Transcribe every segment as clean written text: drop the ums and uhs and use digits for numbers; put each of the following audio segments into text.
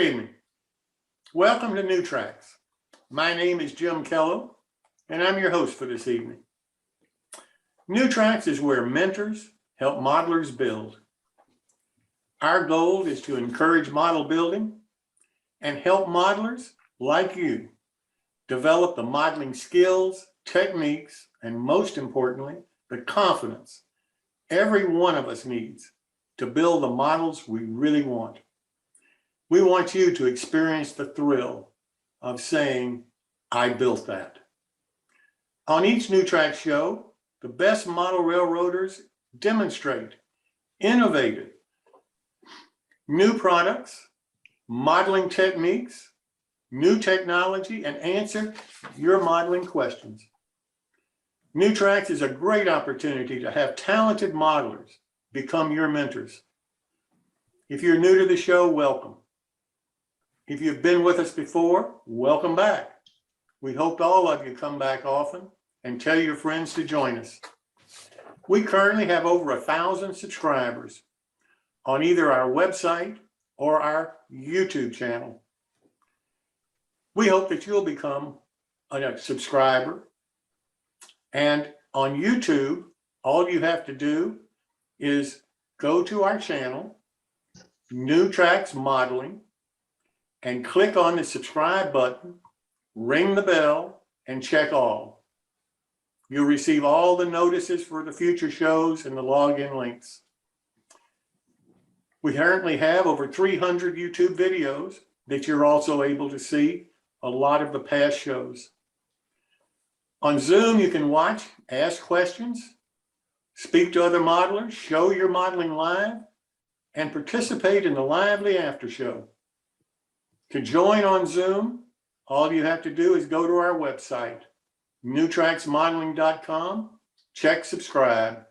evening. Welcome to New Tracks. My name is Jim Kello, and I'm your host for this evening. New Tracks is where mentors help modelers build. Our goal is to encourage model building and help modelers like you develop the modeling skills, techniques, and most importantly, the confidence every one of us needs to build the models we really want. We want you to experience the thrill of saying, I built that. On each New Tracks show, the best model railroaders demonstrate innovative new products, modeling techniques, new technology, and answer your modeling questions. New Tracks is a great opportunity to have talented modelers become your mentors. If you're new to the show, welcome. If you've been with us before, welcome back. We hope all of you come back often and tell your friends to join us. We currently have over 1,000 subscribers on either our website or our YouTube channel. We hope that you'll become a subscriber. And on YouTube, all you have to do is go to our channel, New Tracks Modeling, and click on the subscribe button, ring the bell, and check all. You'll receive all the notices for the future shows and the login links. We currently have over 300 YouTube videos that you're also able to see a lot of the past shows. On Zoom, you can watch, ask questions, speak to other modelers, show your modeling live, and participate in the lively after show. To join on Zoom, all you have to do is go to our website, newtracksmodeling.com, check subscribe.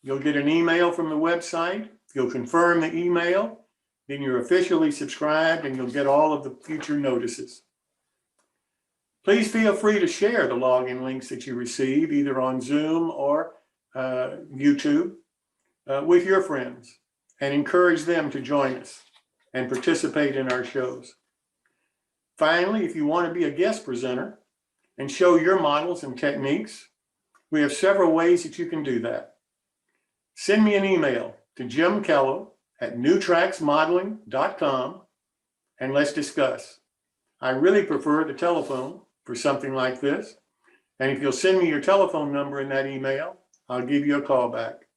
You'll get an email from the website. You'll confirm the email, then you're officially subscribed and you'll get all of the future notices. Please feel free to share the login links that you receive either on Zoom or YouTube with your friends and encourage them to join us and participate in our shows. Finally, if you want to be a guest presenter and show your models and techniques, we have several ways that you can do that. Send me an email to Jim Kello at newtracksmodeling.com and let's discuss. I really prefer the telephone for something like this. And if you'll send me your telephone number in that email, I'll give you a call back.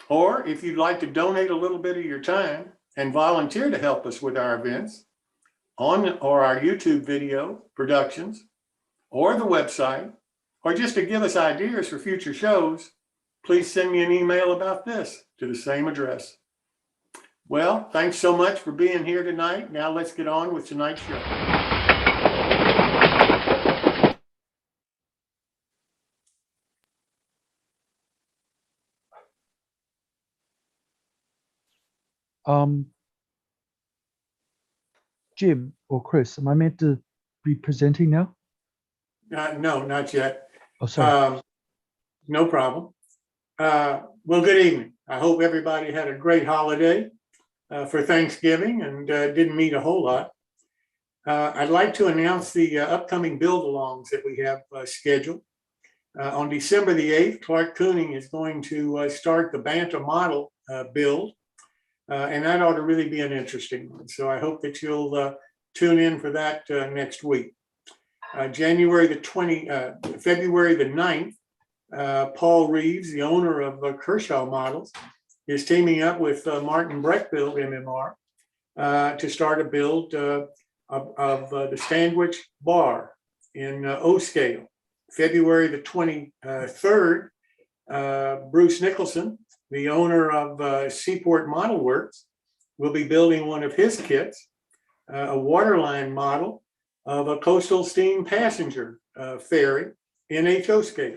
Or if you'd like to donate a little bit of your time and volunteer to help us with our events, or our YouTube video productions, or the website, or just to give us ideas for future shows, please send me an email about this to the same address. Well, thanks so much for being here tonight. Now let's get on with tonight's show. Jim or Chris, am I meant to be presenting now? No, not yet. Oh, sorry. No problem. Well, good evening. I hope everybody had a great holiday for Thanksgiving and didn't meet a whole lot. I'd like to announce the upcoming build-alongs that we have scheduled. On December the 8th, Clark Kooning is going to start the Bantam model build. And that ought to really be an interesting one. So I hope that you'll tune in for that next week. February the 9th, Paul Reeves, the owner of Kershaw Models, is teaming up with Martin Breckbill MMR to start a build of the Sandwich Bar in O scale. February the 23rd, Bruce Nicholson, the owner of Seaport Model Works, will be building one of his kits, a waterline model of a coastal steam passenger ferry in HO scale.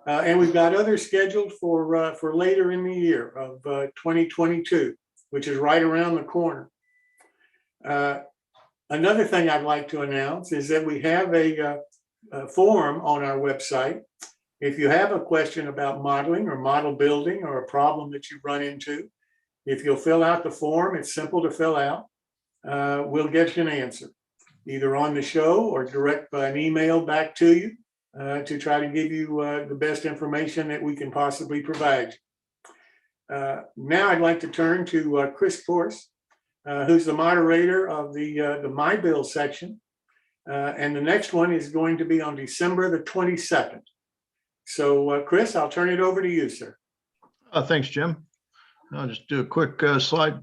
And we've got others scheduled for later in the year of 2022, which is right around the corner. Another thing I'd like to announce is that we have a forum on our website. If you have a question about modeling or model building or a problem that you run into, if you'll fill out the form, it's simple to fill out. we'll get you an answer, either on the show or direct by an email back to you to try to give you the best information that we can possibly provide you. Now I'd like to turn to Chris Force, who's the moderator of the My Bill section. And the next one is going to be on December the 22nd. So Chris, I'll turn it over to you, sir. Thanks, Jim. I'll just do a quick slide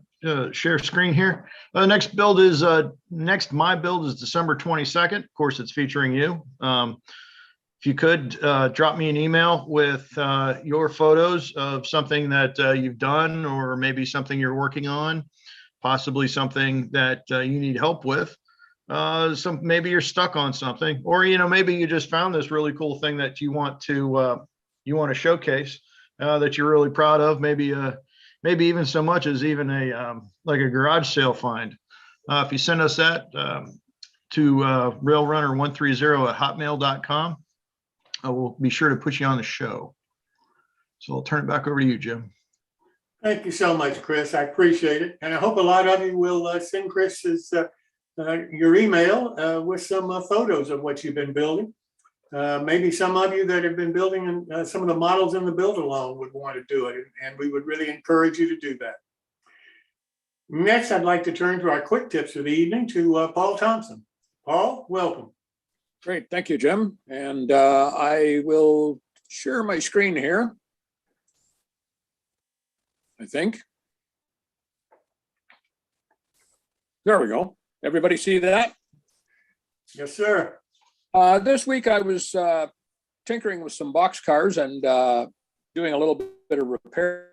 share screen here. Next build is next My Build is December 22nd. Of course, it's featuring you. If you could drop me an email with your photos of something that you've done, or maybe something you're working on, possibly something that you need help with. Maybe you're stuck on something, or maybe you just found this really cool thing that you want to showcase that you're really proud of. Maybe even so much as even like a garage sale find. If you send us that to railrunner130@hotmail.com, we'll be sure to put you on the show. So I'll turn it back over to you, Jim. Thank you so much, Chris. I appreciate it. And I hope a lot of you will send Chris your email with some photos of what you've been building. Maybe some of you that have been building and some of the models in the build along would want to do it. And we would really encourage you to do that. Next, I'd like to turn to our quick tips of the evening to Paul Thomson. Paul, welcome. Great, thank you, Jim. And I will share my screen here, I think. There we go. Everybody see that? Yes, sir. This week I was tinkering with some boxcars and doing a little bit of repair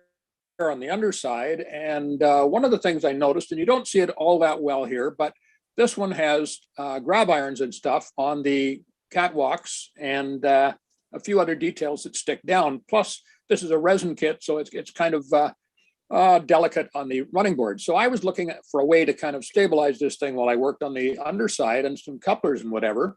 on the underside. And one of the things I noticed, and you don't see it all that well here, but this one has grab irons and stuff on the catwalks and a few other details that stick down. Plus, this is a resin kit, so it's kind of delicate on the running board. So I was looking for a way to kind of stabilize this thing while I worked on the underside and some couplers and whatever.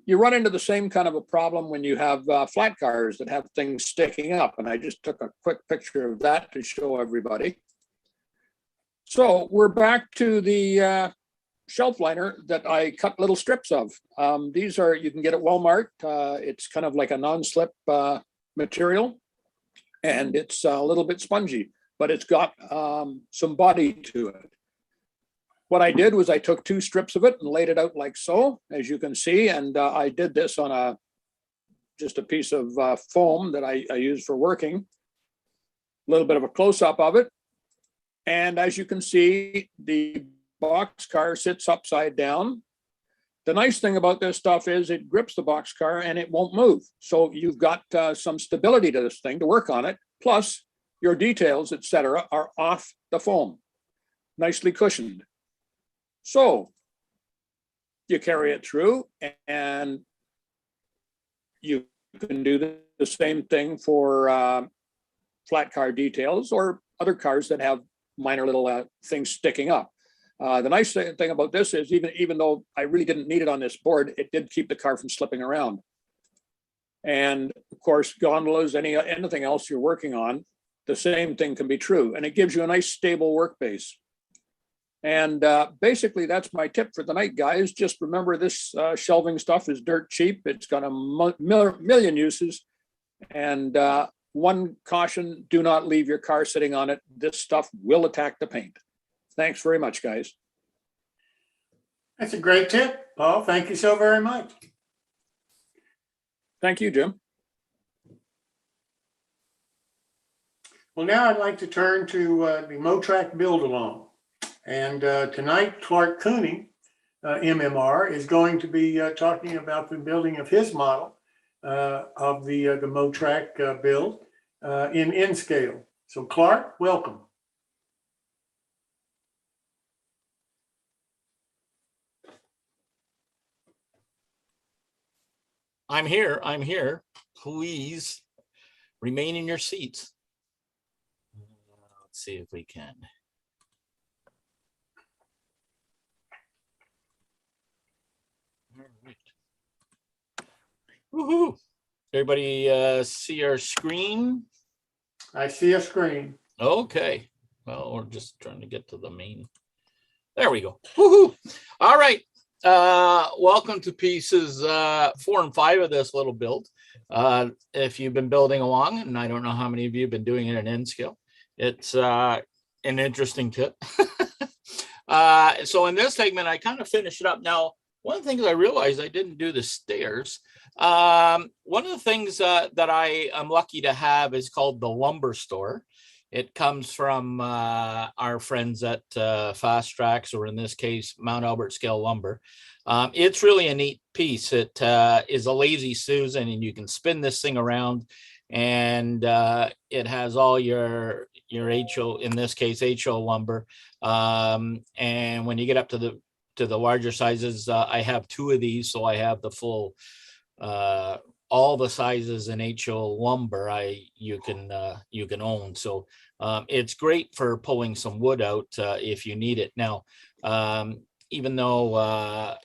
You run into the same kind of a problem when you have flat cars that have things sticking up. And I just took a quick picture of that to show everybody. So we're back to the shelf liner that I cut little strips of. These are, you can get at Walmart. It's kind of like a non-slip material, and it's a little bit spongy, but it's got some body to it. What I did was I took 2 strips of it and laid it out like so, as you can see. And I did this on just a piece of foam that I use for working. A little bit of a close-up of it. And as you can see, the boxcar sits upside down. The nice thing about this stuff is it grips the boxcar and it won't move. So you've got some stability to this thing to work on it. Plus your details, etc., are off the foam, nicely cushioned. So you carry it through, and you can do the same thing for flat car details or other cars that have minor little things sticking up. The nice thing about this is even though I really didn't need it on this board, it did keep the car from slipping around. And of course, gondolas, anything else you're working on, the same thing can be true. And it gives you a nice stable work base. And basically, that's my tip for the night, guys. Just remember, this shelving stuff is dirt cheap. It's got a million uses. And one caution, do not leave your car sitting on it. This stuff will attack the paint. Thanks very much, guys. That's a great tip, Paul. Thank you so very much. Thank you, Jim. Well, now I'd like to turn to the Motrak Build Along. And tonight, Clark Kooning, MMR, is going to be talking about the building of his model of the Motrak build in N scale. So Clark, welcome. I'm here. Please remain in your seats. Let's see if we can. All right. Woohoo! Everybody see our screen? I see a screen. Okay. Well, we're just trying to get to the main There we go. Woohoo. All right. Welcome to pieces 4 and 5 of this little build. If you've been building along, and I don't know how many of you have been doing it in N scale, it's an interesting kit. So in this segment, I kind of finish it up. Now, one of the things I realized I didn't do the stairs. One of the things that I am lucky to have is called the lumber store. It comes from our friends at Fast Tracks, or in this case, Mount Albert Scale Lumber. It's really a neat piece. It is a lazy Susan, and you can spin this thing around, and it has all your HO, in this case, HO lumber. And when you get up to the larger sizes, I have 2 of these, so I have the full all the sizes in HO lumber you can own. So it's great for pulling some wood out if you need it. Now, even though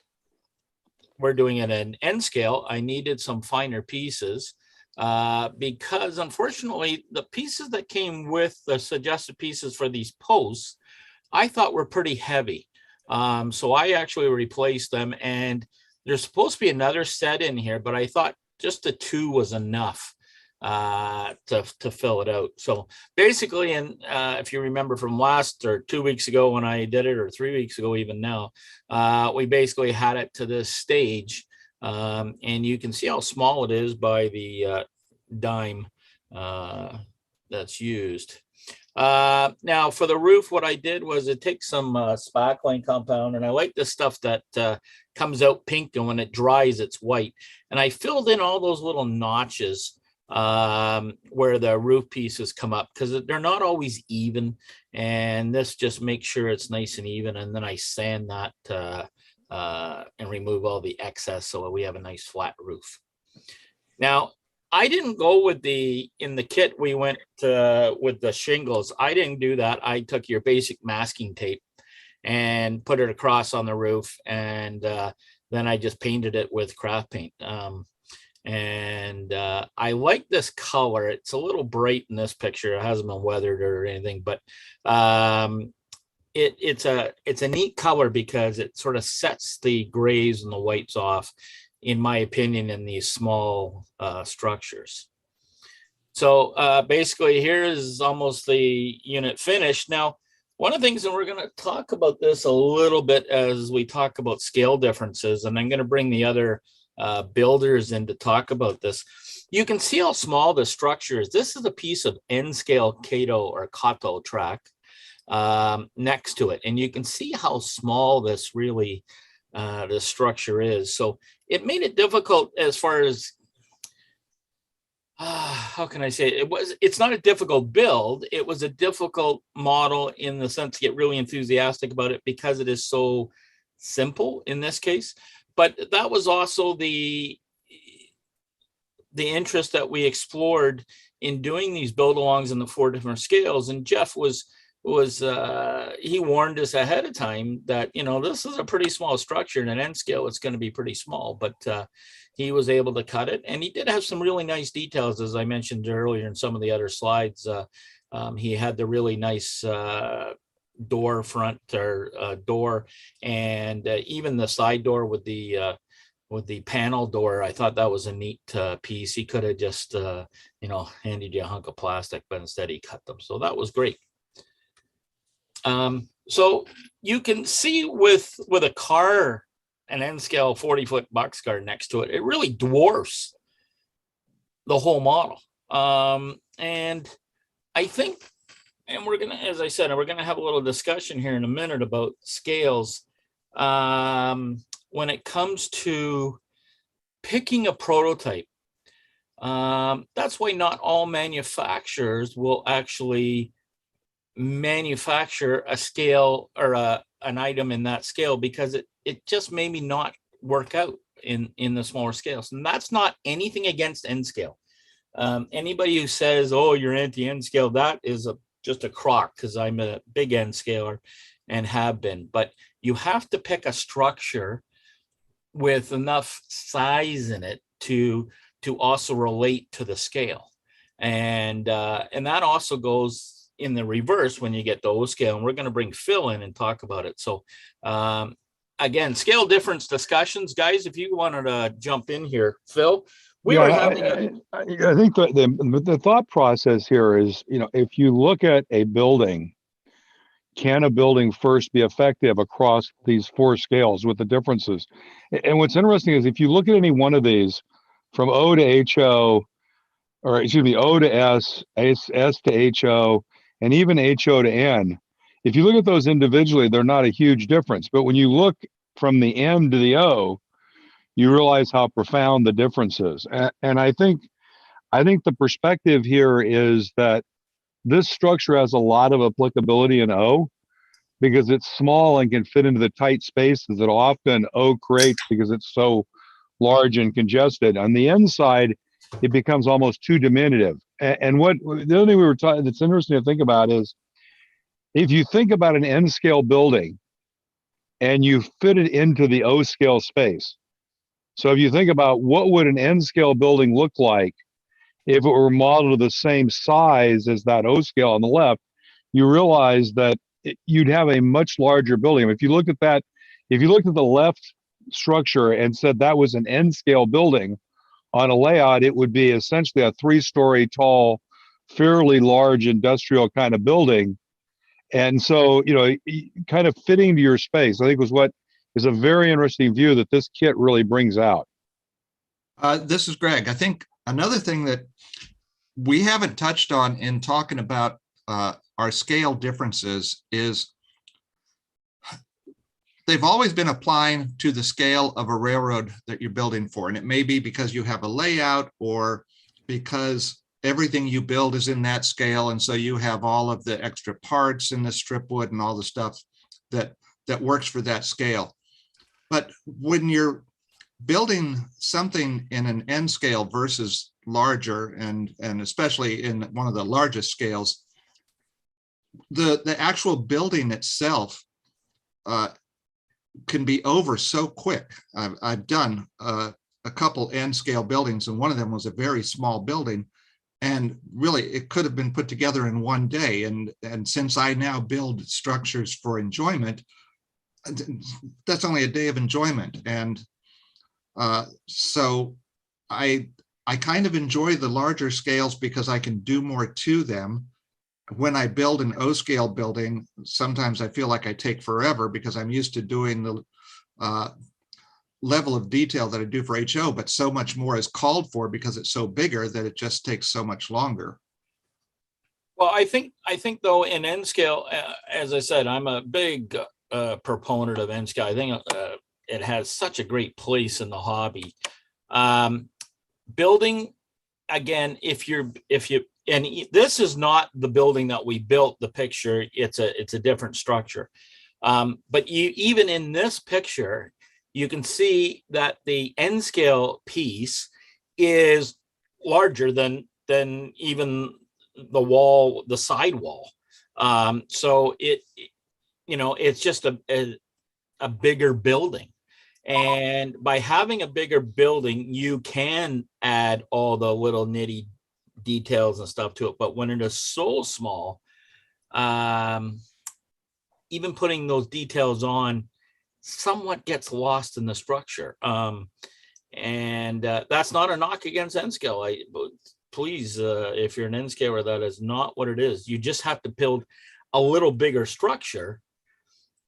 we're doing it in N scale, I needed some finer pieces because unfortunately the pieces that came with the suggested pieces for these posts, I thought were pretty heavy. So I actually replaced them, and there's supposed to be another set in here, but I thought just the 2 was enough to fill it out. So basically, and if you remember from last or 2 weeks ago when I did it, or 3 weeks ago even now, we basically had it to this stage, and you can see how small it is by the dime that's used. Now for the roof, what I did was it takes some spackling compound, and I like the stuff that comes out pink, and when it dries, it's white. And I filled in all those little notches where the roof pieces come up, because they're not always even. And this just makes sure it's nice and even. And then I sand that and remove all the excess so we have a nice flat roof. Now, I didn't go with in the kit, we went with the shingles. I didn't do that. I took your basic masking tape and put it across on the roof. And then I just painted it with craft paint. And I like this color. It's a little bright in this picture. It hasn't been weathered or anything, but it's a neat color because it sort of sets the grays and the whites off, in my opinion, in these small structures. So basically here is almost the unit finished. Now, one of the things, and we're going to talk about this a little bit as we talk about scale differences, and I'm going to bring the other builders in to talk about this. You can see how small the structure is. This is a piece of N scale Kato or Kato track next to it. And you can see how small this really, the structure is. So it made it difficult as far as, how can I say it? It's not a difficult build. It was a difficult model in the sense to get really enthusiastic about it because it is so simple in this case. But that was also the interest that we explored in doing these build-alongs in the 4 different scales. And Jeff he warned us ahead of time that, this is a pretty small structure, and an N scale, it's going to be pretty small, but he was able to cut it. And he did have some really nice details, as I mentioned earlier in some of the other slides. He had the really nice door front or door, and even the side door with the panel door. I thought that was a neat piece. He could have just handed you a hunk of plastic, but instead he cut them, so that was great. So you can see with a car, an N scale 40-foot boxcar next to it, it really dwarfs the whole model. And I think, and we're gonna, as I said, we're gonna have a little discussion here in a minute about scales. When it comes to picking a prototype, that's why not all manufacturers will actually manufacture a scale or an item in that scale, because it just maybe not work out in the smaller scales. And that's not anything against N scale. Anybody who says, oh, you're anti-N scale, that is just a crock, because I'm a big N scaler and have been. But you have to pick a structure with enough size in it to also relate to the scale. And that also goes in the reverse when you get to O scale, and we're going to bring Phil in and talk about it. So again, scale difference discussions, guys, if you wanted to jump in here, Phil, we were having I think the thought process here is, if you look at a building, can a building first be effective across these 4 scales with the differences? And what's interesting is if you look at any one of these from O to HO, or excuse me, O to S, S to HO, and even HO to N, if you look at those individually, they're not a huge difference. But when you look from the N to the O, you realize how profound the difference is. And I think the perspective here is that this structure has a lot of applicability in O because it's small and can fit into the tight spaces that often O creates because it's so large and congested. On the N side, it becomes almost too diminutive. And what the other thing we were talking that's interesting to think about is if you think about an N scale building and you fit it into the O scale space. So if you think about what would an N scale building look like if it were modeled to the same size as that O scale on the left, you realize that you'd have a much larger building. If you looked at that, if you looked at the left structure and said that was an N scale building on a layout, it would be essentially a 3-story tall, fairly large industrial kind of building. And so, kind of fitting to your space, I think was what is a very interesting view that this kit really brings out. This is Greg. I think another thing that we haven't touched on in talking about our scale differences is they've always been applying to the scale of a railroad that you're building for. And it may be because you have a layout or because everything you build is in that scale. And so you have all of the extra parts in the strip wood and all the stuff that works for that scale. But when you're building something in an N scale versus larger, and especially in one of the largest scales, the actual building itself can be over so quick. I've done a couple N scale buildings, and one of them was a very small building, and really it could have been put together in one day. And since I now build structures for enjoyment, that's only a day of enjoyment. And so I kind of enjoy the larger scales because I can do more to them. When I build an O scale building, sometimes I feel like I take forever because I'm used to doing the level of detail that I do for HO, but so much more is called for because it's so bigger that it just takes so much longer. Well, I think though in N scale, as I said, I'm a big proponent of N scale. I think it has such a great place in the hobby. Building, again, if you and this is not the building that we built, the picture, it's a different structure. But even in this picture, you can see that the N scale piece is larger than even the wall, the side wall. So it's just a bigger building. And by having a bigger building, you can add all the little nitty details and stuff to it. But when it is so small, even putting those details on somewhat gets lost in the structure. And that's not a knock against N scale. Please, if you're an N scaler, that is not what it is. You just have to build a little bigger structure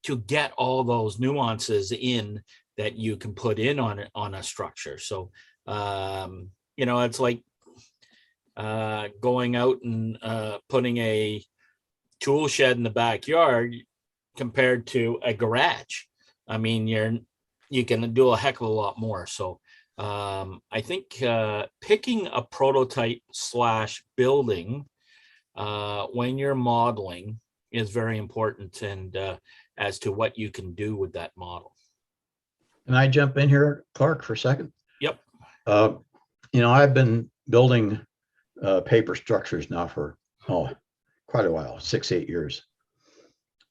to get all those nuances in that you can put in on a structure. So, it's like going out and putting a tool shed in the backyard compared to a garage. I mean, you can do a heck of a lot more. So I think picking a prototype / building when you're modeling is very important, and as to what you can do with that model. Can I jump in here, Clark, for a second? Yep. I've been building paper structures now for quite a while, 6-8 years.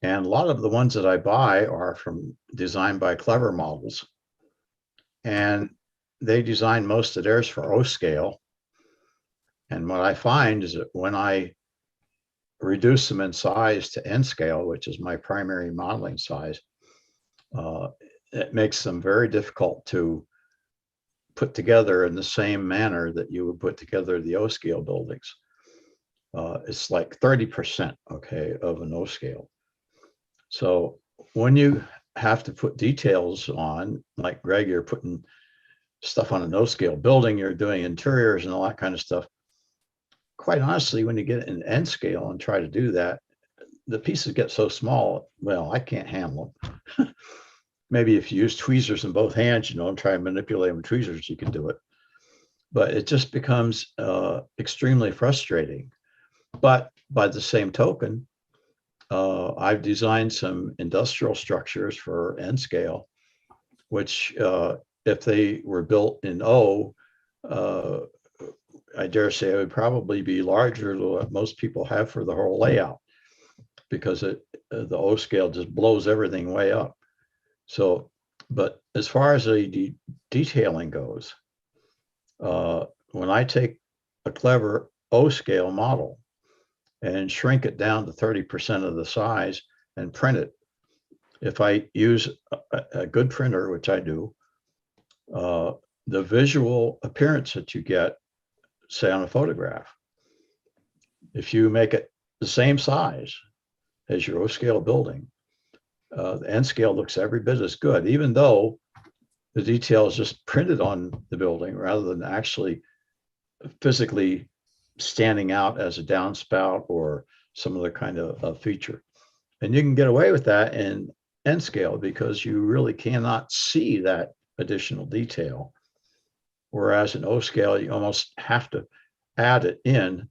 And a lot of the ones that I buy are designed by Clever Models. And they design most of theirs for O scale. And what I find is that when I reduce them in size to N scale, which is my primary modeling size, it makes them very difficult to put together in the same manner that you would put together the O scale buildings. It's like 30%, okay, of an O scale. So when you have to put details on, like Greg, you're putting stuff on a no scale building, you're doing interiors and all that kind of stuff. Quite honestly, when you get an N scale and try to do that, the pieces get so small, well, I can't handle them. Maybe if you use tweezers in both hands, you know, and try and manipulate them with tweezers, you can do it. But it just becomes extremely frustrating. But by the same token, I've designed some industrial structures for N scale, which if they were built in O, I dare say it would probably be larger than what most people have for the whole layout, because the O scale just blows everything way up. So, but as far as the detailing goes, when I take a clever O scale model and shrink it down to 30% of the size and print it, if I use a good printer, which I do, the visual appearance that you get, say on a photograph, if you make it the same size as your O scale building, the N scale looks every bit as good, even though the detail is just printed on the building rather than actually physically standing out as a downspout or some other kind of feature. And you can get away with that in N scale because you really cannot see that additional detail. Whereas in O scale, you almost have to add it in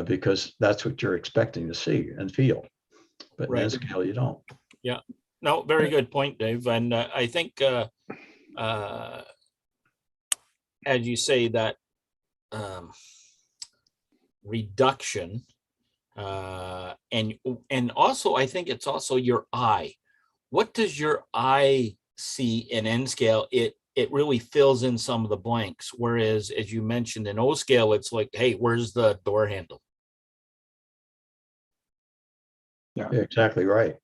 because that's what you're expecting to see and feel. But in N scale, you don't. Yeah, no, very good point, Dave. And I think, as you say, that reduction, and also I think it's also your eye. What does your eye see in N scale? It really fills in some of the blanks. Whereas, as you mentioned, in O scale, it's like, hey, where's the door handle? Yeah, exactly right.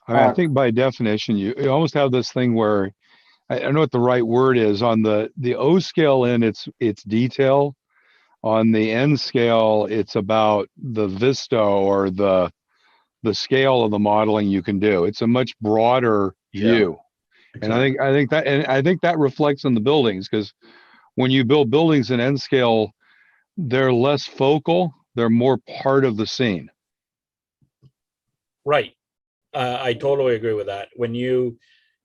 I mean, I think by definition, you almost have this thing where I don't know what the right word is on the O scale in its detail. On the N scale, it's about the vista or the scale of the modeling you can do. It's a much broader view. Exactly. And I think that reflects on the buildings, because when you build buildings in N scale, they're less focal, they're more part of the scene. Right. I totally agree with that. When you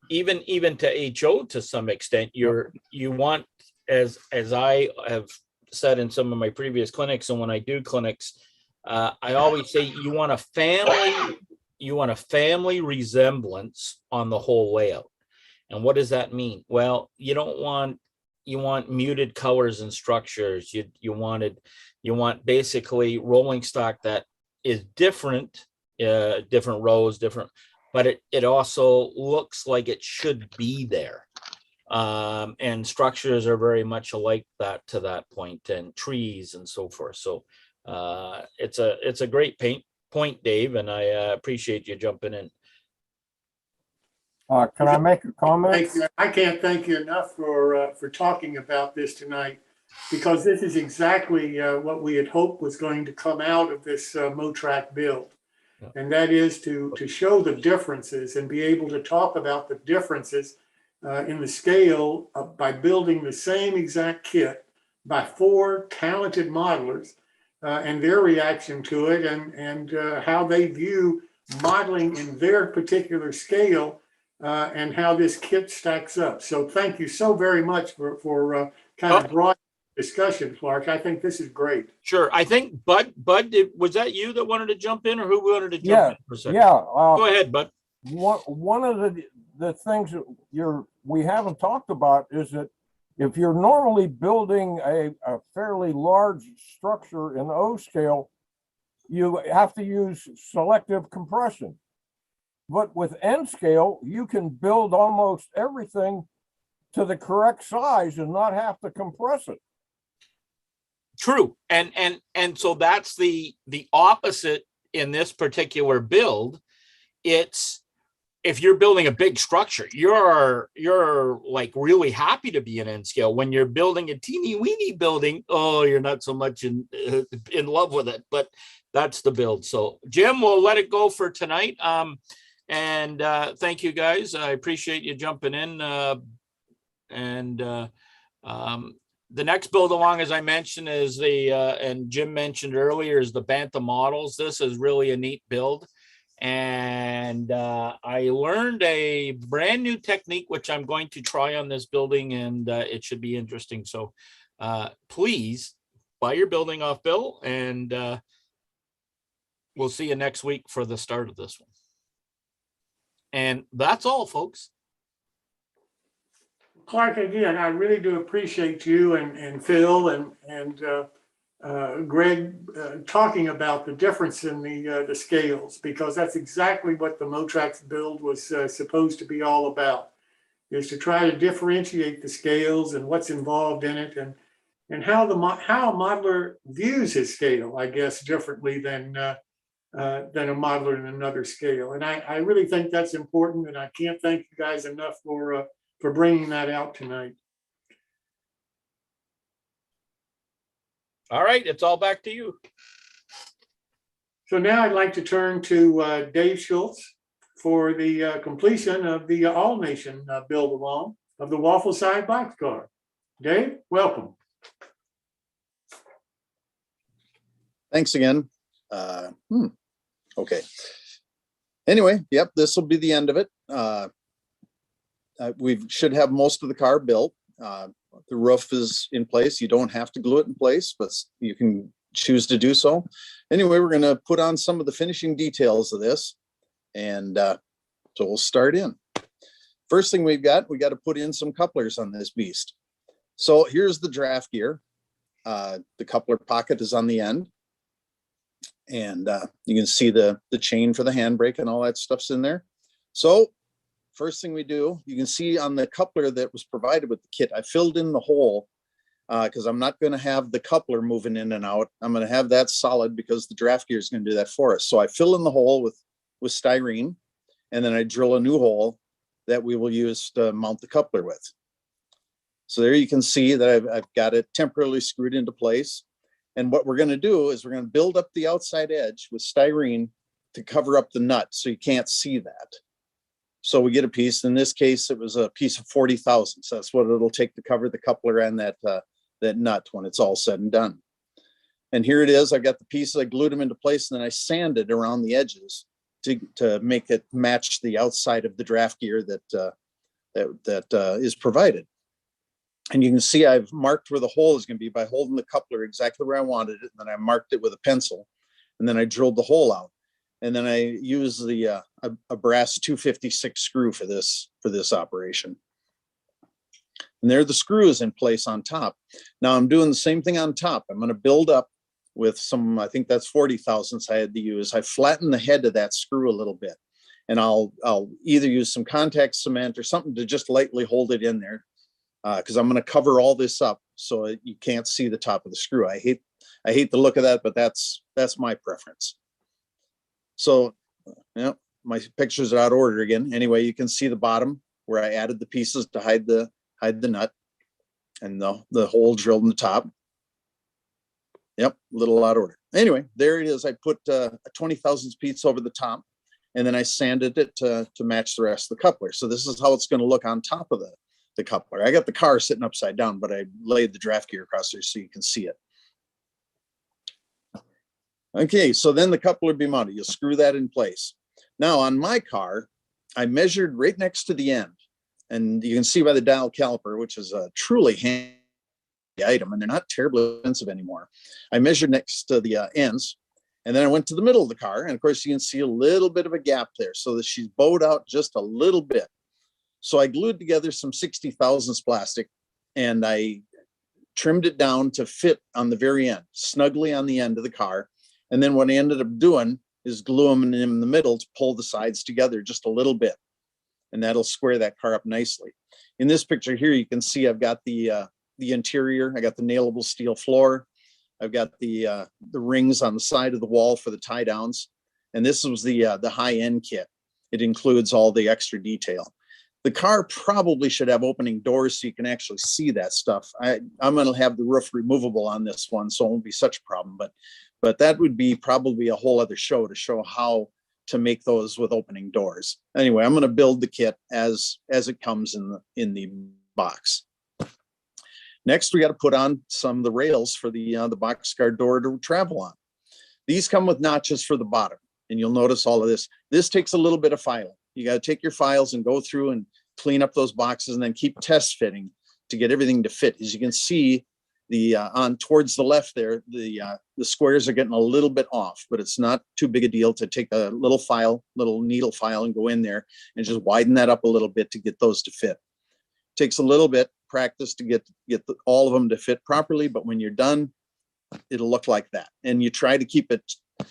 even to HO to some extent, you want, as I have said in some of my previous clinics, and when I do clinics, I always say you want a family resemblance on the whole layout. And what does that mean? Well, you want muted colors and structures. You want basically rolling stock that is different, different rows, but it also looks like it should be there. And structures are very much alike to that point, and trees and so forth. So it's a great point, Dave, and I appreciate you jumping in. Can I make a comment? Thank you. I can't thank you enough for talking about this tonight, because this is exactly what we had hoped was going to come out of this Motrak build. Yeah. And that is to show the differences and be able to talk about the differences in the scale by building the same exact kit by 4 talented modelers and their reaction to it, and how they view modeling in their particular scale and how this kit stacks up. So thank you so very much for kind of broad discussion, Clark. I think this is great. Sure. I think Bud, was that you that wanted to jump in, or who wanted to jump in for a second? Yeah. Go ahead, Bud. One of the things that we haven't talked about is that if you're normally building a fairly large structure in O scale, you have to use selective compression. But with N scale, you can build almost everything to the correct size and not have to compress it. True. And so that's the opposite in this particular build, it's, if you're building a big structure, you're like really happy to be in N scale. When you're building a teeny weeny building, oh, you're not so much in love with it, but that's the build. So Jim, we'll let it go for tonight. And thank you guys. I appreciate you jumping in. The next build along, as I mentioned, is and Jim mentioned earlier, is the Bantha Models. This is really a neat build. And I learned a brand new technique, which I'm going to try on this building, and it should be interesting. So please buy your building off Bill, and we'll see you next week for the start of this one. And that's all, folks. Clark, again, I really do appreciate you and Phil and Greg talking about the difference in the scales, because that's exactly what the Motrak build was supposed to be all about, is to try to differentiate the scales and what's involved in it, and how a modeler views his scale, I guess, differently than a modeler in another scale. And I really think that's important, and I can't thank you guys enough for bringing that out tonight. All right, it's all back to you. So now I'd like to turn to Dave Schultz for the completion of the All Nation build along of the Waffle Side Boxcar. Dave, welcome. Thanks again. Okay. Anyway, yep, this will be the end of it. We should have most of the car built. The roof is in place. You don't have to glue it in place, but you can choose to do so. Anyway, we're going to put on some of the finishing details of this. And so we'll start in. First thing we got to put in some couplers on this beast. So here's the draft gear. The coupler pocket is on the end. And you can see the chain for the handbrake and all that stuff's in there. So first thing we do, you can see on the coupler that was provided with the kit, I filled in the hole because I'm not going to have the coupler moving in and out. I'm going to have that solid because the draft gear is going to do that for us. So I fill in the hole with styrene, and then I drill a new hole that we will use to mount the coupler with. So there you can see that I've got it temporarily screwed into place. And what we're going to do is we're going to build up the outside edge with styrene to cover up the nut so you can't see that. So we get a piece. In this case, it was a piece of 40 thousandths. That's what it'll take to cover the coupler and that nut when it's all said and done. And here it is. I've got the pieces. I glued them into place, and then I sanded around the edges to make it match the outside of the draft gear that is provided. And you can see I've marked where the hole is going to be by holding the coupler exactly where I wanted it. And then I marked it with a pencil, and then I drilled the hole out. And then I use a brass 256 screw for this operation. And there are the screws in place on top. Now I'm doing the same thing on top. I'm going to build up with some, I think that's 40 thousandths I had to use. I flatten the head of that screw a little bit, and I'll either use some contact cement or something to just lightly hold it in there, because I'm going to cover all this up so you can't see the top of the screw. I hate the look of that, but that's my preference. So, my pictures are out of order again. Anyway, you can see the bottom where I added the pieces to hide the nut, and the hole drilled in the top. Yep, a little out of order. Anyway, there it is. I put a 20 thousandths piece over the top, and then I sanded it to match the rest of the coupler. So this is how it's going to look on top of the coupler. I got the car sitting upside down, but I laid the draft gear across there so you can see it. Okay, so then the coupler will be mounted. You'll screw that in place. Now on my car, I measured right next to the end, and you can see by the dial caliper, which is a truly handy item, and they're not terribly expensive anymore. I measured next to the ends, and then I went to the middle of the car, and of course you can see a little bit of a gap there so that she's bowed out just a little bit. So I glued together some 60 thousandths plastic, and I trimmed it down to fit on the very end, snugly on the end of the car. And then what I ended up doing is glue them in the middle to pull the sides together just a little bit. And that'll square that car up nicely. In this picture here, you can see I've got the interior. I got the nailable steel floor. I've got the rings on the side of the wall for the tie downs. And this was the high-end kit. It includes all the extra detail. The car probably should have opening doors so you can actually see that stuff. I'm going to have the roof removable on this one, so it won't be such a problem. But that would be probably a whole other show to show how to make those with opening doors. Anyway, I'm going to build the kit as it comes in the box. Next, we got to put on some of the rails for the boxcar door to travel on. These come with notches for the bottom, and you'll notice all of this. This takes a little bit of filing. You got to take your files and go through and clean up those boxes and then keep test fitting to get everything to fit. As you can see, on towards the left there, the squares are getting a little bit off, but it's not too big a deal to take a little needle file and go in there and just widen that up a little bit to get those to fit. Takes a little bit practice to get all of them to fit properly, but when you're done, it'll look like that. And you try to keep it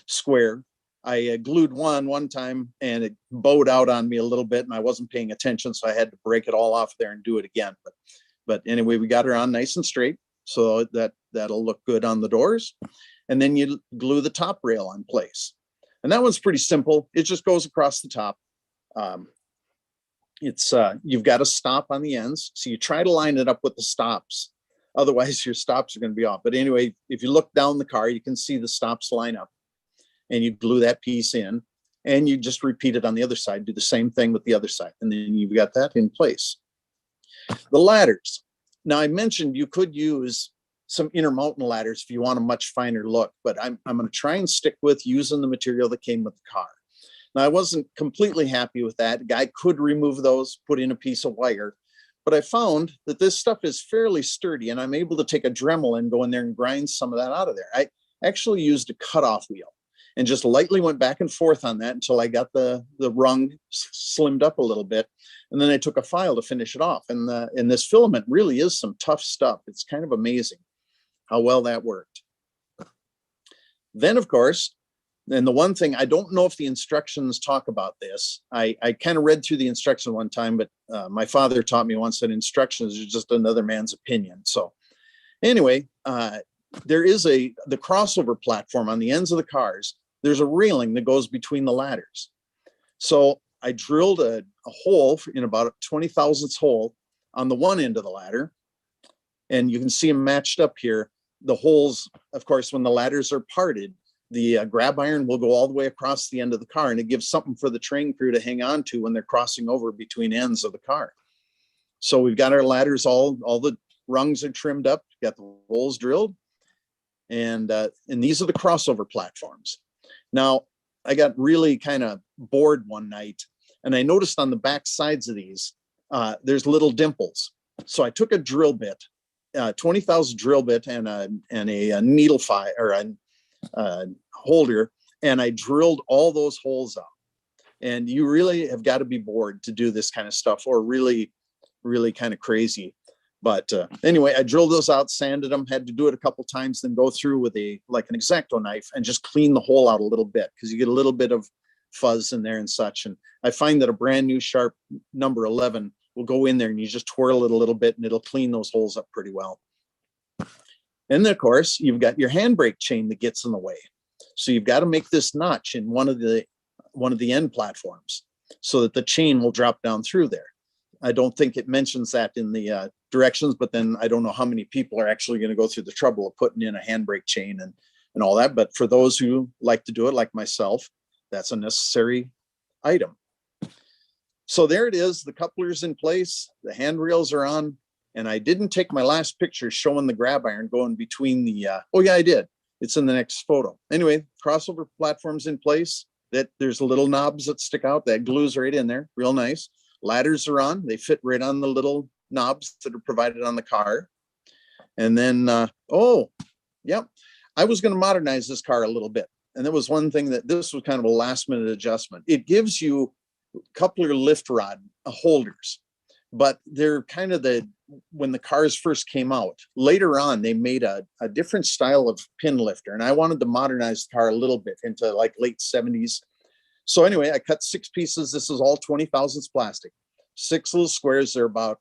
square. I glued one time and it bowed out on me a little bit and I wasn't paying attention, so I had to break it all off there and do it again. But anyway, we got her on nice and straight, so that'll look good on the doors. And then you glue the top rail on place. And that one's pretty simple. It just goes across the top. You've got a stop on the ends, so you try to line it up with the stops. Otherwise, your stops are going to be off. But anyway, if you look down the car, you can see the stops line up. And you glue that piece in, and you just repeat it on the other side. Do the same thing with the other side, and then you've got that in place. The ladders. Now, I mentioned you could use some intermountain ladders if you want a much finer look, but I'm going to try and stick with using the material that came with the car. Now, I wasn't completely happy with that. The guy could remove those, put in a piece of wire, but I found that this stuff is fairly sturdy, and I'm able to take a Dremel and go in there and grind some of that out of there. I actually used a cutoff wheel and just lightly went back and forth on that until I got the rung slimmed up a little bit. And then I took a file to finish it off. And this filament really is some tough stuff. It's kind of amazing how well that worked. Then, of course, and the one thing, I don't know if the instructions talk about this. I kind of read through the instruction one time, but my father taught me once that instructions are just another man's opinion. So anyway, there is the crossover platform on the ends of the cars. There's a railing that goes between the ladders. So I drilled a hole in about a 20 thousandths hole on the one end of the ladder. And you can see them matched up here. The holes, of course, when the ladders are parted, the grab iron will go all the way across the end of the car, and it gives something for the train crew to hang on to when they're crossing over between ends of the car. So we've got our ladders, all the rungs are trimmed up, got the holes drilled. And these are the crossover platforms. Now, I got really kind of bored one night, and I noticed on the back sides of these, there's little dimples. So I took a drill bit, 20,000 drill bit, and a needle file or a holder, and I drilled all those holes out. And you really have got to be bored to do this kind of stuff, or really, really kind of crazy. But anyway, I drilled those out, sanded them, had to do it a couple times, then go through with an X-Acto knife and just clean the hole out a little bit, because you get a little bit of fuzz in there and such. And I find that a brand new sharp number 11 will go in there and you just twirl it a little bit and it'll clean those holes up pretty well. And then, of course, you've got your handbrake chain that gets in the way. So you've got to make this notch in one of the end platforms so that the chain will drop down through there. I don't think it mentions that in the directions, but then I don't know how many people are actually going to go through the trouble of putting in a handbrake chain and all that. But for those who like to do it, like myself, that's a necessary item. So there it is. The coupler's in place. The handrails are on. And I didn't take my last picture showing the grab iron going between the, oh yeah, I did. It's in the next photo. Anyway, crossover platform's in place. That there's little knobs that stick out. That glues right in there. Real nice. Ladders are on. They fit right on the little knobs that are provided on the car. And then, oh, yep. I was going to modernize this car a little bit. And there was one thing that this was kind of a last minute adjustment. It gives you coupler lift rod holders, but they're kind of when the cars first came out. Later on, they made a different style of pin lifter. And I wanted to modernize the car a little bit into like late 70s. So anyway, I cut 6 pieces. This is all 20 thousandths plastic. 6 little squares. They're about,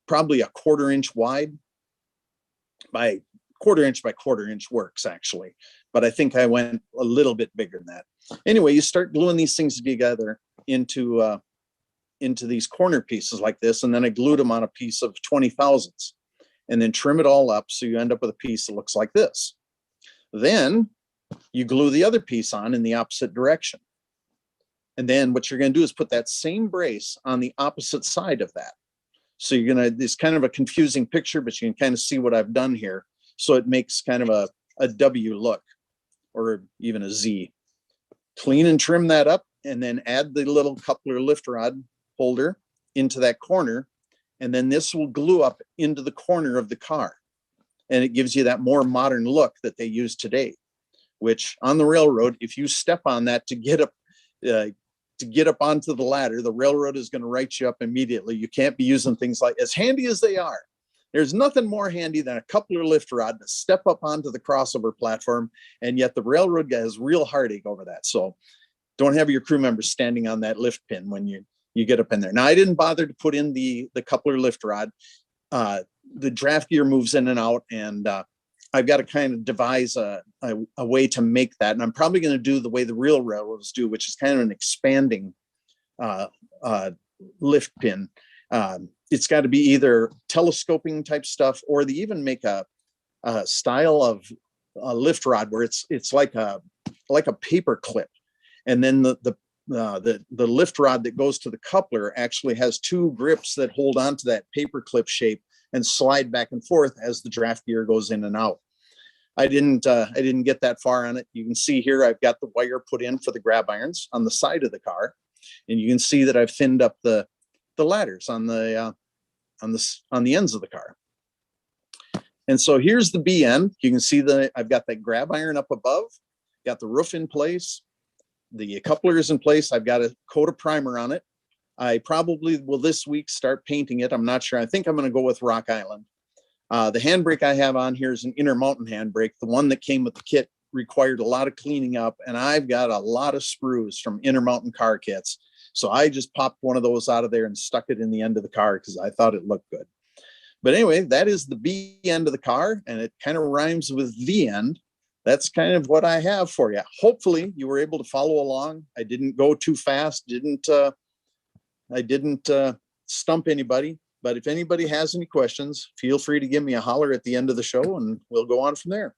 probably a 1/4 inch wide by quarter-inch by quarter-inch works actually, but I think I went a little bit bigger than that. Anyway, you start gluing these things together into these corner pieces like this, and then I glued them on a piece of 20 thousandths, and then trim it all up so you end up with a piece that looks like this. Then you glue the other piece on in the opposite direction. And then what you're going to do is put that same brace on the opposite side of that. So you're going to, it's kind of a confusing picture, but you can kind of see what I've done here. So it makes kind of a W look, or even a Z. Clean and trim that up, and then add the little coupler lift rod holder into that corner. And then this will glue up into the corner of the car. And it gives you that more modern look that they use today, which on the railroad, if you step on that to get up onto the ladder, the railroad is going to write you up immediately. You can't be using things like, as handy as they are, there's nothing more handy than a coupler lift rod to step up onto the crossover platform. And yet the railroad guy has real heartache over that. So don't have your crew members standing on that lift pin when you get up in there. Now, I didn't bother to put in the coupler lift rod. The draft gear moves in and out, and I've got to kind of devise a way to make that. And I'm probably going to do the way the real railroads do, which is kind of an expanding lift pin. It's got to be either telescoping type stuff, or they even make a style of a lift rod where it's like a paper clip. And then the lift rod that goes to the coupler actually has two grips that hold onto that paper clip shape and slide back and forth as the draft gear goes in and out. I didn't get that far on it. You can see here I've got the wire put in for the grab irons on the side of the car, and you can see that I've thinned up the ladders on the ends of the car. And so here's the B end. You can see that I've got that grab iron up above, got the roof in place, the coupler is in place. I've got a coat of primer on it. I probably will this week start painting it. I'm not sure. I think I'm going to go with Rock Island. The handbrake I have on here is an Intermountain handbrake. The one that came with the kit required a lot of cleaning up, and I've got a lot of sprues from Intermountain car kits. So I just popped one of those out of there and stuck it in the end of the car because I thought it looked good. But anyway, that is the B end of the car, and it kind of rhymes with the end. That's kind of what I have for you. Hopefully you were able to follow along. I didn't go too fast, I didn't stump anybody, but if anybody has any questions, feel free to give me a holler at the end of the show and we'll go on from there.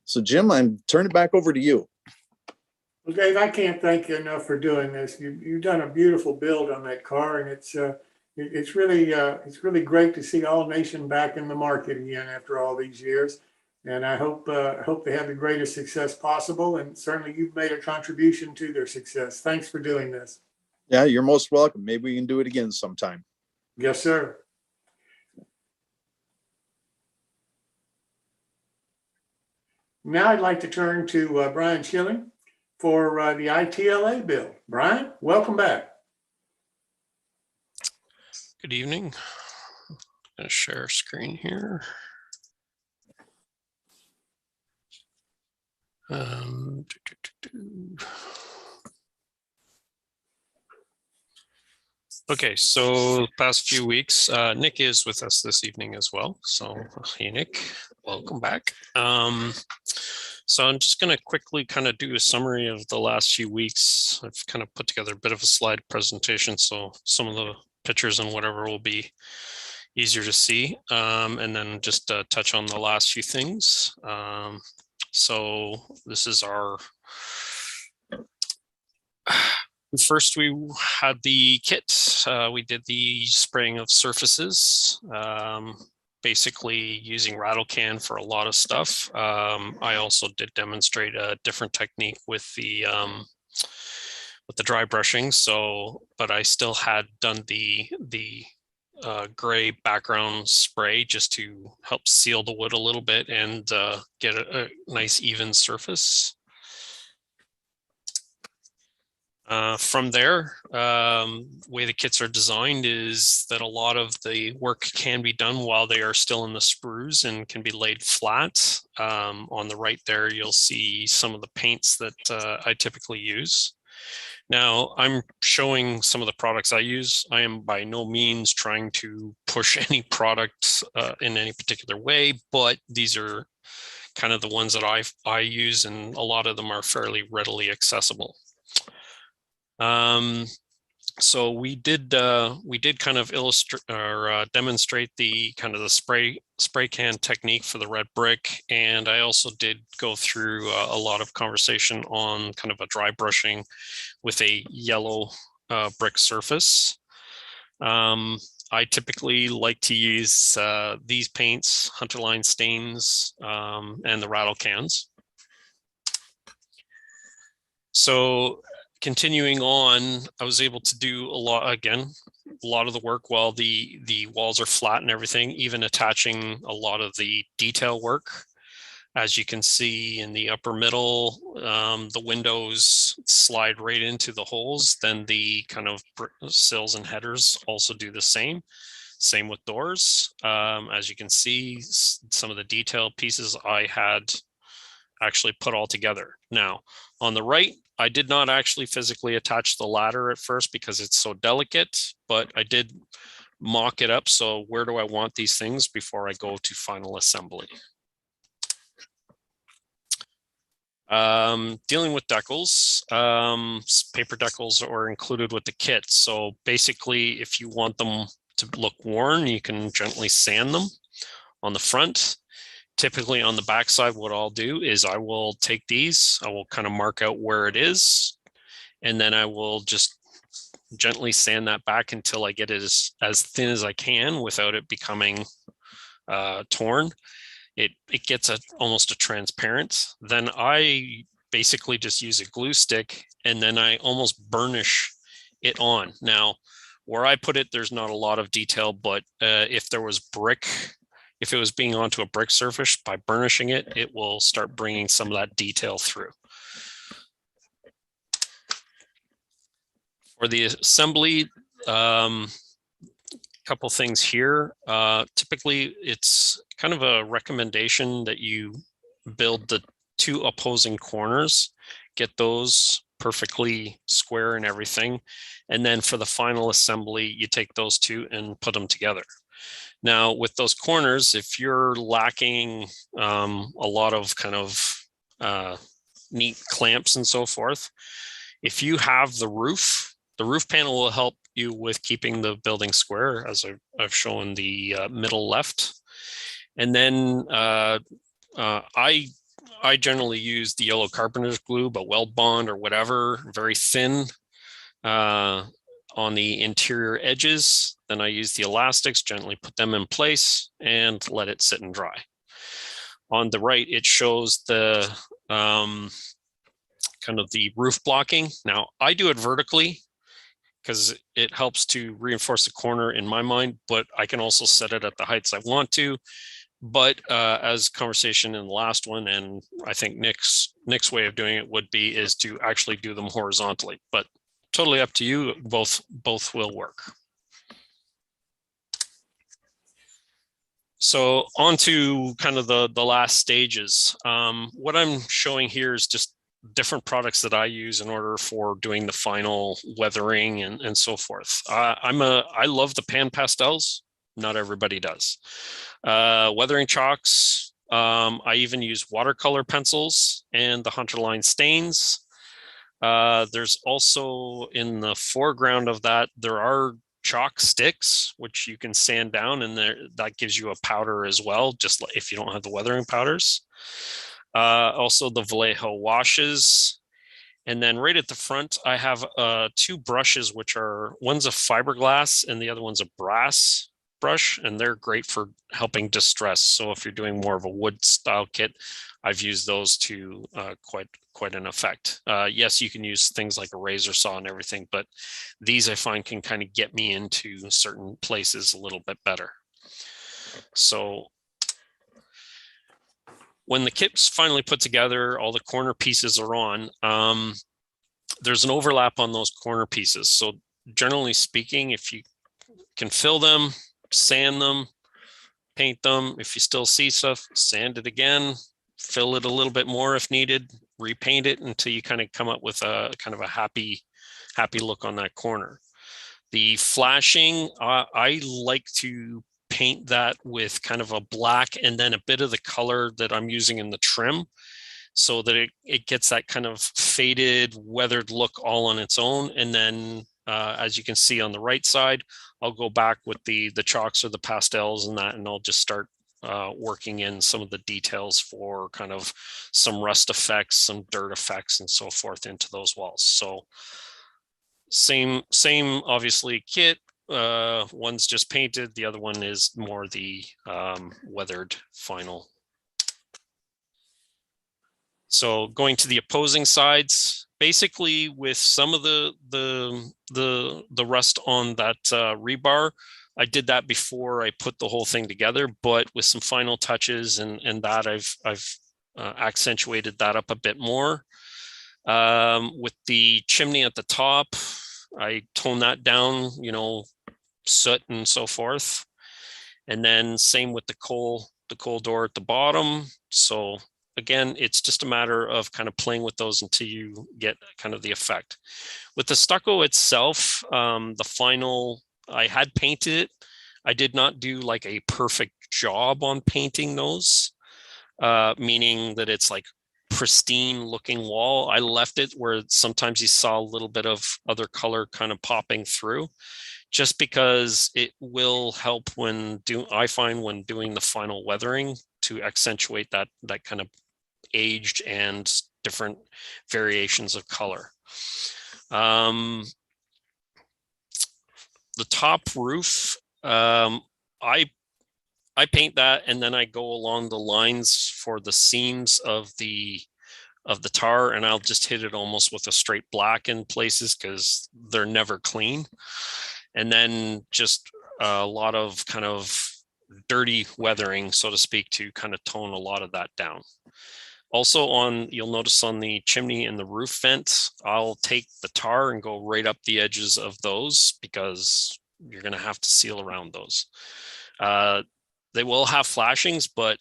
So Jim, I'm turning it back over to you. Well, Dave, I can't thank you enough for doing this. You've done a beautiful build on that car, and it's really great to see All Nation back in the market again after all these years. And I hope they have the greatest success possible. And certainly you've made a contribution to their success. Thanks for doing this. Yeah, you're most welcome. Maybe we can do it again sometime. Yes, sir. Now I'd like to turn to Bryan Schilling for the ITLA build. Bryan, welcome back. Good evening. I'm going to share screen here. Okay, so past few weeks, Nick is with us this evening as well. So hey, Nick, welcome back. So I'm just going to quickly kind of do a summary of the last few weeks. I've kind of put together a bit of a slide presentation, so some of the pictures and whatever will be easier to see, and then just touch on the last few things. So this is our, first we had the kit. We did the spraying of surfaces, basically using rattle can for a lot of stuff. I also did demonstrate a different technique with the dry brushing. So, but I still had done the gray background spray just to help seal the wood a little bit and get a nice even surface. From there, way the kits are designed is that a lot of the work can be done while they are still in the sprues and can be laid flat. On the right there, you'll see some of the paints that I typically use. Now, I'm showing some of the products I use. I am by no means trying to push any product in any particular way, but these are kind of the ones that I use, and a lot of them are fairly readily accessible. So we did kind of illustrate or demonstrate the kind of the spray can technique for the red brick, and I also did go through a lot of conversation on kind of a dry brushing with a yellow brick surface. I typically like to use these paints, Hunterline stains, and the rattle cans. So continuing on, I was able to do a lot of the work while the walls are flat and everything, even attaching a lot of the detail work. As you can see in the upper middle, the windows slide right into the holes. Then the kind of sills and headers also do the same. Same with doors. As you can see, some of the detail pieces I had actually put all together. Now, on the right, I did not actually physically attach the ladder at first because it's so delicate, but I did mock it up. So where do I want these things before I go to final assembly? Dealing with decals, paper decals are included with the kit. So basically, if you want them to look worn, you can gently sand them on the front. Typically on the back side, what I'll do is I will take these, I will kind of mark out where it is, and then I will just gently sand that back until I get it as thin as I can without it becoming torn. It gets almost a transparent. Then I basically just use a glue stick and then I almost burnish it on. Now, where I put it, there's not a lot of detail, but if there was brick, if it was being onto a brick surface, by burnishing it, it will start bringing some of that detail through. For the assembly, couple things here. Typically, it's kind of a recommendation that you build the two opposing corners, get those perfectly square and everything. And then for the final assembly, you take those two and put them together. Now, with those corners, if you're lacking a lot of kind of neat clamps and so forth, if you have the roof panel will help you with keeping the building square, as I've shown the middle left. And then I generally use the yellow carpenter's glue, but weld bond or whatever, very thin on the interior edges. Then I use the elastics, gently put them in place and let it sit and dry. On the right, it shows the kind of the roof blocking. Now I do it vertically because it helps to reinforce the corner in my mind, but I can also set it at the heights I want to. But as conversation in the last one, and I think Nick's way of doing it would be is to actually do them horizontally, but totally up to you. Both will work. So on to kind of the last stages. What I'm showing here is just different products that I use in order for doing the final weathering and so forth. I love the pan pastels. Not everybody does. Weathering chalks. I even use watercolor pencils and the Hunterline stains. There's also in the foreground of that, there are chalk sticks, which you can sand down, and that gives you a powder as well, just like if you don't have the weathering powders. Also the Vallejo washes. And then right at the front, I have two brushes, which are, one's a fiberglass and the other one's a brass brush, and they're great for helping distress. So if you're doing more of a wood style kit, I've used those to quite an effect. Yes, you can use things like a razor saw and everything, but these I find can kind of get me into certain places a little bit better. So when the kit's finally put together, all the corner pieces are on. There's an overlap on those corner pieces. So generally speaking, if you can fill them, sand them, paint them. If you still see stuff, sand it again, fill it a little bit more if needed, repaint it until you kind of come up with a kind of a happy happy look on that corner. The flashing, I like to paint that with kind of a black and then a bit of the color that I'm using in the trim, so that it gets that kind of faded, weathered look all on its own. And then as you can see on the right side, I'll go back with the chalks or the pastels and that, and I'll just start working in some of the details for kind of some rust effects, some dirt effects, and so forth into those walls. So same obviously kit. One's just painted, the other one is more the weathered final. So going to the opposing sides, basically with some of the rust on that rebar, I did that before I put the whole thing together, but with some final touches and that I've accentuated that up a bit more. With the chimney at the top, I toned that down, you know, soot and so forth. And then same with the coal door at the bottom. So again, it's just a matter of kind of playing with those until you get kind of the effect. With the stucco itself, the final, I had painted it. I did not do like a perfect job on painting those, meaning that it's like pristine looking wall. I left it where sometimes you saw a little bit of other color kind of popping through, just because it will help I find when doing the final weathering to accentuate that kind of aged and different variations of color. The top roof, I paint that and then I go along the lines for the seams of the tar, and I'll just hit it almost with a straight black in places because they're never clean. And then just a lot of kind of dirty weathering, so to speak, to kind of tone a lot of that down. Also you'll notice on the chimney and the roof vents, I'll take the tar and go right up the edges of those because you're going to have to seal around those. They will have flashings, but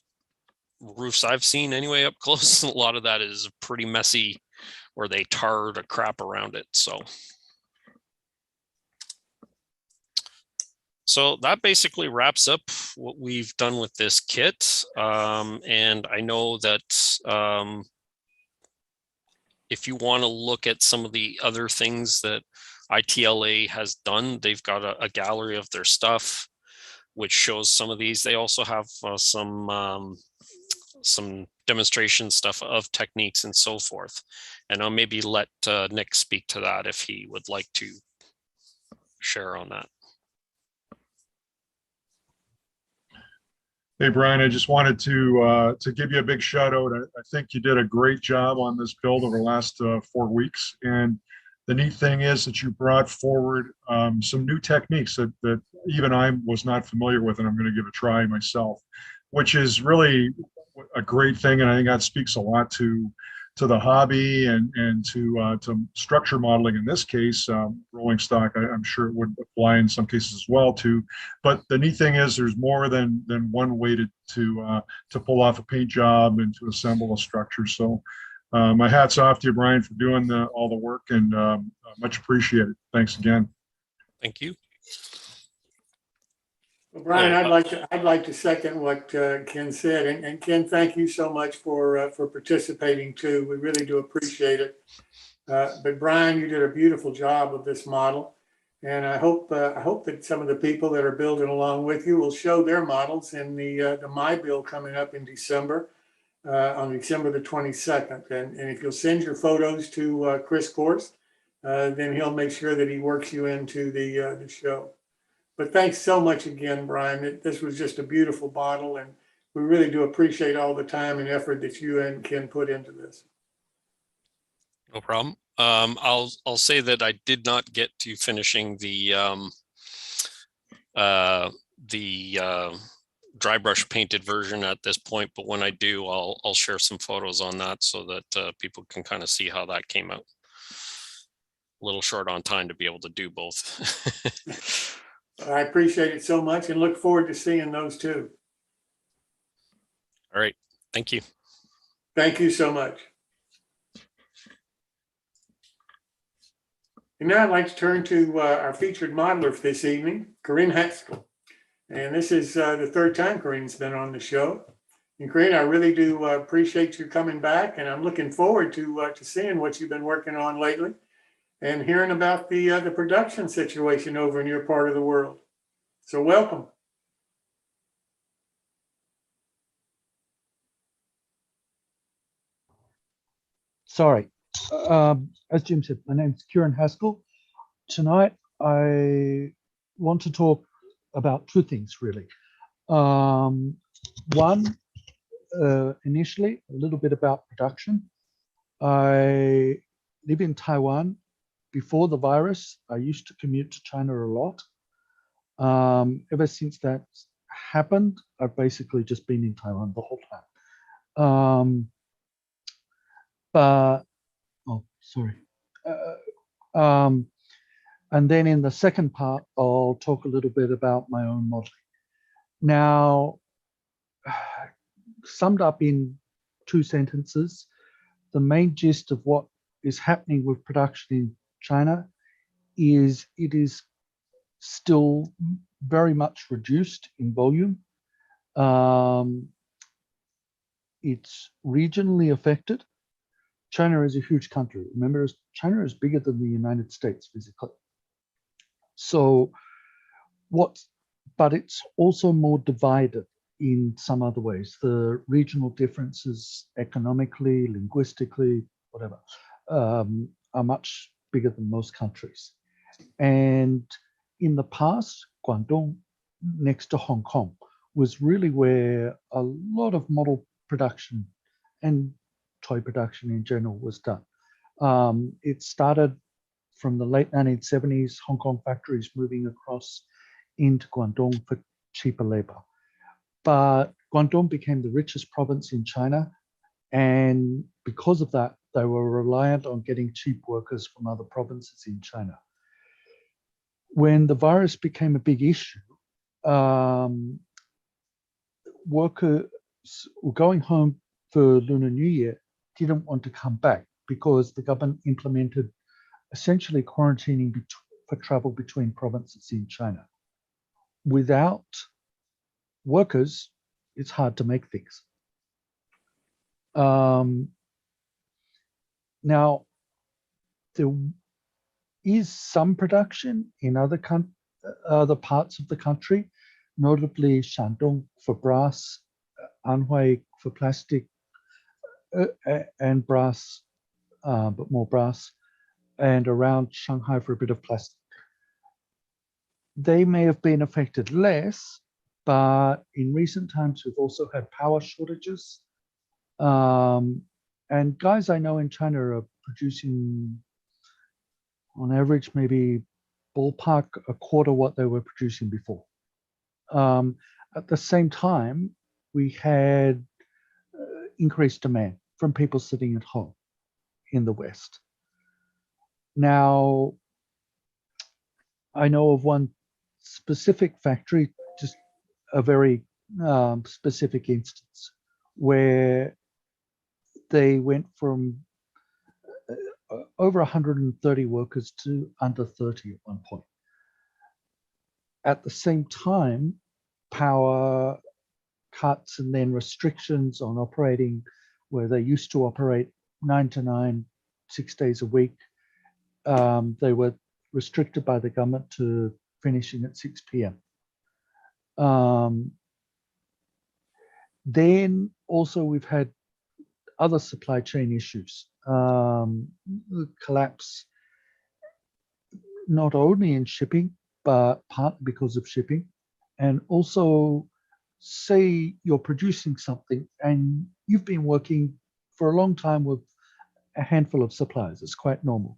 roofs I've seen anyway up close, a lot of that is pretty messy where they tar the crap around it. So that basically wraps up what we've done with this kit. And I know that if you want to look at some of the other things that ITLA has done, they've got a gallery of their stuff, which shows some of these. They also have some demonstration stuff of techniques and so forth. And I'll maybe let Nick speak to that if he would like to share on that. Hey, Bryan, I just wanted to give you a big shout out. I think you did a great job on this build over the last 4 weeks. And the neat thing is that you brought forward some new techniques that even I was not familiar with, and I'm going to give a try myself, which is really a great thing. And I think that speaks a lot to the hobby and to structure modeling in this case. Rolling stock, I'm sure it would apply in some cases as well too. But the neat thing is there's more than one way to pull off a paint job and to assemble a structure. So my hat's off to you, Bryan, for doing all the work, and much appreciated. Thanks again. Thank you. Well, Bryan, I'd like to second what Ken said, and Ken, thank you so much for participating too. We really do appreciate it. But Bryan, you did a beautiful job of this model, and I hope that some of the people that are building along with you will show their models in the My Build coming up in December, on December the 22nd. And if you'll send your photos to Chris Gorst, then he'll make sure that he works you into the show. But thanks so much again, Bryan. This was just a beautiful bottle, and we really do appreciate all the time and effort that you and Ken put into this. No problem. I'll say that I did not get to finishing the dry brush painted version at this point, but when I do, I'll share some photos on that so that people can kind of see how that came out. A little short on time to be able to do both. I appreciate it so much and look forward to seeing those too. All right. Thank you. Thank you so much. And now I'd like to turn to our featured modeler for this evening, Corrine Haskell. And this is the third time Corrine's been on the show. And Corrine, I really do appreciate you coming back, and I'm looking forward to seeing what you've been working on lately and hearing about the production situation over in your part of the world. So welcome. Sorry. As Jim said, my name's Corrine Haskell. Tonight, I want to talk about two things, really. One, initially, a little bit about production. I live in Taiwan. Before the virus, I used to commute to China a lot. Ever since that happened, I've basically just been in Taiwan the whole time. And then in the second part, I'll talk a little bit about my own modeling. Now, summed up in two sentences, the main gist of what is happening with production in China is it is still very much reduced in volume. It's regionally affected. China is a huge country. Remember, China is bigger than the United States physically. So but it's also more divided in some other ways. The regional differences economically, linguistically, whatever, are much bigger than most countries. And in the past, Guangdong, next to Hong Kong, was really where a lot of model production and toy production in general was done. It started from the late 1970s, Hong Kong factories moving across into Guangdong for cheaper labor. But Guangdong became the richest province in China. And because of that, they were reliant on getting cheap workers from other provinces in China. When the virus became a big issue, workers going home for Lunar New Year didn't want to come back because the government implemented essentially quarantining for travel between provinces in China. Without workers, it's hard to make things. Now, there is some production in other parts of the country, notably Shandong for brass, Anhui for plastic, and brass, but more brass, and around Shanghai for a bit of plastic. They may have been affected less, but in recent times, we've also had power shortages. And guys I know in China are producing, on average, maybe ballpark a quarter what they were producing before. At the same time, we had increased demand from people sitting at home in the West. Now, I know of one specific factory, just a very specific instance, where they went from over 130 workers to under 30 at one point. At the same time, power cuts and then restrictions on operating where they used to operate 9 to 9, 6 days a week. They were restricted by the government to finishing at 6 p.m. Then also we've had other supply chain issues, collapse, not only in shipping, but partly because of shipping. And also, say you're producing something and you've been working for a long time with a handful of suppliers. It's quite normal.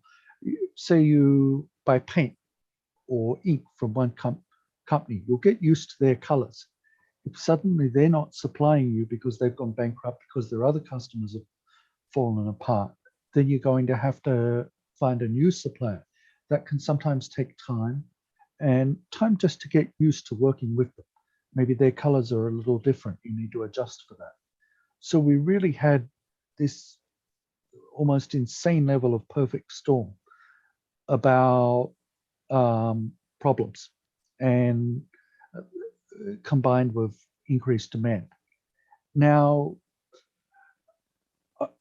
Say you buy paint or ink from one company, you'll get used to their colors. If suddenly they're not supplying you because they've gone bankrupt, because their other customers have fallen apart, then you're going to have to find a new supplier. That can sometimes take time, and time just to get used to working with them. Maybe their colors are a little different. You need to adjust for that. So we really had this almost insane level of perfect storm about problems and combined with increased demand. Now,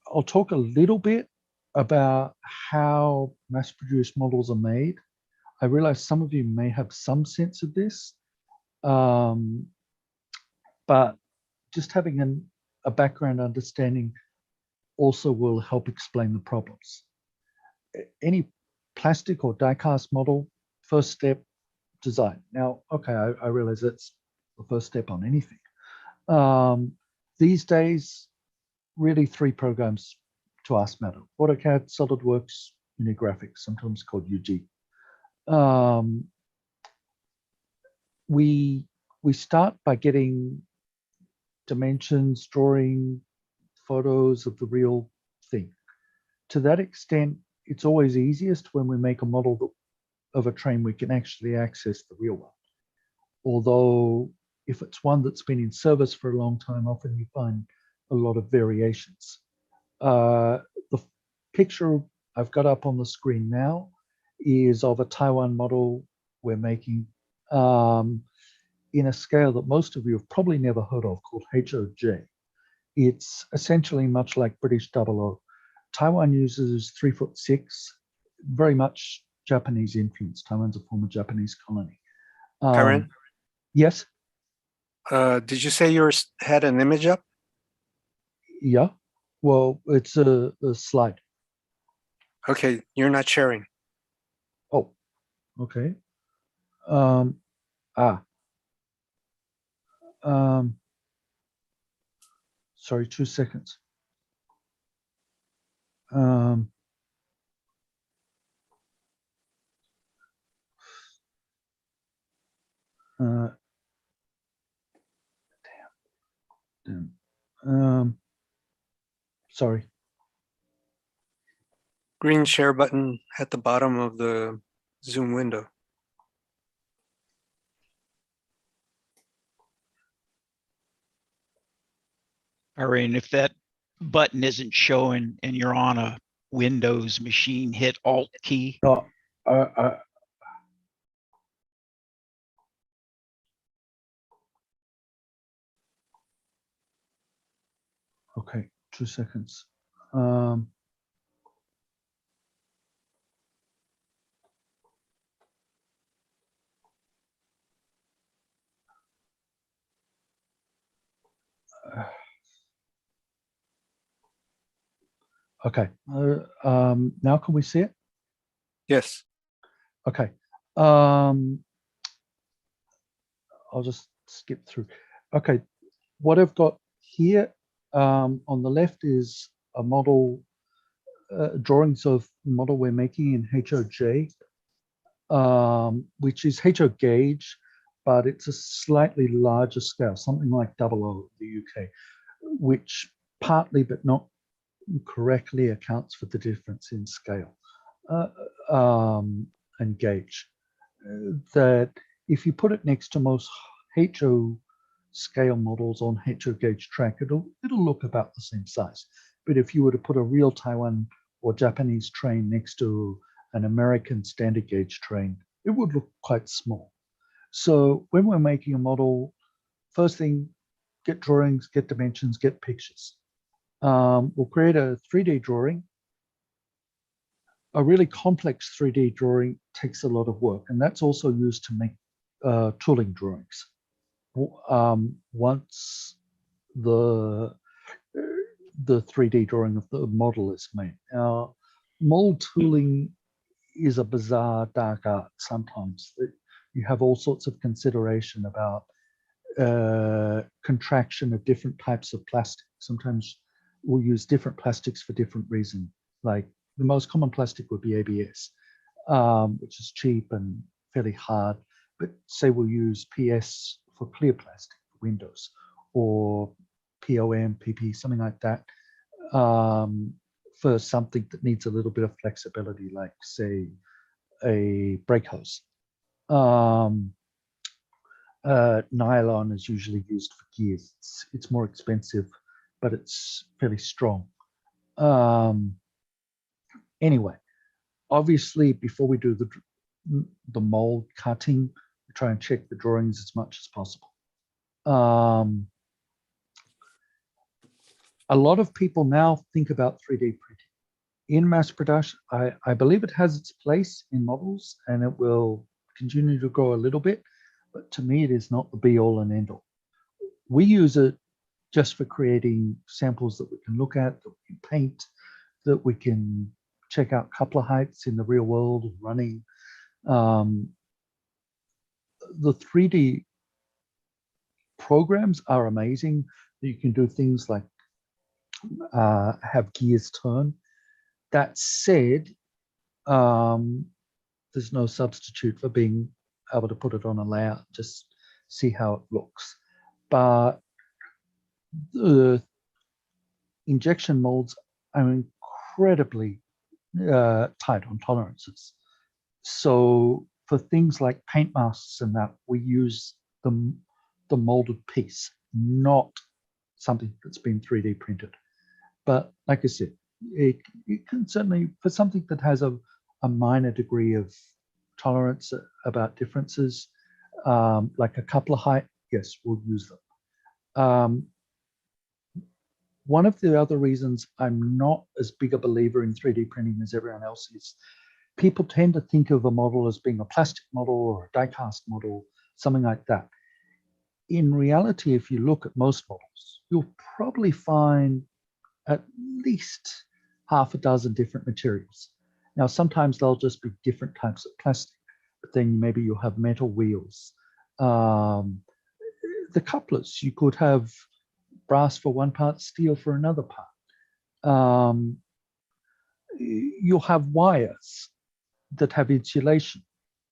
I'll talk a little bit about how mass-produced models are made. I realize some of you may have some sense of this, but just having a background understanding also will help explain the problems. Any plastic or die-cast model, first step, design. Now, okay, I realize that's the first step on anything. These days, really 3 programs to us matter: AutoCAD, SolidWorks, Unigraphics, sometimes called UG. We start by getting dimensions, drawing photos of the real thing. To that extent, it's always easiest when we make a model of a train we can actually access the real one. Although if it's one that's been in service for a long time, often you find a lot of variations. The picture I've got up on the screen now is of a Taiwan model we're making in a scale that most of you have probably never heard of, called HOJ. It's essentially much like British 00. Taiwan uses 3'6", very much Japanese influence. Taiwan's a former Japanese colony. Karen? Yes? Did you say yours had an image up? Yeah. Well, it's a slide. Okay, you're not sharing. Oh, okay. Sorry, 2 seconds. Damn. Sorry. Green share button at the bottom of the Zoom window. Irene, if that button isn't showing and you're on a Windows machine, hit Alt key. No, okay, 2 seconds. Okay. Now can we see it? Yes. Okay. I'll just skip through. Okay. What I've got here on the left is a model, drawings of model we're making in HOJ, which is HO gauge, but it's a slightly larger scale, something like 00 in the UK, which partly but not correctly accounts for the difference in scale and gauge. That if you put it next to most HO scale models on HO gauge track, it'll look about the same size. But if you were to put a real Taiwan or Japanese train next to an American standard gauge train, it would look quite small. So when we're making a model, first thing, get drawings, get dimensions, get pictures. We'll create a 3D drawing. A really complex 3D drawing takes a lot of work, and that's also used to make tooling drawings. Once the 3D drawing of the model is made. Now, mold tooling is a bizarre dark art sometimes. You have all sorts of consideration about contraction of different types of plastic. Sometimes we'll use different plastics for different reasons. Like the most common plastic would be ABS, which is cheap and fairly hard. But say we'll use PS for clear plastic for windows, or POM, PP, something like that, for something that needs a little bit of flexibility, like say a brake hose. Nylon is usually used for gears. It's more expensive, but it's fairly strong. Anyway, obviously, before we do the mold cutting, we try and check the drawings as much as possible. A lot of people now think about 3D printing. In mass production, I believe it has its place in models and it will continue to grow a little bit, but to me, it is not the be all and end all. We use it just for creating samples that we can look at, that we can paint, that we can check out coupler heights in the real world and running. The 3D programs are amazing. You can do things like have gears turn. That said, there's no substitute for being able to put it on a layout, just see how it looks. But the injection molds are incredibly tight on tolerances. So for things like paint masks and that, we use the molded piece, not something that's been 3D printed. But like I said, it can certainly, for something that has a minor degree of tolerance about differences, like a coupler height, yes, we'll use them. One of the other reasons I'm not as big a believer in 3D printing as everyone else is, people tend to think of a model as being a plastic model or a die-cast model, something like that. In reality, if you look at most models, you'll probably find at least half a dozen different materials. Now, sometimes they'll just be different types of plastic, but then maybe you'll have metal wheels. The couplers, you could have brass for one part, steel for another part. You'll have wires that have insulation.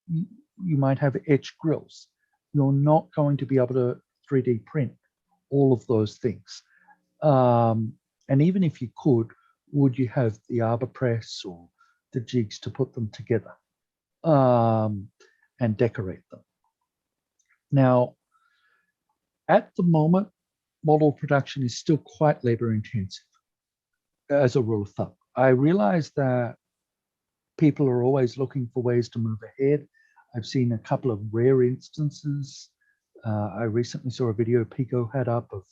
You might have etched grills. You're not going to be able to 3D print all of those things. And even if you could, would you have the arbor press or the jigs to put them together and decorate them? Now, at the moment, model production is still quite labor intensive as a rule of thumb. I realize that people are always looking for ways to move ahead. I've seen a couple of rare instances. I recently saw a video Pico had up of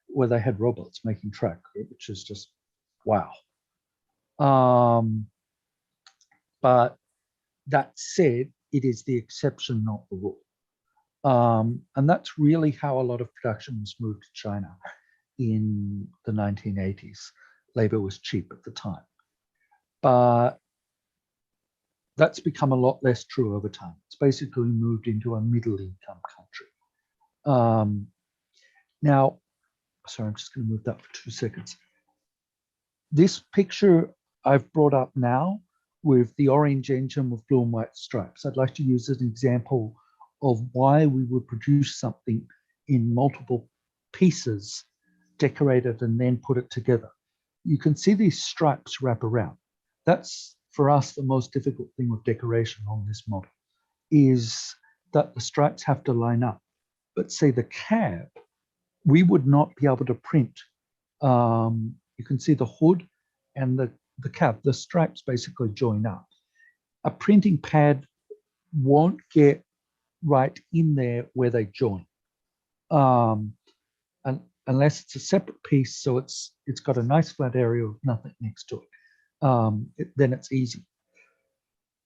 where they had robots making track, which is just wow. But that said, it is the exception, not the rule. And that's really how a lot of production was moved to China in the 1980s. Labor was cheap at the time. But that's become a lot less true over time. It's basically moved into a middle income country. Now, sorry, I'm just going to move that for 2 seconds. This picture I've brought up now with the orange engine with blue and white stripes. I'd like to use as an example of why we would produce something in multiple pieces, decorated and then put it together. You can see these stripes wrap around. That's, for us, the most difficult thing with decoration on this model, is that the stripes have to line up. But say the cab, we would not be able to print. You can see the hood and the cab, the stripes basically join up. A printing pad won't get right in there where they join, and unless it's a separate piece, so it's got a nice flat area with nothing next to it. Then it's easy.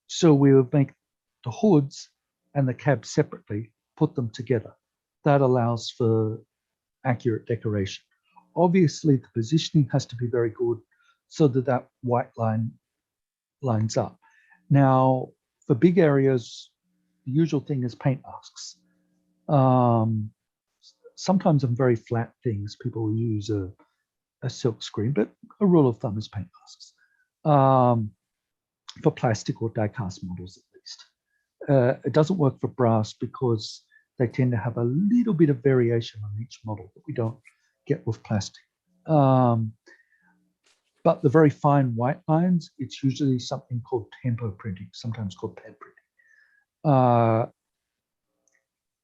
So we would make the hoods and the cab separately, put them together. That allows for accurate decoration. Obviously, the positioning has to be very good so that that white line lines up. Now, for big areas, the usual thing is paint masks. Sometimes on very flat things, people will use a silk screen, but a rule of thumb is paint masks. For plastic or die-cast models, at least. It doesn't work for brass because they tend to have a little bit of variation on each model that we don't get with plastic. But the very fine white lines, it's usually something called tempo printing, sometimes called pad printing.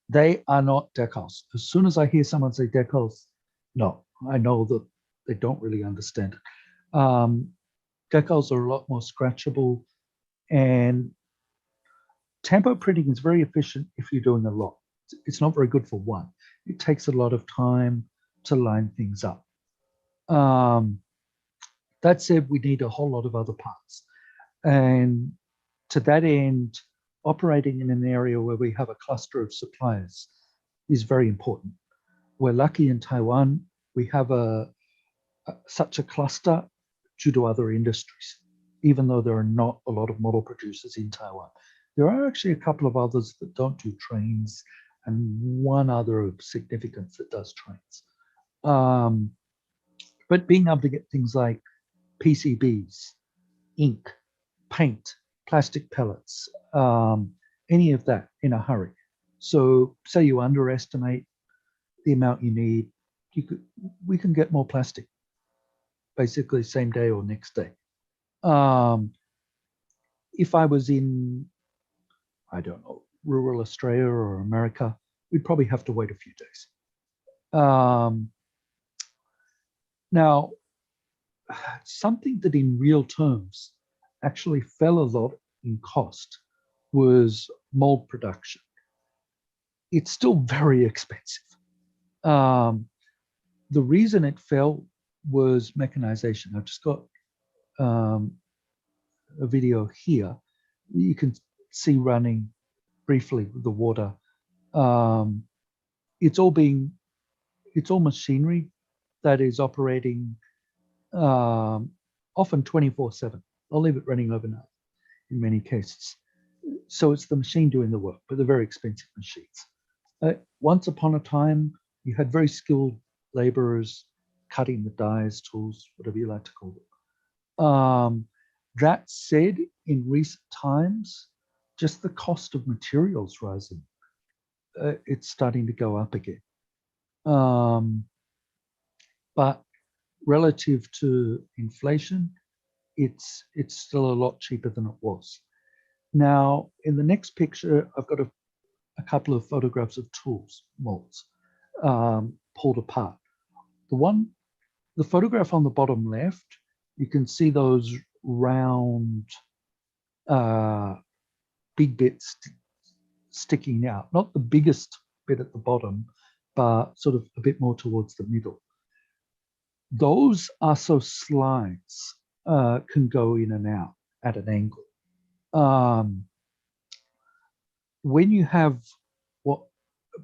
They are not decals. As soon as I hear someone say decals, no, I know that they don't really understand it. Decals are a lot more scratchable. And tempo printing is very efficient if you're doing a lot. It's not very good for one. It takes a lot of time to line things up. That said, we need a whole lot of other parts. And to that end, operating in an area where we have a cluster of suppliers is very important. We're lucky in Taiwan, we have such a cluster due to other industries, even though there are not a lot of model producers in Taiwan. There are actually a couple of others that don't do trains and one other of significance that does trains. But being able to get things like PCBs, ink, paint, plastic pellets, any of that in a hurry. So say you underestimate the amount you need, we can get more plastic, basically same day or next day. If I was in, I don't know, rural Australia or America, we'd probably have to wait a few days. Now, something that in real terms actually fell a lot in cost was mold production. It's still very expensive. The reason it fell was mechanization. I've just got a video here. You can see running briefly with the water. It's all machinery that is operating often 24/7. I'll leave it running overnight in many cases. So it's the machine doing the work, but they're very expensive machines. Once upon a time, you had very skilled laborers cutting the dies, tools, whatever you like to call them. That said, in recent times, just the cost of materials rising, it's starting to go up again. But relative to inflation, it's still a lot cheaper than it was. Now, in the next picture, I've got a couple of photographs of tools, molds, pulled apart. The photograph on the bottom left, you can see those round, big bits sticking out. Not the biggest bit at the bottom, but sort of a bit more towards the middle. Those are so slides can go in and out at an angle. When you have what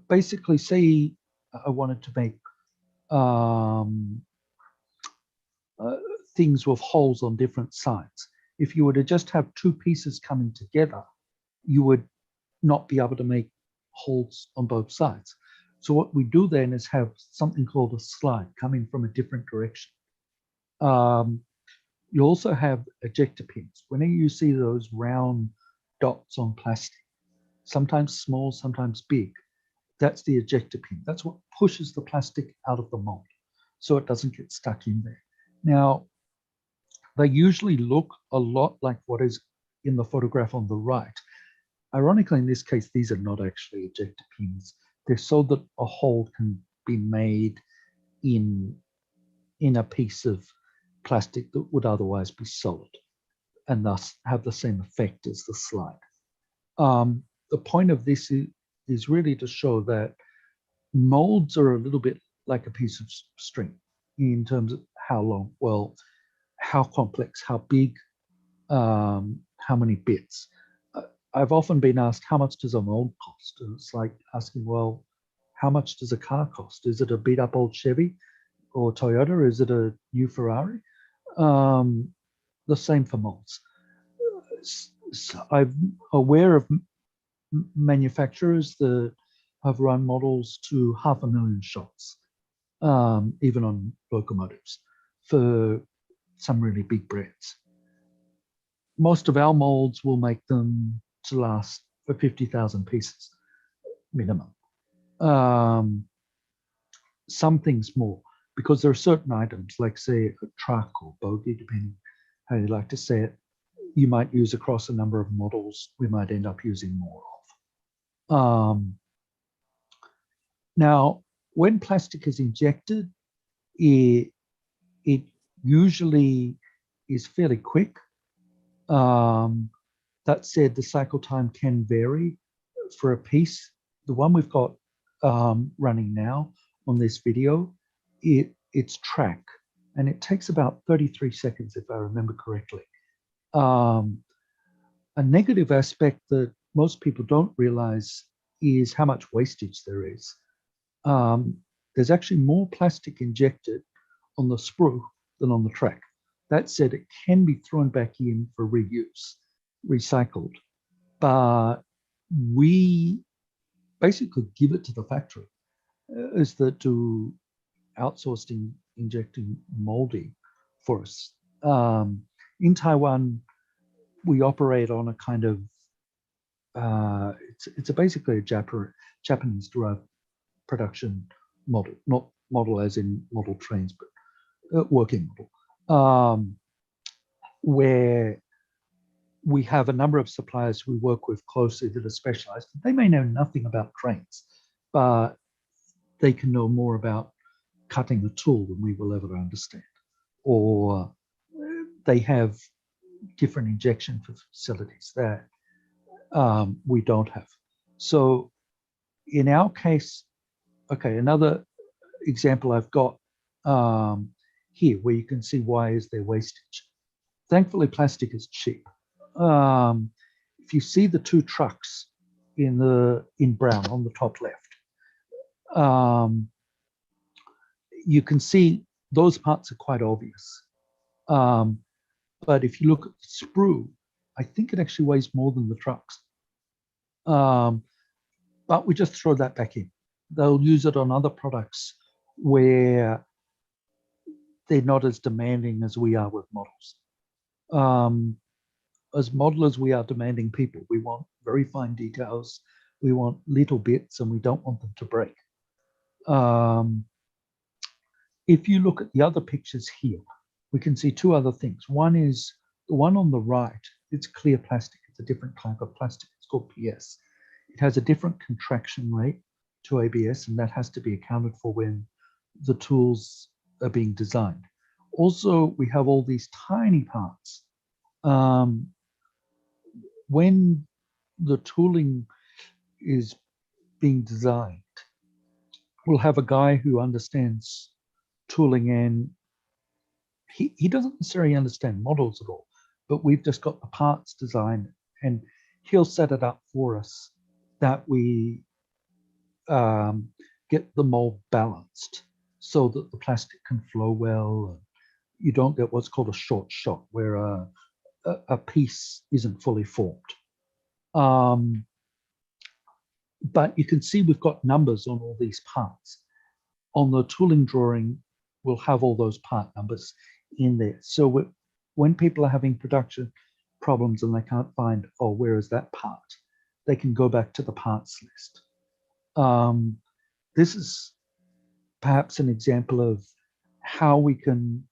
basically, say I wanted to make things with holes on different sides. If you were to just have two pieces coming together, you would not be able to make holes on both sides. So what we do then is have something called a slide coming from a different direction. You also have ejector pins. Whenever you see those round dots on plastic, sometimes small, sometimes big, that's the ejector pin. That's what pushes the plastic out of the mold so it doesn't get stuck in there. Now, they usually look a lot like what is in the photograph on the right. Ironically, in this case, these are not actually ejector pins. They're so that a hole can be made in a piece of plastic that would otherwise be solid and thus have the same effect as the slide. The point of this is really to show that molds are a little bit like a piece of string in terms of how long, well, how complex, how big, how many bits. I've often been asked, how much does a mold cost? And it's like asking, well, how much does a car cost? Is it a beat up old Chevy or Toyota? Is it a new Ferrari? The same for molds. So I'm aware of manufacturers that have run models to 500,000 shots, even on locomotives, for some really big brands. Most of our molds will make them to last for 50,000 pieces minimum. Some things more, because there are certain items, like say a truck or bogie, depending how you like to say it, you might use across a number of models, we might end up using more of. Now, when plastic is injected, it usually is fairly quick. That said, the cycle time can vary for a piece. The one we've got running now on this video, it's track, and it takes about 33 seconds if I remember correctly. A negative aspect that most people don't realize is how much wastage there is. There's actually more plastic injected on the sprue than on the track. That said, it can be thrown back in for reuse, recycled, but we basically give it to the factory as that do outsourced injecting molding for us. In Taiwan, we operate on a kind of it's basically a Japanese derived production model, not model as in model trains, but working model, where we have a number of suppliers we work with closely that are specialized. They may know nothing about trains, but they can know more about cutting a tool than we will ever understand, or they have different injection facilities that we don't have. So in our case, okay, another example I've got here where you can see why is there wastage. Thankfully, plastic is cheap. If you see the two trucks in brown on the top left, you can see those parts are quite obvious. But if you look at the sprue, I think it actually weighs more than the trucks. But we just throw that back in. They'll use it on other products where they're not as demanding as we are with models. As modelers, we are demanding people. We want very fine details. We want little bits, and we don't want them to break. If you look at the other pictures here, we can see two other things. One is the one on the right, it's clear plastic. It's a different type of plastic. It's called PS. It has a different contraction rate to ABS, and that has to be accounted for when the tools are being designed. Also, we have all these tiny parts. When the tooling is being designed, we'll have a guy who understands tooling, and he doesn't necessarily understand models at all, but we've just got the parts designed, and he'll set it up for us that we get the mold balanced so that the plastic can flow well. And you don't get what's called a short shot, where a piece isn't fully formed. But you can see we've got numbers on all these parts. On the tooling drawing, we'll have all those part numbers in there. So when people are having production problems and they can't find, oh, where is that part? They can go back to the parts list. This is perhaps an example of how we can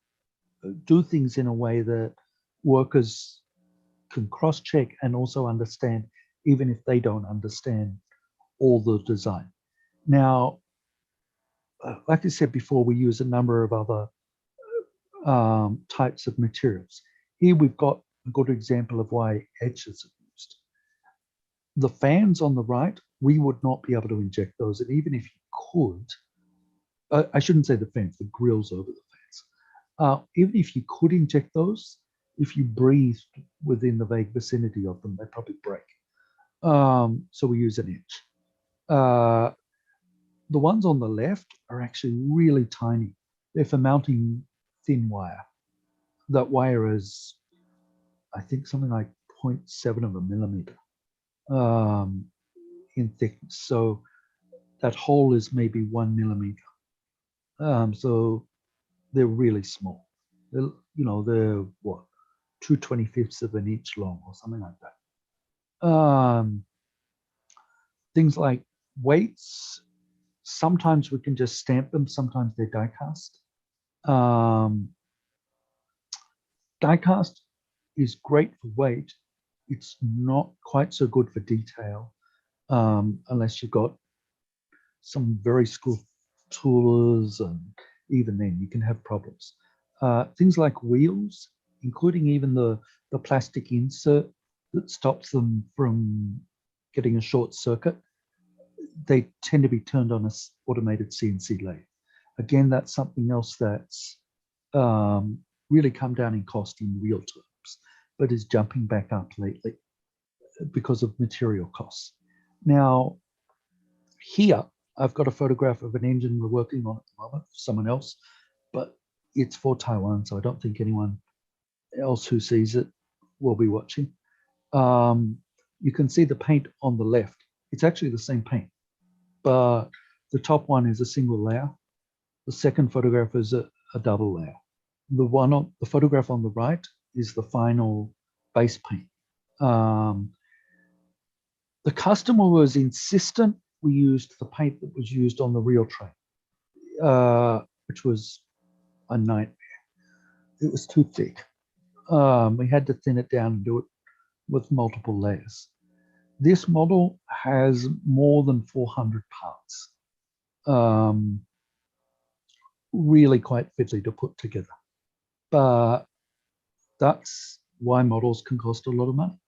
do things in a way that workers can cross-check and also understand, even if they don't understand all the design. Now, like I said before, we use a number of other types of materials. Here we've got a good example of why etchers are used. The fans on the right, we would not be able to inject those. And even if you could, I shouldn't say the fans, the grills over the fans. Even if you could inject those, if you breathed within the vague vicinity of them, they'd probably break. So we use an etch. The ones on the left are actually really tiny. They're for mounting thin wire. That wire is, I think, something like 0.7 of a millimeter in thickness. So that hole is maybe 1 millimeter. So they're really small. They're what, 2/25 of an inch long or something like that. Things like weights, sometimes we can just stamp them, sometimes they're die cast. Die cast is great for weight. It's not quite so good for detail unless you've got some very skilled toolers, and even then you can have problems. Things like wheels, including even the plastic insert that stops them from getting a short circuit, they tend to be turned on a automated CNC lathe. Again, that's something else that's really come down in cost in real terms, but is jumping back up lately because of material costs. Now, here, I've got a photograph of an engine we're working on at the moment for someone else, but it's for Taiwan, so I don't think anyone else who sees it will be watching. You can see the paint on the left. It's actually the same paint, but the top one is a single layer. The second photograph is a double layer. The photograph on the right is the final base paint. The customer was insistent we used the paint that was used on the real train, which was a nightmare. It was too thick. We had to thin it down and do it with multiple layers. This model has more than 400 parts. Really quite fiddly to put together. But that's why models can cost a lot of money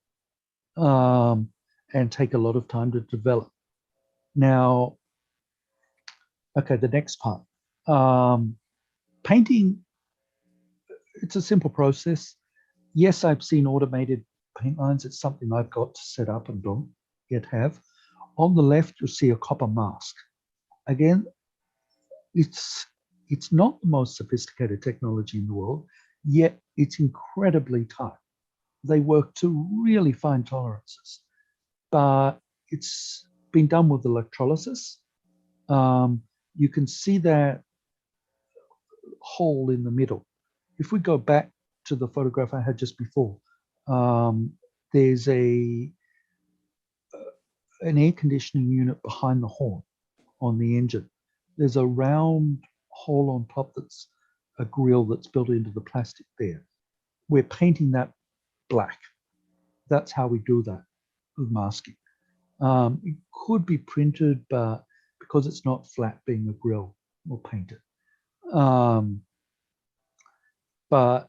and take a lot of time to develop. Now, okay, the next part. Painting, it's a simple process. Yes, I've seen automated paint lines. It's something I've got to set up and don't yet have. On the left, you'll see a copper mask. Again, it's not the most sophisticated technology in the world, yet it's incredibly tight. They work to really fine tolerances, but it's been done with electrolysis. You can see that hole in the middle. If we go back to the photograph I had just before, there's an air conditioning unit behind the horn on the engine. There's a round hole on top that's a grill that's built into the plastic there. We're painting that black. That's how we do that with masking. It could be printed, but because it's not flat being a grill, we'll paint it. But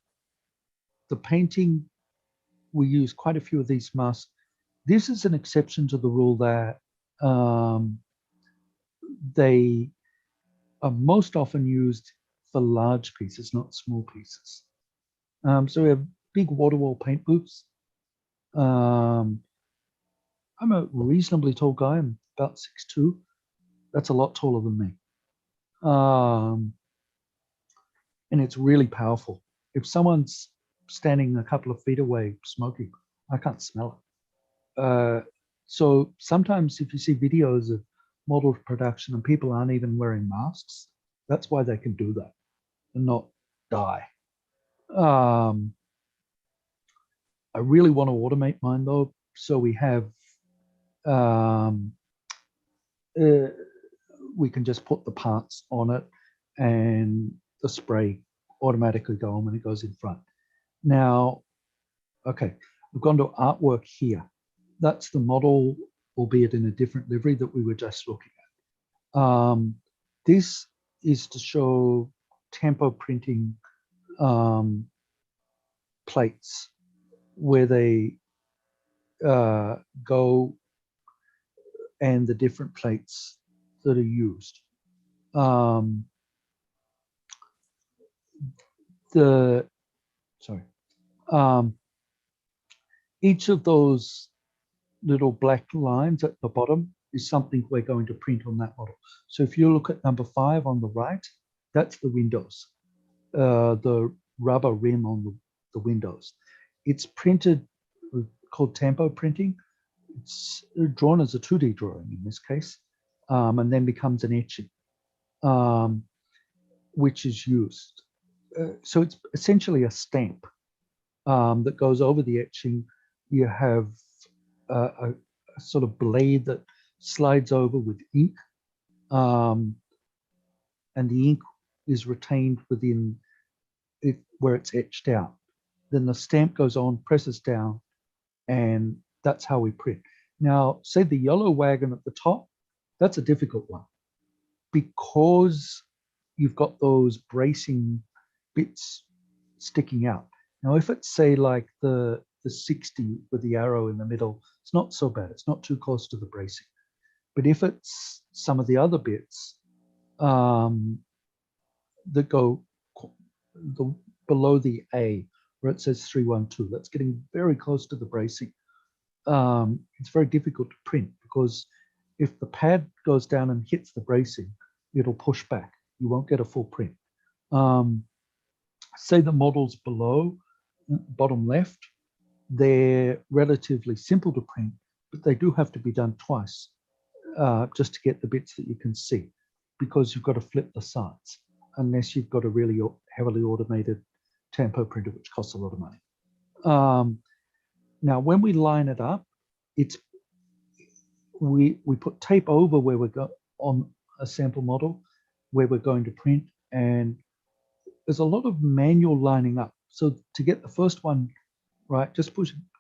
the painting, we use quite a few of these masks. This is an exception to the rule that they are most often used for large pieces, not small pieces. So we have big water wall paint booths. I'm a reasonably tall guy. I'm about 6'2". That's a lot taller than me. And it's really powerful. If someone's standing a couple of feet away smoking, I can't smell it. So sometimes if you see videos of model production and people aren't even wearing masks, that's why they can do that and not die. I really want to automate mine though, so we have we can just put the parts on it and the spray automatically go on when it goes in front. Now, okay, we've gone to artwork here. That's the model, albeit in a different livery that we were just looking at. This is to show tempo printing plates where they go and the different plates that are used. Each of those little black lines at the bottom is something we're going to print on that model. So if you look at number 5 on the right, that's the windows, the rubber rim on the windows. It's printed, called tempo printing. It's drawn as a 2D drawing in this case, and then becomes an etching, which is used. So it's essentially a stamp that goes over the etching. You have a sort of blade that slides over with ink, and the ink is retained within it where it's etched out. Then the stamp goes on, presses down, and that's how we print. Now, say the yellow wagon at the top, that's a difficult one because you've got those bracing bits sticking out. Now, if it's say like the the 60 with the arrow in the middle, it's not so bad. It's not too close to the bracing. But if it's some of the other bits that go below the A, where it says 312, that's getting very close to the bracing. It's very difficult to print because if the pad goes down and hits the bracing, it'll push back. You won't get a full print. Say the models below, bottom left, they're relatively simple to print, but they do have to be done twice just to get the bits that you can see, because you've got to flip the sides unless you've got a really heavily automated tampo printer, which costs a lot of money. Now, when we line it up, we put tape over where we go on a sample model where we're going to print, and there's a lot of manual lining up. So to get the first one right, just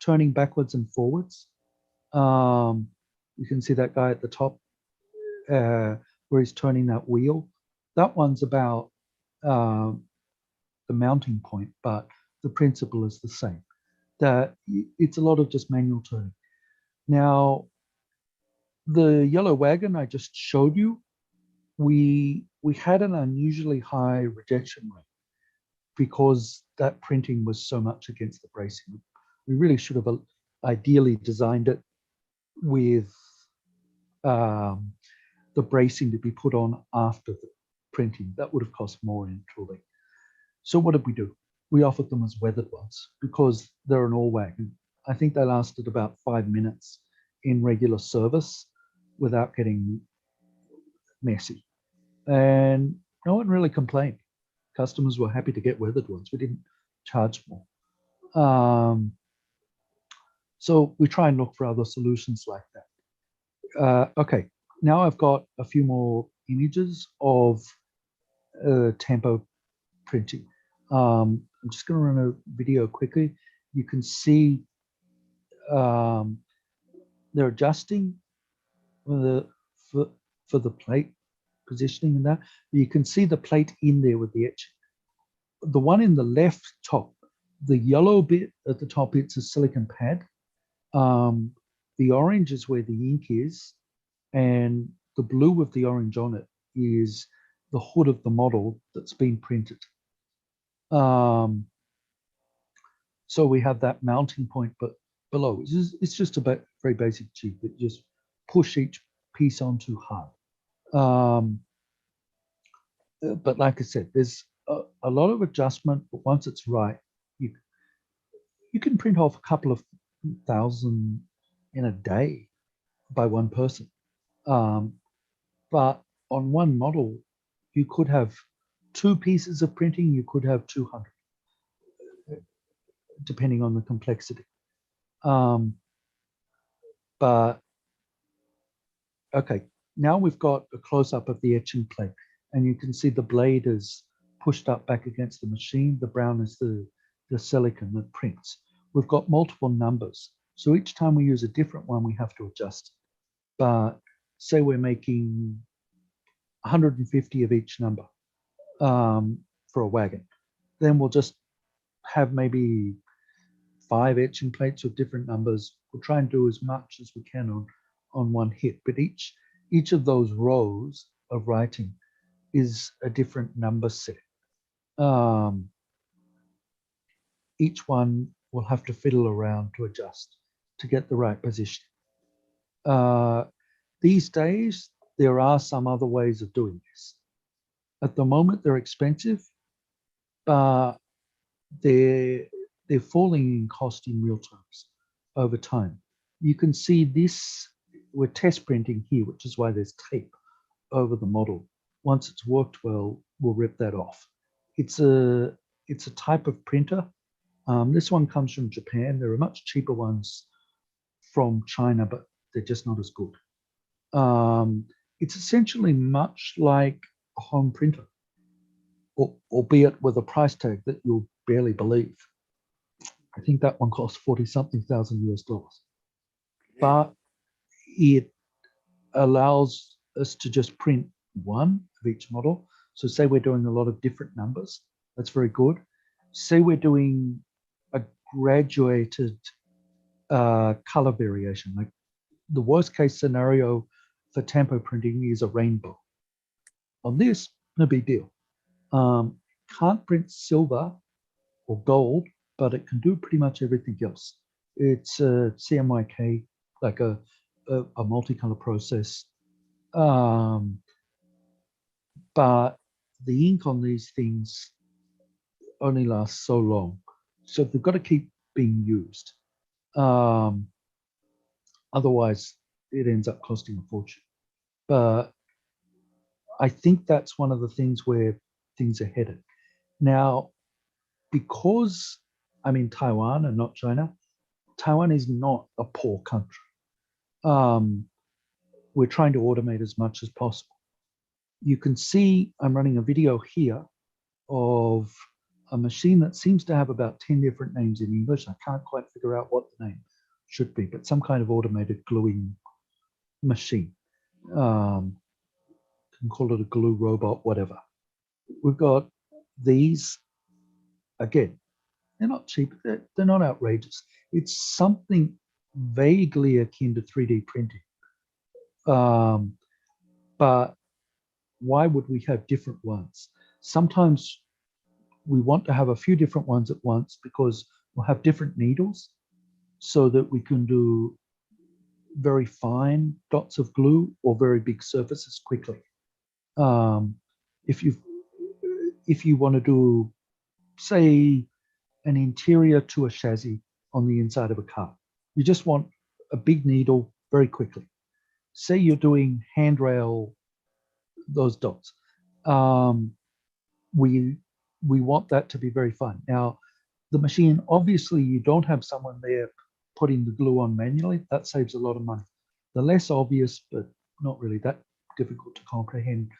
turning backwards and forwards. You can see that guy at the top where he's turning that wheel. That one's about the mounting point, but the principle is the same. That it's a lot of just manual turning. Now, the yellow wagon I just showed you, we had an unusually high rejection rate because that printing was so much against the bracing. We really should have ideally designed it with the bracing to be put on after the printing. That would have cost more in tooling. So what did we do? We offered them as weathered ones because they're an all wagon. I think they lasted about 5 minutes in regular service without getting messy. And no one really complained. Customers were happy to get weathered ones. We didn't charge more. So we try and look for other solutions like that. Okay, now I've got a few more images of tampo printing. I'm just going to run a video quickly. You can see they're adjusting for the plate positioning and that. You can see the plate in there with the etching. The one in the left top, the yellow bit at the top, it's a silicon pad. The orange is where the ink is, and the blue with the orange on it is the hood of the model that's been printed. So we have that mounting point, but below it's just a very basic cheat that just push each piece onto hard. But like I said, there's a lot of adjustment, but once it's right, you can print off a couple of thousand in a day by one person. But on one model, you could have 2 pieces of printing, you could have 200, depending on the complexity. But okay, now we've got a close-up of the etching plate, and you can see the blade is pushed up back against the machine. The brown is the silicon that prints. We've got multiple numbers, so each time we use a different one, we have to adjust. But say we're making 150 of each number for a wagon, then we'll just have maybe 5 etching plates with different numbers. We'll try and do as much as we can on one hit, but each of those rows of writing is a different number set. Each one will have to fiddle around to adjust to get the right position. These days, there are some other ways of doing this. At the moment, they're expensive, but they're falling in cost in real terms over time. You can see this, we're test printing here, which is why there's tape over the model. Once it's worked well, we'll rip that off. It's a type of printer. This one comes from Japan. There are much cheaper ones from China, but they're just not as good. It's essentially much like a home printer, albeit with a price tag that you'll barely believe. I think that one costs 40-something thousand US dollars. But it allows us to just print one of each model. So say we're doing a lot of different numbers, that's very good. Say we're doing a graduated color variation. Like the worst case scenario for tempo printing is a rainbow. On this, no big deal. Can't print silver or gold, but it can do pretty much everything else. It's a CMYK, like a multicolor process. But the ink on these things only lasts so long. So they've got to keep being used. Otherwise, it ends up costing a fortune. But I think that's one of the things where things are headed. Now, because I'm in Taiwan and not China, Taiwan is not a poor country. We're trying to automate as much as possible. You can see I'm running a video here of a machine that seems to have about 10 different names in English. I can't quite figure out what the name should be, but some kind of automated gluing machine. Can call it a glue robot, whatever. We've got these, again, they're not cheap, they're not outrageous. It's something vaguely akin to 3D printing. But why would we have different ones? Sometimes we want to have a few different ones at once because we'll have different needles so that we can do very fine dots of glue or very big surfaces quickly. If you want to do, say, an interior to a chassis on the inside of a car, you just want a big needle very quickly. Say you're doing handrail, those dots. We want that to be very fine. Now, the machine, obviously you don't have someone there putting the glue on manually. That saves a lot of money. The less obvious, but not really that difficult to comprehend,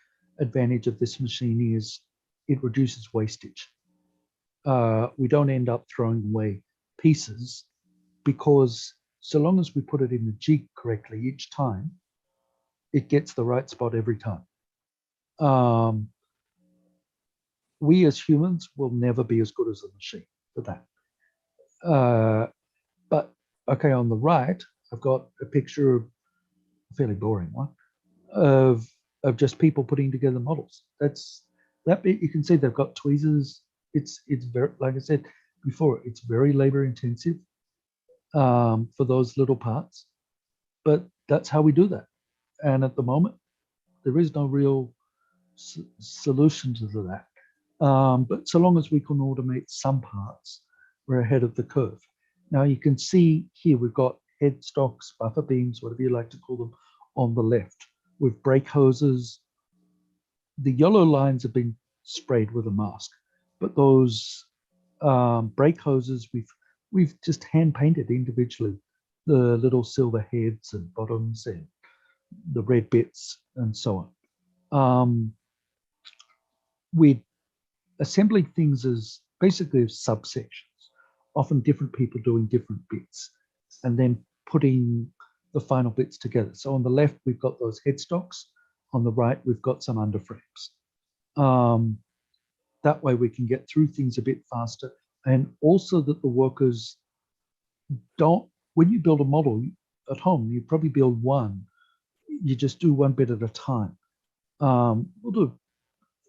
advantage of this machine is it reduces wastage. We don't end up throwing away pieces because so long as we put it in the jig correctly each time, it gets the right spot every time. We as humans will never be as good as the machine for that. But okay, on the right, I've got a picture of a fairly boring one of just people putting together models. That's that bit. You can see they've got tweezers. It's very, like I said before, it's very labor intensive for those little parts, but that's how we do that. And at the moment, there is no real solution to that. But so long as we can automate some parts, we're ahead of the curve. Now you can see here we've got headstocks, buffer beams, whatever you like to call them, on the left with brake hoses. The yellow lines have been sprayed with a mask, but those brake hoses we've just hand painted individually, the little silver heads and bottoms and the red bits and so on. We're assembling things as basically as subsections, often different people doing different bits, and then putting the final bits together. So on the left, we've got those headstocks. On the right, we've got some underframes. That way we can get through things a bit faster, and also that the workers don't, when you build a model at home, you probably build one, you just do one bit at a time. We'll do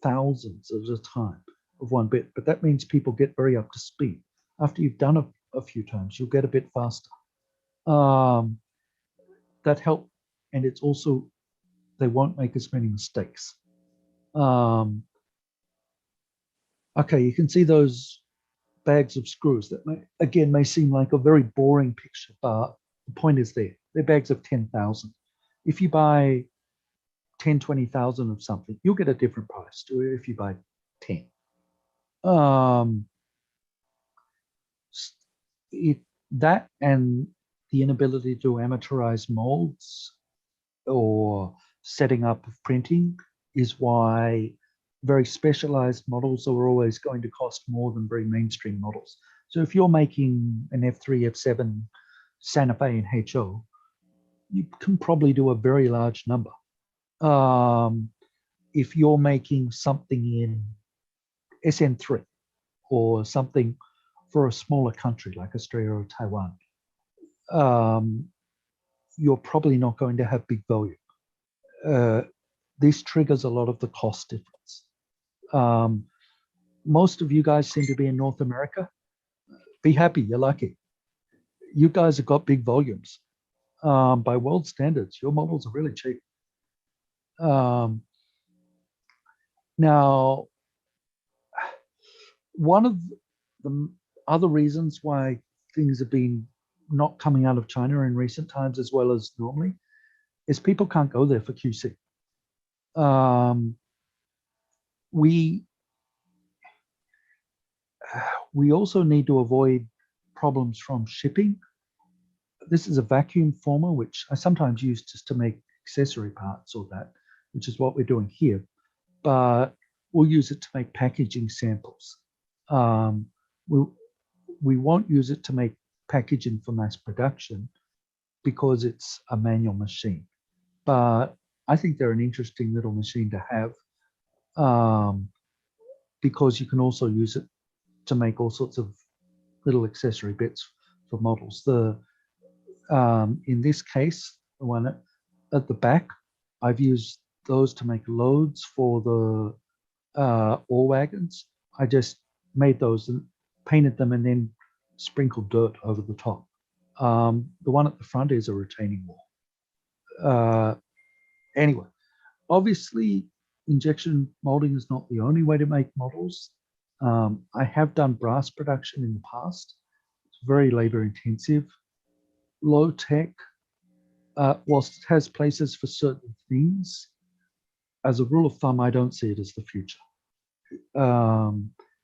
thousands at a time of one bit, but that means people get very up to speed. After you've done a few times, you'll get a bit faster. That helps, and it's also, they won't make as many mistakes. Okay, you can see those bags of screws that may seem like a very boring picture, but the point is they're bags of 10,000. If you buy 10, 20,000 of something, you'll get a different price to it if you buy 10. That and the inability to amateurize molds or setting up of printing is why very specialized models are always going to cost more than very mainstream models. So if you're making an F3, F7, Santa Fe and HO, you can probably do a very large number. If you're making something in SN3 or something for a smaller country like Australia or Taiwan, you're probably not going to have big volume. This triggers a lot of the cost difference. Most of you guys seem to be in North America. Be happy, you're lucky. You guys have got big volumes. By world standards, your models are really cheap. Now, one of the other reasons why things have been not coming out of China in recent times as well as normally is people can't go there for QC. We also need to avoid problems from shipping. This is a vacuum former, which I sometimes use just to make accessory parts or that, which is what we're doing here. But we'll use it to make packaging samples. We won't use it to make packaging for mass production because it's a manual machine. But I think they're an interesting little machine to have because you can also use it to make all sorts of little accessory bits for models. In this case, the one at the back, I've used those to make loads for the ore wagons. I just made those and painted them and then sprinkled dirt over the top. The one at the front is a retaining wall. Anyway, obviously, injection molding is not the only way to make models. I have done brass production in the past. It's very labor intensive, low tech. Whilst it has places for certain things, as a rule of thumb, I don't see it as the future.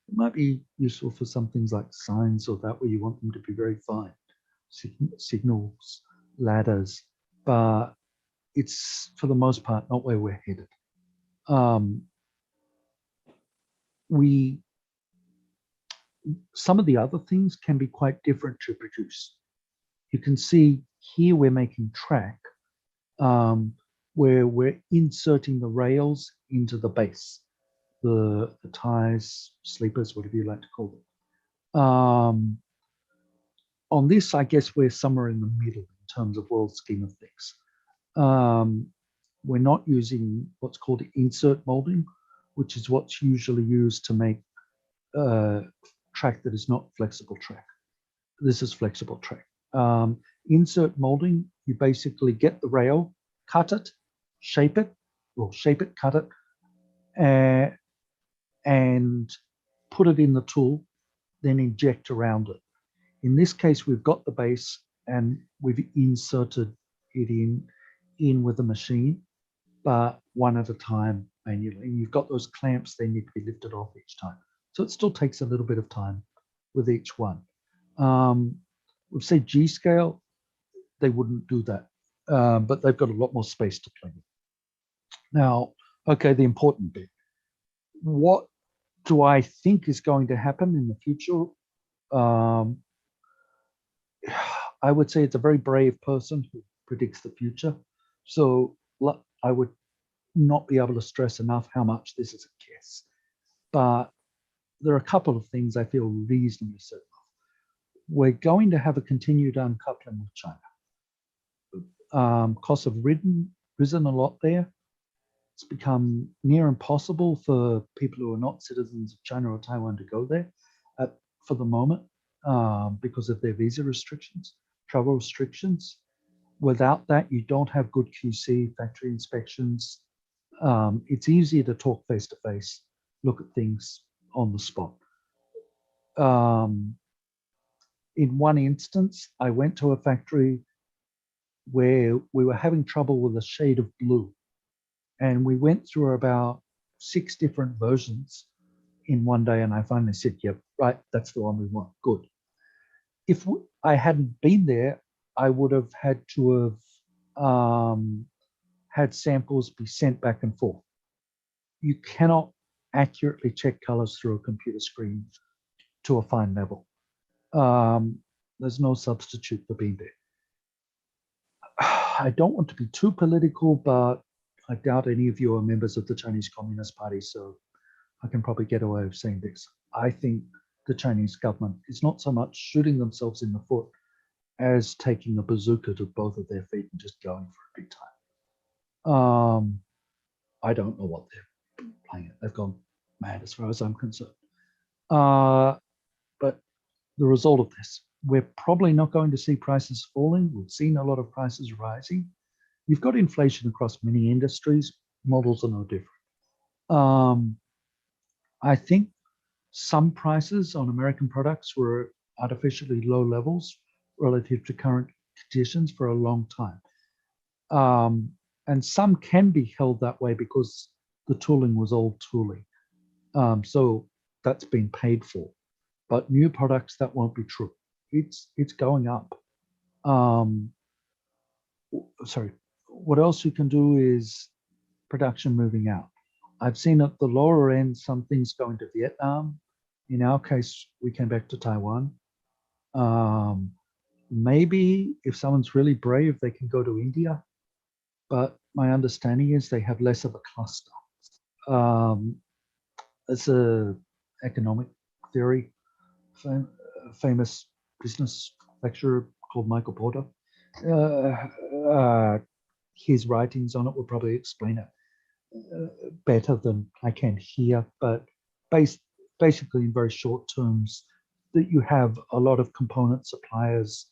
It might be useful for some things like signs or that where you want them to be very fine, signals, ladders, but it's for the most part not where we're headed. Some of the other things can be quite different to produce. You can see here we're making track where we're inserting the rails into the base, the tires, sleepers, whatever you like to call them. On this, I guess we're somewhere in the middle in terms of world scheme of things. We're not using what's called insert molding, which is what's usually used to make track that is not flexible track. This is flexible track. Insert molding, you basically get the rail, cut it, shape it, cut it, and put it in the tool, then inject around it. In this case, we've got the base and we've inserted it in with the machine, but one at a time manually. And you've got those clamps, they need to be lifted off each time. So it still takes a little bit of time with each one. We've said G scale, they wouldn't do that, but they've got a lot more space to play with. Now, okay, the important bit. What do I think is going to happen in the future? I would say it's a very brave person who predicts the future. So I would not be able to stress enough how much this is a guess. But there are a couple of things I feel reasonably certain of. We're going to have a continued uncoupling with China. Costs have risen a lot there. It's become near impossible for people who are not citizens of China or Taiwan to go there for the moment because of their visa restrictions, travel restrictions. Without that, you don't have good QC, factory inspections. It's easier to talk face to face, look at things on the spot. In one instance, I went to a factory where we were having trouble with a shade of blue. And we went through about 6 different versions in one day. And I finally said, yep, right, that's the one we want. Good. If I hadn't been there, I would have had to have had samples be sent back and forth. You cannot accurately check colors through a computer screen to a fine level. There's no substitute for being there. I don't want to be too political, but I doubt any of you are members of the Chinese Communist Party, so I can probably get away with saying this. I think the Chinese government is not so much shooting themselves in the foot as taking a bazooka to both of their feet and just going for a big time. I don't know what they're playing at. They've gone mad as far as I'm concerned. But the result of this, we're probably not going to see prices falling. We've seen a lot of prices rising. You've got inflation across many industries. Models are no different. I think some prices on American products were artificially low levels relative to current conditions for a long time. And some can be held that way because the tooling was old tooling. So that's been paid for. But new products, that won't be true. It's going up. Sorry, what else you can do is production moving out. I've seen at the lower end some things going to Vietnam. In our case, we came back to Taiwan. Maybe if someone's really brave, they can go to India. But my understanding is they have less of a cluster. It's a economic theory, famous business lecturer called Michael Porter. His writings on it will probably explain it better than I can here, but basically in very short terms, that you have a lot of component suppliers,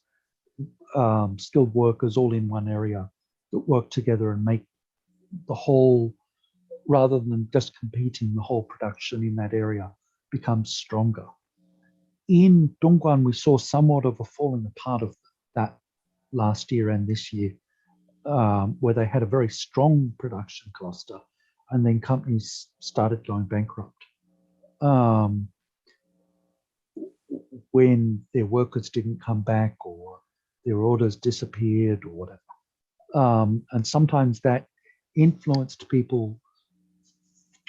skilled workers all in one area that work together and make the whole, rather than just competing, the whole production in that area becomes stronger. In Dongguan, we saw somewhat of a falling apart of that last year and this year, where they had a very strong production cluster and then companies started going bankrupt when their workers didn't come back or their orders disappeared or whatever. And sometimes that influenced people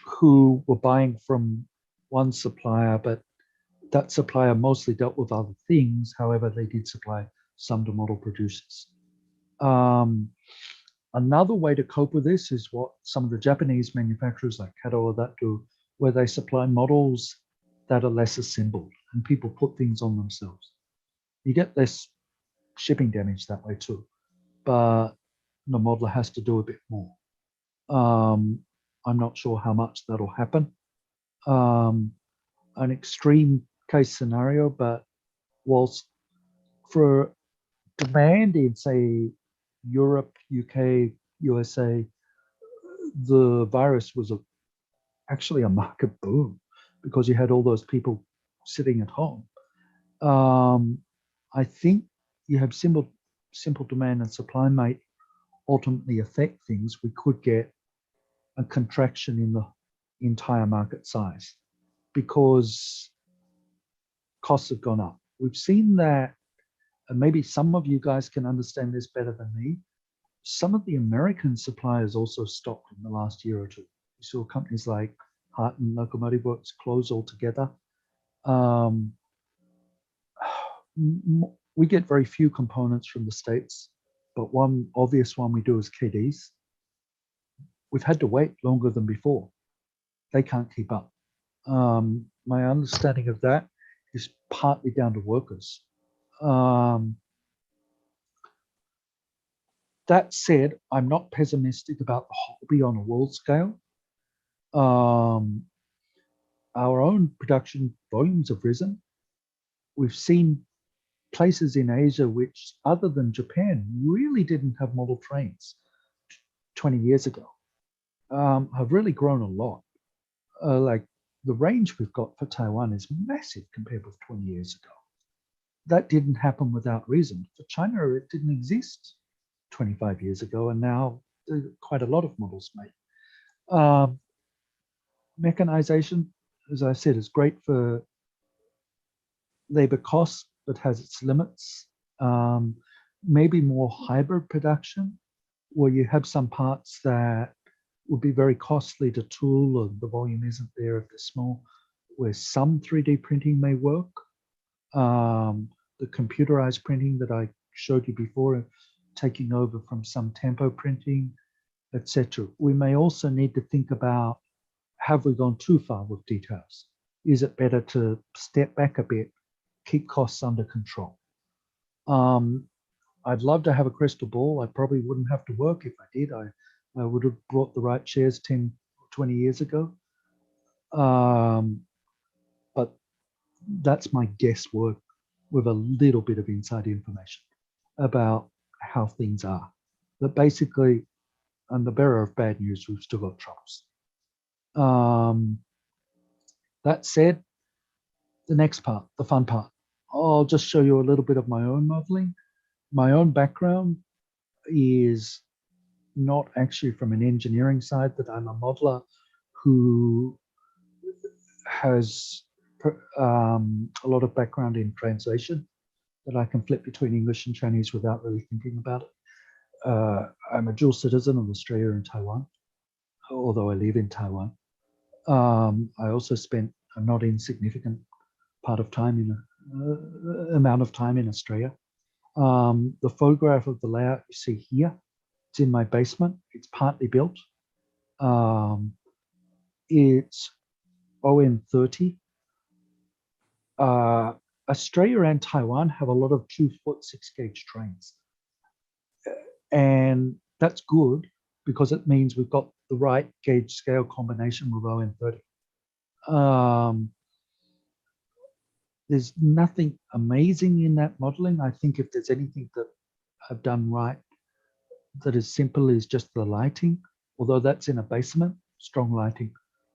who were buying from one supplier, but that supplier mostly dealt with other things. However, they did supply some to model producers. Another way to cope with this is what some of the Japanese manufacturers like Kato or that do, where they supply models that are less assembled and people put things on themselves. You get less shipping damage that way too, but the modeler has to do a bit more. I'm not sure how much that'll happen. An extreme case scenario, but whilst for demand in, say, Europe, UK, USA, the virus was actually a market boom because you had all those people sitting at home. I think you have simple demand and supply might ultimately affect things. We could get a contraction in the entire market size because costs have gone up. We've seen that, and maybe some of you guys can understand this better than me. Some of the American suppliers also stopped in the last year or two. We saw companies like Hart and Locomotive Works close altogether. We get very few components from the States, but one obvious one we do is KDs. We've had to wait longer than before. They can't keep up. My understanding of that is partly down to workers. That said, I'm not pessimistic about the hobby on a world scale. Our own production volumes have risen. We've seen places in Asia which, other than Japan, really didn't have model trains 20 years ago, have really grown a lot. Like the range we've got for Taiwan is massive compared with 20 years ago. That didn't happen without reason. For China, it didn't exist 25 years ago, and now quite a lot of models made. Mechanization, as I said, is great for labor costs, but has its limits. Maybe more hybrid production, where you have some parts that would be very costly to tool and the volume isn't there if they're small, where some 3D printing may work. The computerized printing that I showed you before, taking over from some tempo printing, etc. We may also need to think about, have we gone too far with details? is it better to step back a bit, keep costs under control? I'd love to have a crystal ball. I probably wouldn't have to work if I did. I would have brought the right chairs 10, 20 years ago. But that's my guesswork with a little bit of inside information about how things are. But basically, I'm the bearer of bad news. We've still got troubles. That said, the next part, the fun part, I'll just show you a little bit of my own modeling. My own background is not actually from an engineering side, that I'm a modeler who has a lot of background in translation, that I can flip between English and Chinese without really thinking about it. I'm a dual citizen of Australia and Taiwan, although I live in Taiwan. I also spent a not insignificant part of time amount of time in Australia. The photograph of the layout you see here, it's in my basement. It's partly built. It's ON30. Australia and Taiwan have a lot of 2-foot 6-gauge trains. And that's good because it means we've got the right gauge scale combination with ON30. There's nothing amazing in that modeling. I think if there's anything that I've done right that is simple is just the lighting, although that's in a basement, strong lighting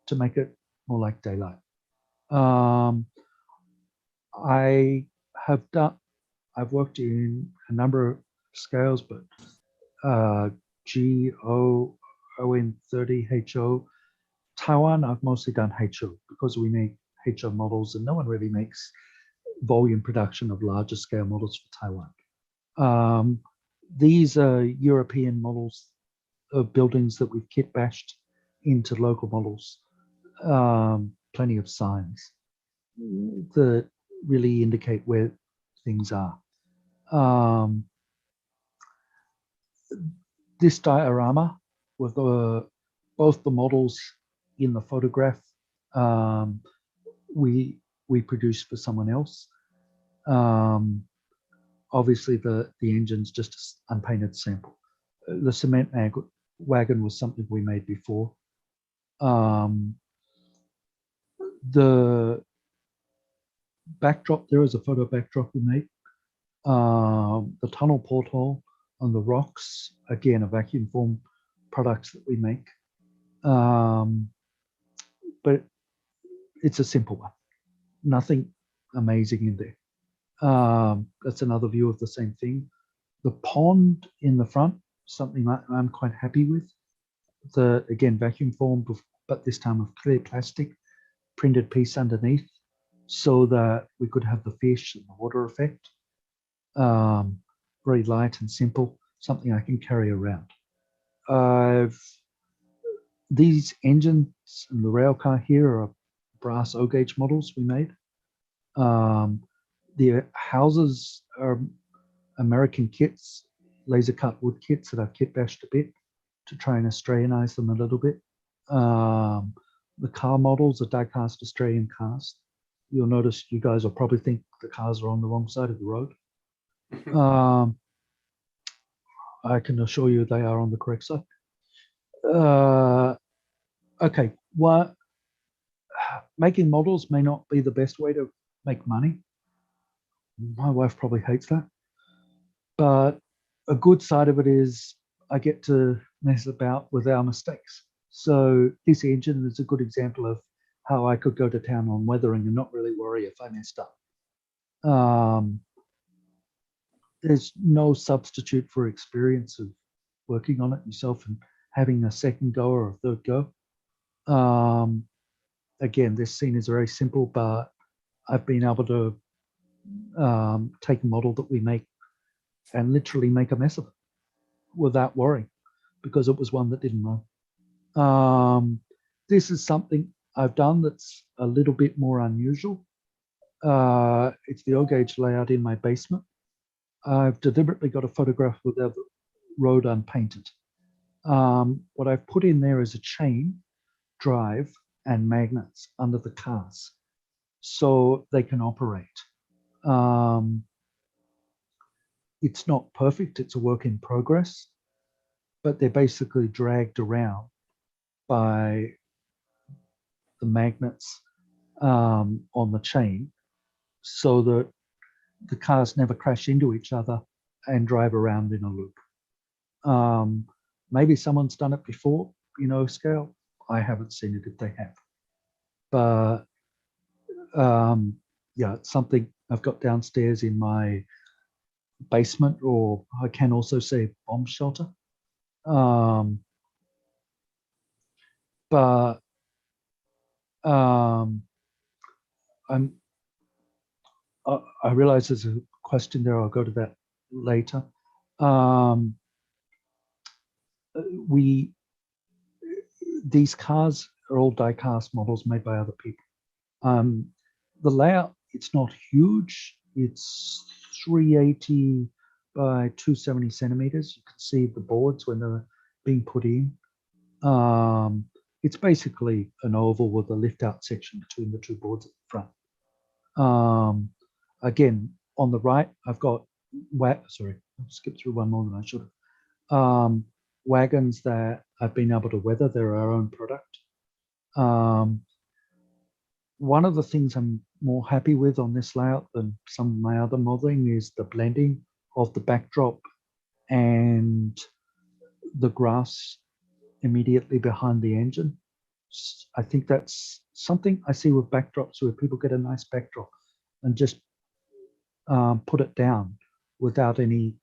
to make it more like daylight. I've worked in a number of scales, but G, O, ON30, HO. Taiwan, I've mostly done HO because we make HO models and no one really makes volume production of larger scale models for Taiwan. These are European models of buildings that we've kit bashed into local models. Plenty of signs that really indicate where things are. This diorama with both the models in the photograph we produced for someone else. Obviously the engine's just an unpainted sample. The cement wagon was something we made before. The backdrop, there is a photo backdrop we made. The tunnel porthole on the rocks, again, a vacuum form products that we make. But it's a simple one, nothing amazing in there. That's another view of the same thing. The pond in the front, something I'm quite happy with. Again, vacuum formed, but this time with clear plastic, printed piece underneath, so that we could have the fish and the water effect. Very light and simple, something I can carry around. These engines and the rail car here are brass O-gauge models we made. The houses are American kits, laser cut wood kits that I've kit bashed a bit to try and Australianize them a little bit. The car models are die-cast Australian cars. You'll notice you guys will probably think the cars are on the wrong side of the road. I can assure you they are on the correct side. Okay, making models may not be the best way to make money. My wife probably hates that. But a good side of it is I get to mess about with our mistakes. So this engine is a good example of how I could go to town on weathering and not really worry if I messed up. There's no substitute for experience of working on it yourself and having a second go or a third go. Again, this scene is very simple, but I've been able to take a model that we make and literally make a mess of it without worrying, because it was one that didn't run. This is something I've done that's a little bit more unusual. It's the O-gauge layout in my basement. I've deliberately got a photograph with the road unpainted. What I've put in there is a chain, drive, and magnets under the cars. so they can operate. It's not perfect, it's a work in progress, but they're basically dragged around by the magnets on the chain so that the cars never crash into each other and drive around in a loop. Maybe someone's done it before, scale. I haven't seen it if they have. But yeah, it's something I've got downstairs in my basement, or I can also say bomb shelter. But I realize there's a question there. I'll go to that later. These cars are all die-cast models made by other people. The layout, it's not huge. It's 380 by 270 centimeters. You can see the boards when they're being put in. It's basically an oval with a lift-out section between the two boards at the front. Again, on the right, I've got sorry, I'll skip through one more than I should have. Wagons that I've been able to weather. They're our own product. One of the things I'm more happy with on this layout than some of my other modeling is the blending of the backdrop and the grass immediately behind the engine. I think that's something I see with backdrops where people get a nice backdrop and just put it down without any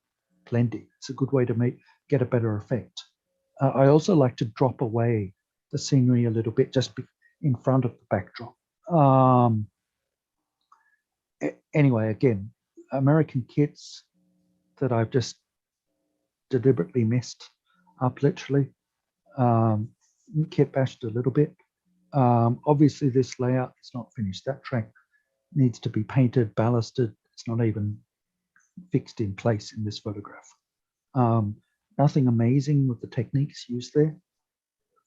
blending. It's a good way to get a better effect. I also like to drop away the scenery a little bit just in front of the backdrop. Anyway, again, American kits that I've just deliberately messed up, literally. Kit bashed a little bit. Obviously, this layout is not finished. That track needs to be painted, ballasted. It's not even fixed in place in this photograph. Nothing amazing with the techniques used there.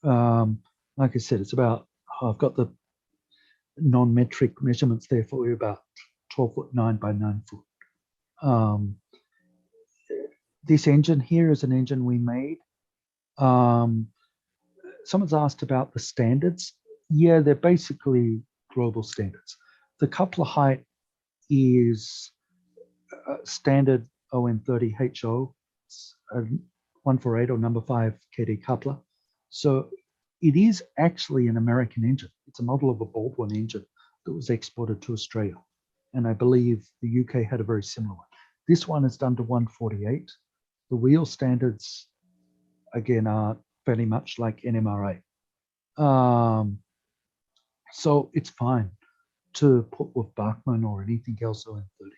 Like I said, it's about, I've got the non-metric measurements there for you, about 12'9" by 9 foot. This engine here is an engine we made. Someone's asked about the standards. Yeah, they're basically global standards. The coupler height is standard ON30HO, 148 or number 5 KD coupler. So it is actually an American engine. It's a model of a Baldwin engine that was exported to Australia. And I believe the UK had a very similar one. This one is done to 148. The wheel standards, again, are fairly much like NMRA. So it's fine to put with Bachmann or anything else ON30.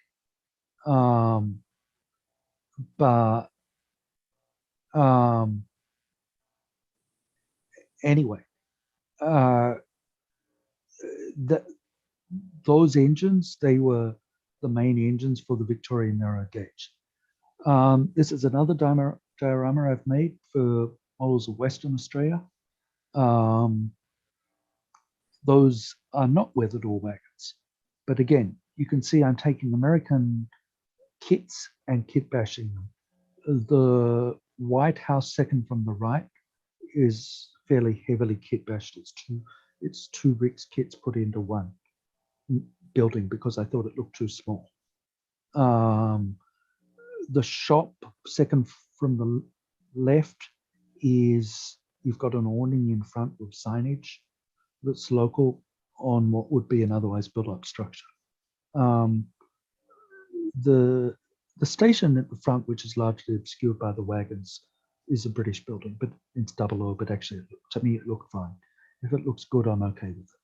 But anyway, those engines, they were the main engines for the Victorian narrow gauge. This is another diorama I've made for models of Western Australia. Those are not weathered ore wagons. But again, you can see I'm taking American kits and kit bashing them. The White House second from the right is fairly heavily kit bashed. It's two bricks kits put into one building because I thought it looked too small. The shop second from the left is, you've got an awning in front with signage that's local on what would be an otherwise built up structure. The station at the front, which is largely obscured by the wagons, is a British building, but it's double O, but actually to me it looked fine. If it looks good, I'm okay with it.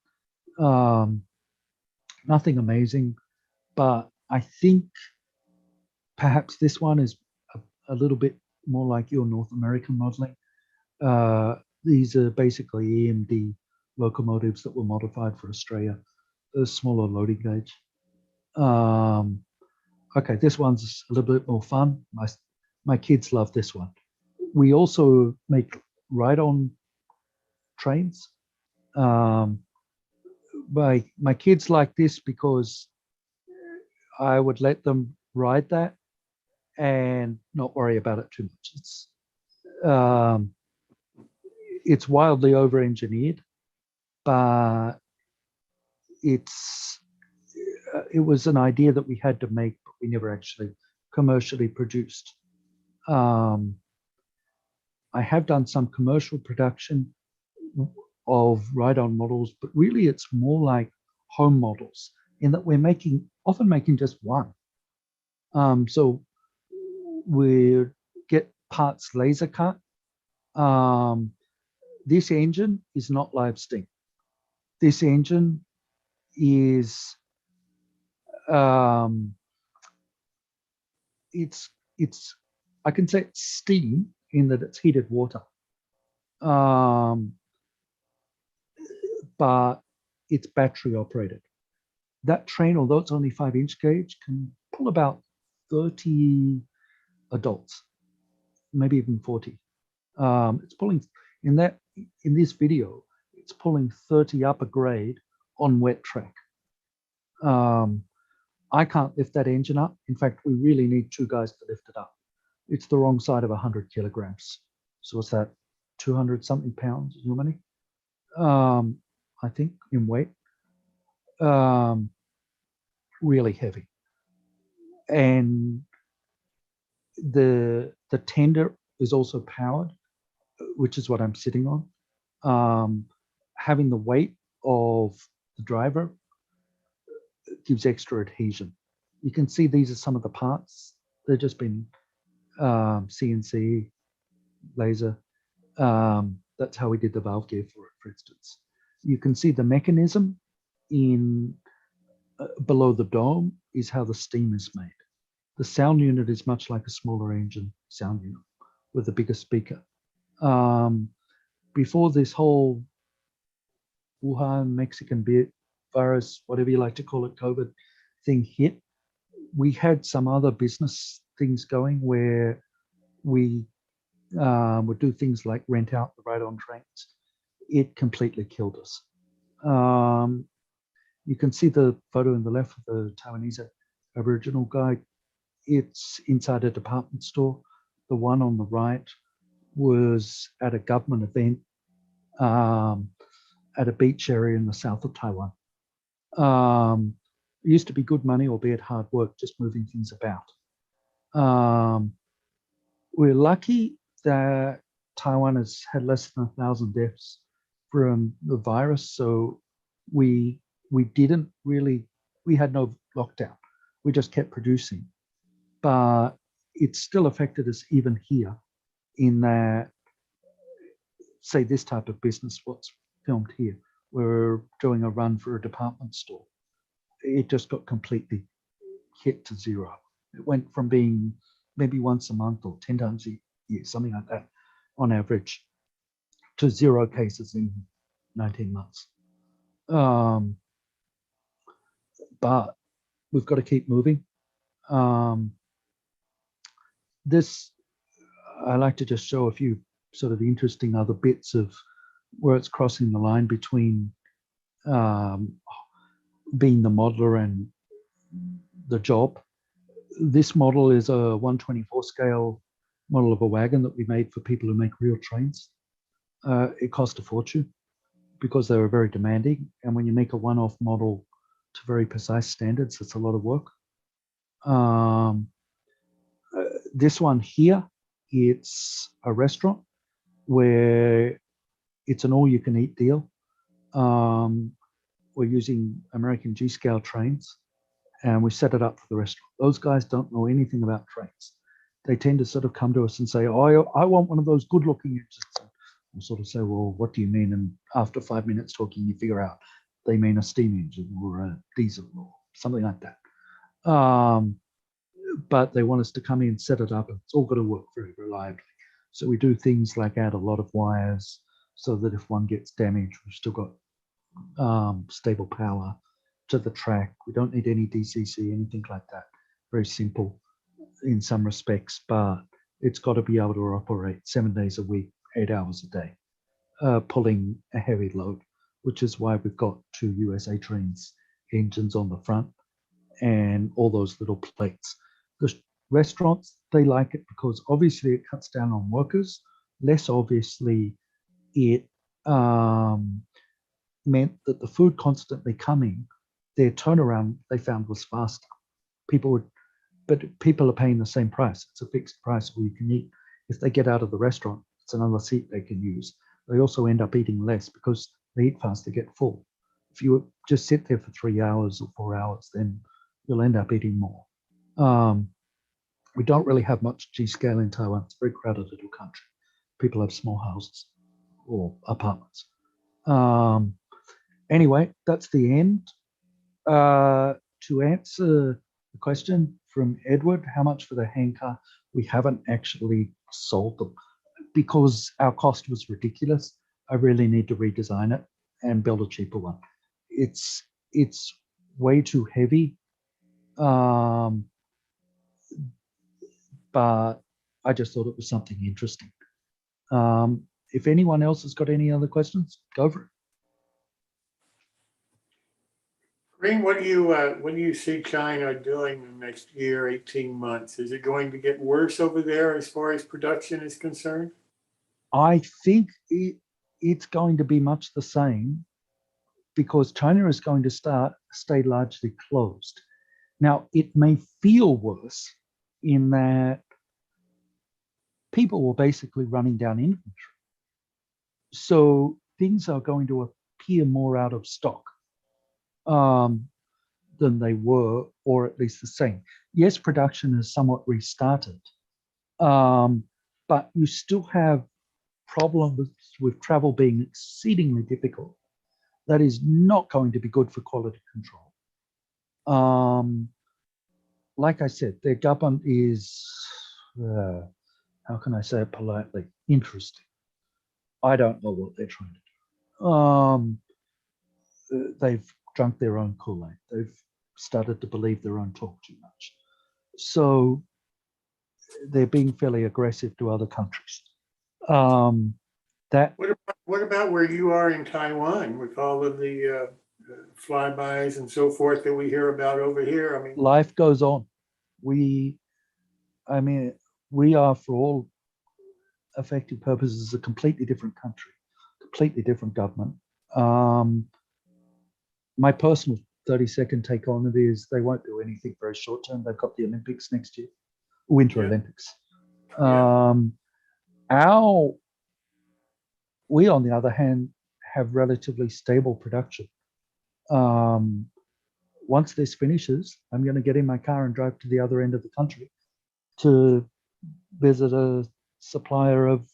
Nothing amazing, but I think perhaps this one is a little bit more like your North American modeling. These are basically EMD locomotives that were modified for Australia, a smaller loading gauge. Okay, this one's a little bit more fun. My kids love this one. We also make ride-on trains. my kids like this because I would let them ride that and not worry about it too much. It's wildly over-engineered, but it was an idea that we had to make, but we never actually commercially produced. I have done some commercial production of ride-on models, but really it's more like home models in that we're often making just one. So we get parts laser cut. This engine is not live steam. This engine is it's I can say it's steam in that it's heated water, but it's battery operated. That train, although it's only 5-inch gauge, can pull about 30 adults, maybe even 40. It's pulling in this video, it's pulling 30 upper grade on wet track. I can't lift that engine up. In fact, we really need 2 guys to lift it up. It's the wrong side of 100 kilograms. So what's that? 200 something pounds, normally, I think, in weight. Really heavy. And the tender is also powered, which is what I'm sitting on. Having the weight of the driver gives extra adhesion. You can see these are some of the parts. They've just been CNC, laser. That's how we did the valve gear for it, for instance. You can see the mechanism in below the dome is how the steam is made. The sound unit is much like a smaller engine sound unit with a bigger speaker. Before this whole Wuhan Mexican virus, whatever you like to call it, COVID thing hit, we had some other business things going where we would do things like rent out the ride-on trains. It completely killed us. You can see the photo on the left of the Taiwanese Aboriginal guy. It's inside a department store. The one on the right was at a government event at a beach area in the south of Taiwan. It used to be good money, albeit hard work, just moving things about. We're lucky that Taiwan has had less than 1,000 deaths from the virus, so we had no lockdown. We just kept producing, but it still affected us even here in that, say, this type of business, what's filmed here, we're doing a run for a department store. It just got completely hit to zero. It went from being maybe once a month or 10 times a year, something like that on average, to 0 cases in 19 months. But we've got to keep moving. This, I like to just show a few sort of interesting other bits of where it's crossing the line between being the modeler and the job. This model is a 1/24 scale model of a wagon that we made for people who make real trains. It cost a fortune because they were very demanding. And when you make a one-off model to very precise standards, it's a lot of work. This one here, it's a restaurant where it's an all-you-can-eat deal. We're using American G-scale trains, and we set it up for the restaurant. Those guys don't know anything about trains. They tend to sort of come to us and say, "Oh, I want one of those good-looking engines." We'll sort of say, "Well, what do you mean?" And after 5 minutes talking, you figure out they mean a steam engine or a diesel or something like that. But they want us to come in, set it up, and it's all got to work very reliably. So we do things like add a lot of wires so that if one gets damaged, we've still got stable power to the track. We don't need any DCC, anything like that. Very simple in some respects, but it's got to be able to operate 7 days a week, 8 hours a day, pulling a heavy load which is why we've got 2 USA Trains engines on the front and all those little plates. The restaurants, they like it because obviously it cuts down on workers. Less obviously, it meant that the food constantly coming, their turnaround they found was faster. But people are paying the same price. It's a fixed price all you can eat. If they get out of the restaurant, it's another seat they can use. They also end up eating less because they eat fast, they get full. If you just sit there for 3 hours or 4 hours, then you'll end up eating more. We don't really have much G-scale in Taiwan. It's a very crowded little country. People have small houses or apartments. Anyway, that's the end. To answer the question from Edward, how much for the handcar? We haven't actually sold them because our cost was ridiculous. I really need to redesign it and build a cheaper one. It's way too heavy, but I just thought it was something interesting. If anyone else has got any other questions, go for it. Corrine, what do you see China doing in the next year, 18 months? Is it going to get worse over there as far as production is concerned? I think it's going to be much the same because China is going to stay largely closed. Now, it may feel worse in that people were basically running down inventory. So things are going to appear more out of stock than they were, or at least the same. Yes, production has somewhat restarted, but you still have problems with travel being exceedingly difficult. That is not going to be good for quality control. Like I said, their government is, how can I say it politely, interesting. I don't know what they're trying to do. They've drunk their own Kool-Aid. They've started to believe their own talk too much. So they're being fairly aggressive to other countries. What about where you are in Taiwan with all of the flybys and so forth that we hear about over here? I mean, life goes on. We are, for all effective purposes, a completely different country, completely different government. My personal 30-second take on it is they won't do anything very short term. They've got the Olympics next year, Winter Olympics. We, on the other hand, have relatively stable production. Once this finishes, I'm going to get in my car and drive to the other end of the country to visit a supplier of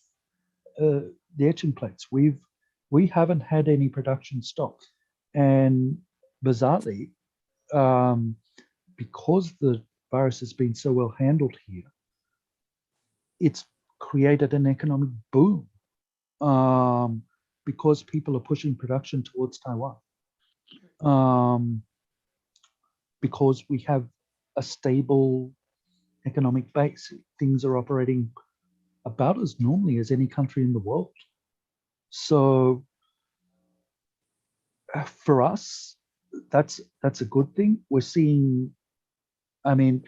the etching plates. We haven't had any production stop, and bizarrely, because the virus has been so well handled here, it's created an economic boom because people are pushing production towards Taiwan. Because we have a stable economic base. Things are operating about as normally as any country in the world. So for us, that's a good thing. We're seeing, when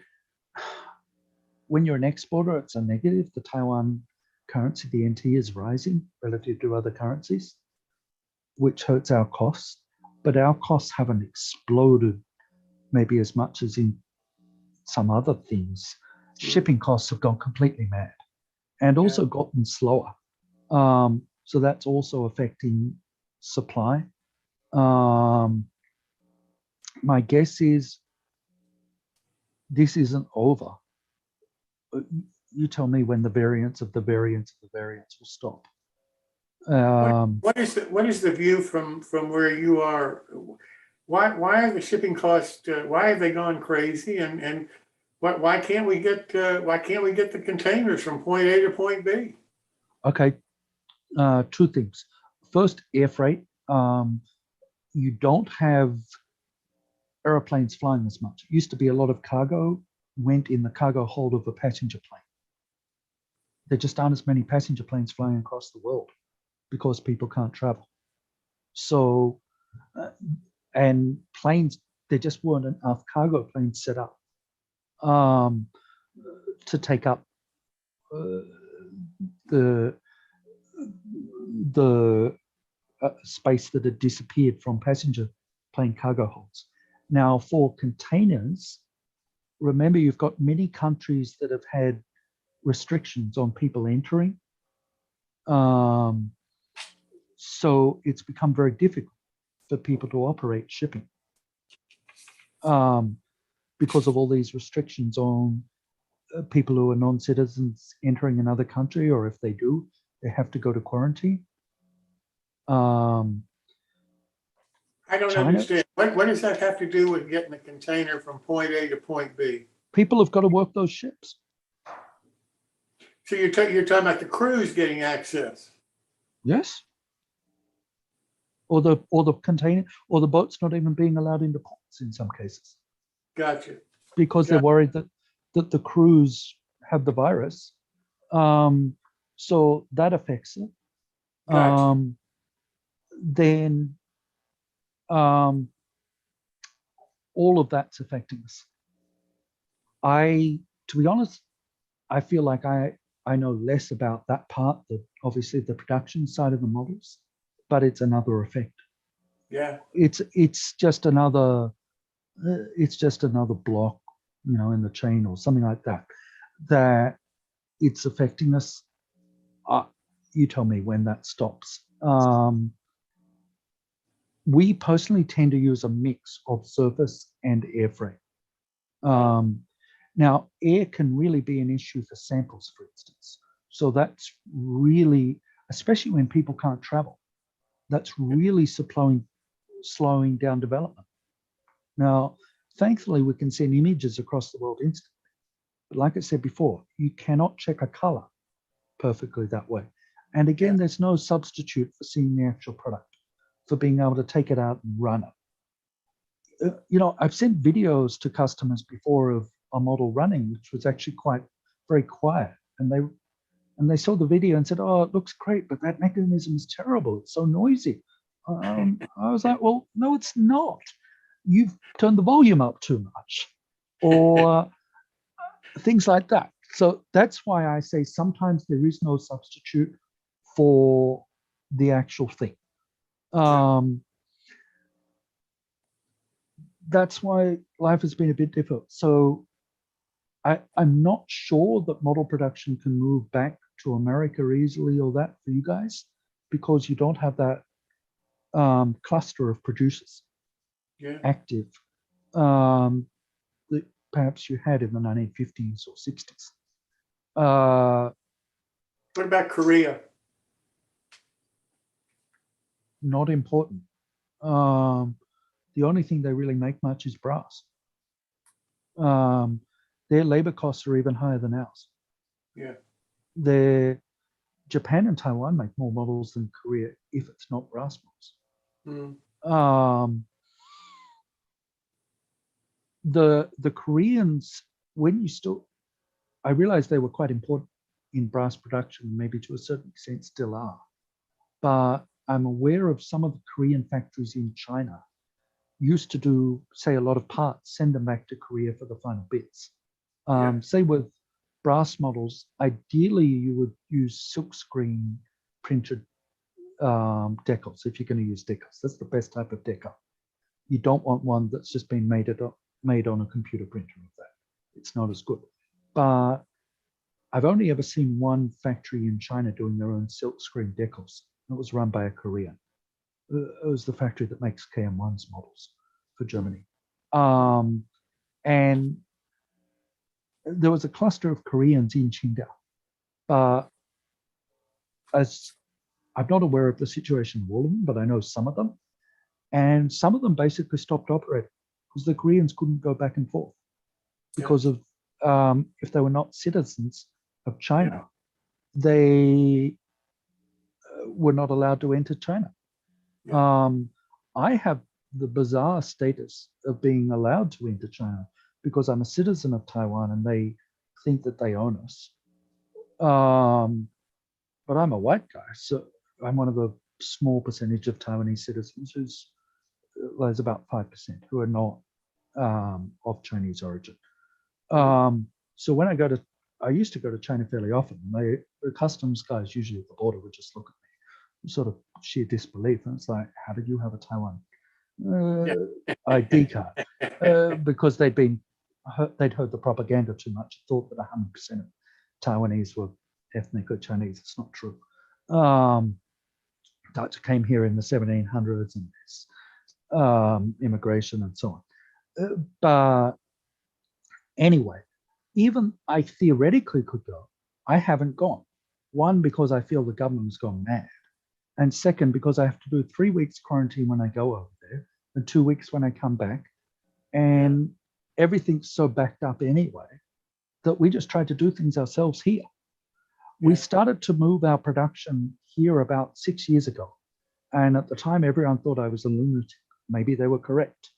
you're an exporter, it's a negative. The Taiwan currency, the NT, is rising relative to other currencies, which hurts our costs. But our costs haven't exploded maybe as much as in some other things. Shipping costs have gone completely mad and also gotten slower. So that's also affecting supply. My guess is this isn't over. You tell me when the variants of the variants of the variants will stop. what is the view from where you are? Why are the shipping costs? Why have they gone crazy? And why can't we get the containers from point A to point B? Okay, two things. First, air freight. You don't have airplanes flying as much. It used to be a lot of cargo went in the cargo hold of a passenger plane. There just aren't as many passenger planes flying across the world because people can't travel. So, and planes, there just weren't enough cargo planes set up to take up the space that had disappeared from passenger plane cargo holds. Now, for containers, remember you've got many countries that have had restrictions on people entering. So it's become very difficult for people to operate shipping because of all these restrictions on people who are non-citizens entering another country, or if they do, they have to go to quarantine. I don't China? understand. What does that have to do with getting a container from point A to point B? People have got to work those ships. So you're talking about the crews getting access. Yes. Or the container, or the boat's not even being allowed into ports in some cases. Gotcha. Because they're worried that the crews have the virus. So that affects it. Gotcha. Then all of that's affecting us. To be honest, I feel like I know less about that part, obviously the production side of the models, but it's another effect. Yeah. It's just another block, in the chain or something like that, that it's affecting us. You tell me when that stops. We personally tend to use a mix of surface and airframe. Now, air can really be an issue for samples, for instance. So that's really, especially when people can't travel, that's really slowing down development. Now, thankfully, we can send images across the world instantly. But like I said before, you cannot check a color perfectly that way. And again, there's no substitute for seeing the actual product, for being able to take it out and run it. I've sent videos to customers before of a model running, which was actually very quiet. And they saw the video and said, "Oh, it looks great, but that mechanism is terrible. It's so noisy." I was like, "Well, no, it's not. You've turned the volume up too much," or things like that. So that's why I say sometimes there is no substitute for the actual thing. That's why life has been a bit difficult. So I'm not sure that model production can move back to America easily or that for you guys, because you don't have that cluster of producers active that perhaps you had in the 1950s or 60s. What about Korea? Not important. The only thing they really make much is brass. Their labor costs are even higher than ours. Yeah. Japan and Taiwan make more models than Korea, if it's not brass models. The Koreans, I realized they were quite important in brass production, maybe to a certain extent still are. But I'm aware of some of the Korean factories in China used to do, say, a lot of parts, send them back to Korea for the final bits. Say with brass models, ideally you would use silkscreen printed decals if you're going to use decals. That's the best type of decal. You don't want one that's just been made on a computer printer of that. It's not as good. But I've only ever seen one factory in China doing their own silkscreen decals. It was run by a Korean. It was the factory that makes KM1's models for Germany. And there was a cluster of Koreans in Qingdao. As I'm not aware of the situation of all of them, but I know some of them. And some of them basically stopped operating because the Koreans couldn't go back and forth because of if they were not citizens of China, they were not allowed to enter China. I have the bizarre status of being allowed to enter China because I'm a citizen of Taiwan and they think that they own us. But I'm a white guy, so I'm one of the small percentage of Taiwanese citizens who's there's about 5% who are not of Chinese origin. So when I used to go to China fairly often. The customs guys usually at the border would just look at me, sort of sheer disbelief, and it's like, how did you have a Taiwan ID card? Because they'd heard the propaganda too much, thought that 100% of Taiwanese were ethnically Chinese. It's not true. Dutch came here in the 1700s and immigration and so on. But anyway, even I theoretically could go. I haven't gone. One, because I feel the government has gone mad. And second, because I have to do 3 weeks quarantine when I go over there and 2 weeks when I come back. And everything's so backed up anyway that we just tried to do things ourselves here. We started to move our production here about 6 years ago. And at the time, everyone thought I was a lunatic. Maybe they were correct.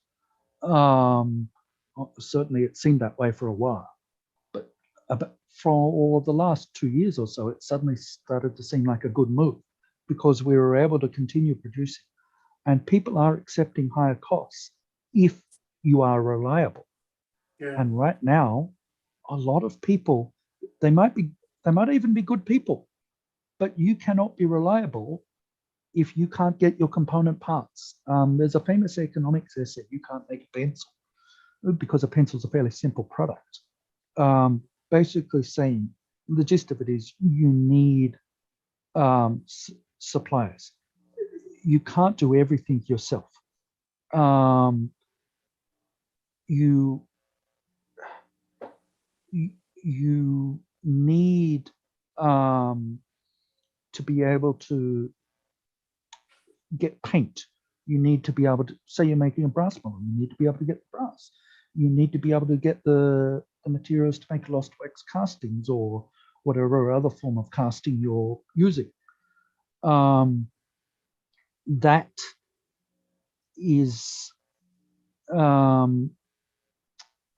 Certainly, it seemed that way for a while. But for the last 2 years or so, it suddenly started to seem like a good move because we were able to continue producing. And people are accepting higher costs if you are reliable. Yeah. And right now, a lot of people, they might even be good people, but you cannot be reliable if you can't get your component parts. There's a famous economics essay, you can't make a pencil, because a pencil is a fairly simple product. Basically saying, the gist of it is you need suppliers. You can't do everything yourself. You need to be able to get paint. You need to be able to, say you're making a brass model, you need to be able to get the brass. You need to be able to get the materials to make lost wax castings or whatever other form of casting you're using. That is, how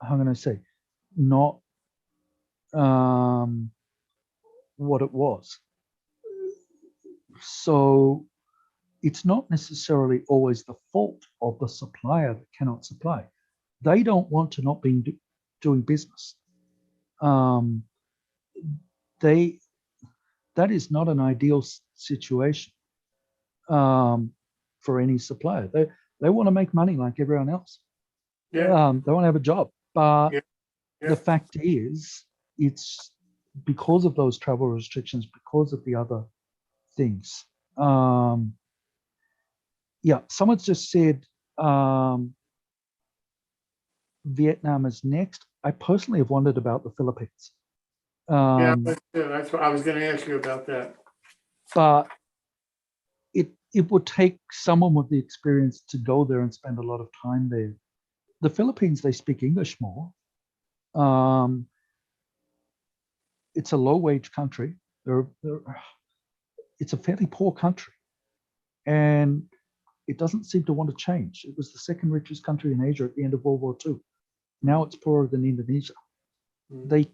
can I say, not what it was. So it's not necessarily always the fault of the supplier that cannot supply. They don't want to not be doing business. That is not an ideal situation for any supplier. They want to make money like everyone else. Yeah. They want to have a job. But the fact is, it's because of those travel restrictions, because of the other things. Someone's just said Vietnam is next. I personally have wondered about the Philippines. That's what I was going to ask you about that. But it would take someone with the experience to go there and spend a lot of time there. The Philippines, they speak English more. It's a low-wage country. It's a fairly poor country, and it doesn't seem to want to change. It was the second richest country in Asia at the end of World War II. Now it's poorer than Indonesia. They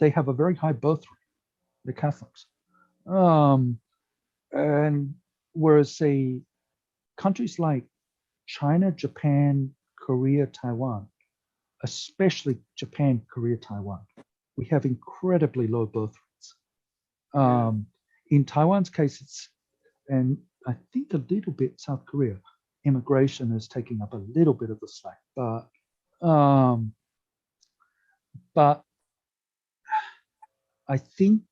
have a very high birth rate. They're Catholics. And whereas, say, countries like China, Japan, Korea, Taiwan, especially Japan, Korea, Taiwan, we have incredibly low birth rates. In Taiwan's case, and I think a little bit South Korea, immigration is taking up a little bit of the slack. But I think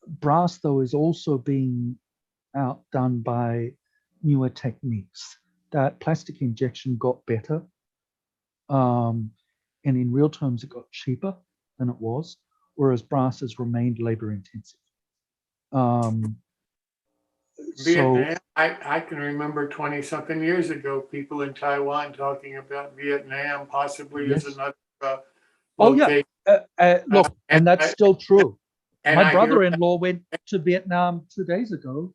brass, though, is also being outdone by newer techniques. That plastic injection got better, and in real terms, it got cheaper than it was, whereas brass has remained labor intensive. Vietnam, I can remember 20-something years ago, people in Taiwan talking about Vietnam possibly as another location. Look, and that's still true. My brother-in-law went to Vietnam 2 days ago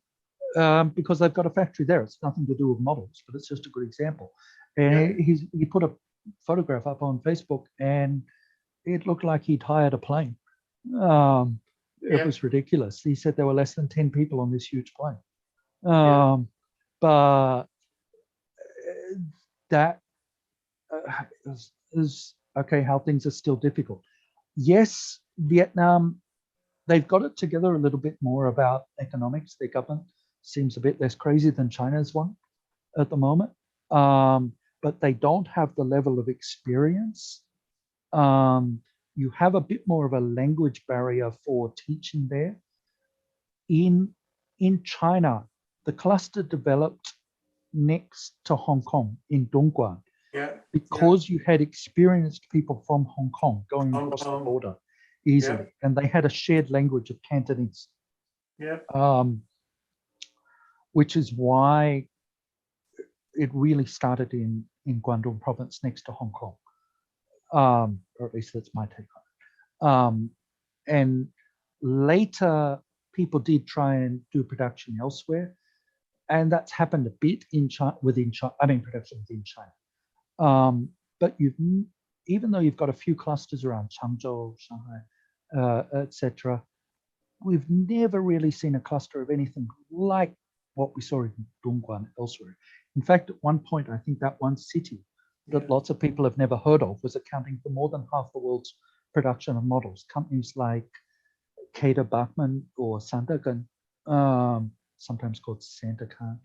because they've got a factory there. It's nothing to do with models, but it's just a good example. And he put a photograph up on Facebook, and it looked like he'd hired a plane. It was ridiculous. He said there were less than 10 people on this huge plane. But that is okay, how things are still difficult. Yes, Vietnam, they've got it together a little bit more about economics. Their government seems a bit less crazy than China's one at the moment. But they don't have the level of experience. You have a bit more of a language barrier for teaching there. In China, the cluster developed next to Hong Kong in Dongguan because you had experienced people from Hong Kong going across the border easily, and they had a shared language of Cantonese. Which is why it really started in Guangdong province next to Hong Kong. Or at least that's my take on it. And later, people did try and do production elsewhere, and that's happened a bit in China, within China. I mean, production within China. But even though you've got a few clusters around Changzhou, Shanghai, etc., we've never really seen a cluster of anything like what we saw in Dongguan elsewhere. In fact, at one point, I think that one city that lots of people have never heard of was accounting for more than half the world's production of models. Companies like Cater Bachmann or Sandakan, sometimes called Sandakan,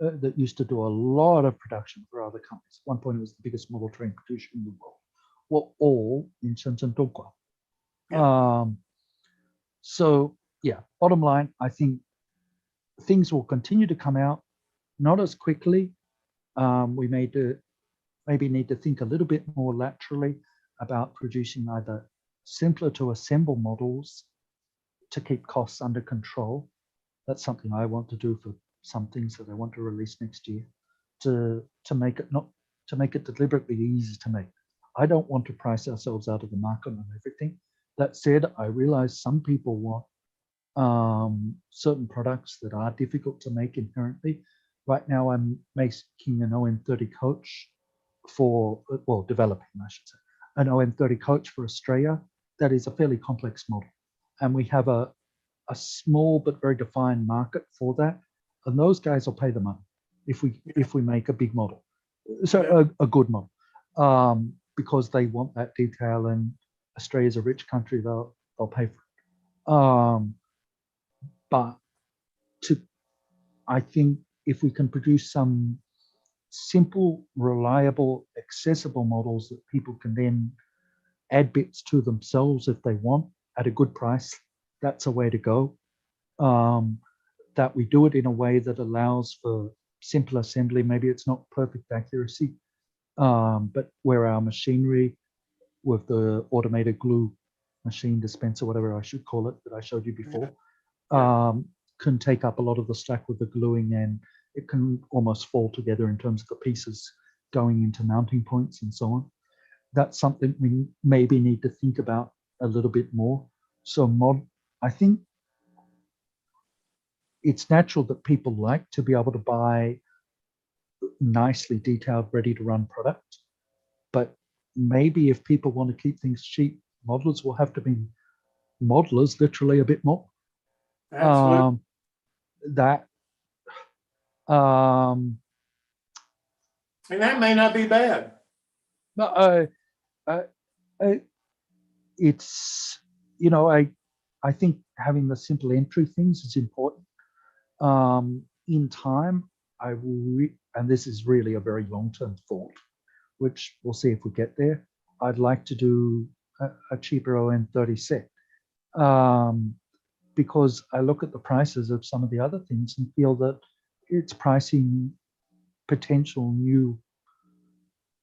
that used to do a lot of production for other companies. At one point, it was the biggest model train producer in the world, were all in Shenzhen Dongguan. So yeah, bottom line, I think things will continue to come out, not as quickly. We maybe need to think a little bit more laterally about producing either simpler to assemble models to keep costs under control. That's something I want to do for some things that I want to release next year, to make it deliberately easy to make. I don't want to price ourselves out of the market on everything. That said, I realize some people want certain products that are difficult to make inherently. Right now, I'm making an OM30 coach for, well, developing, I should say, an OM30 coach for Australia. That is a fairly complex model. And we have a small but very defined market for that. And those guys will pay the money if we make a big model, so a good model, because they want that detail, and Australia's a rich country, they'll pay for it. But I think if we can produce some simple, reliable, accessible models that people can then add bits to themselves if they want at a good price, that's a way to go. That we do it in a way that allows for simple assembly. Maybe it's not perfect accuracy, but where our machinery with the automated glue machine dispenser, whatever I should call it, that I showed you before, can take up a lot of the slack with the gluing, and it can almost fall together in terms of the pieces going into mounting points and so on. That's something we maybe need to think about a little bit more. So I think it's natural that people like to be able to buy nicely detailed, ready to run product. But maybe if people want to keep things cheap, modelers will have to be modelers literally a bit more. Absolutely. And that may not be bad. It's, I think having the simple entry things is important. In time, I will, and this is really a very long-term thought, which we'll see if we get there. I'd like to do a cheaper OM30 set, because I look at the prices of some of the other things and feel that it's pricing potential new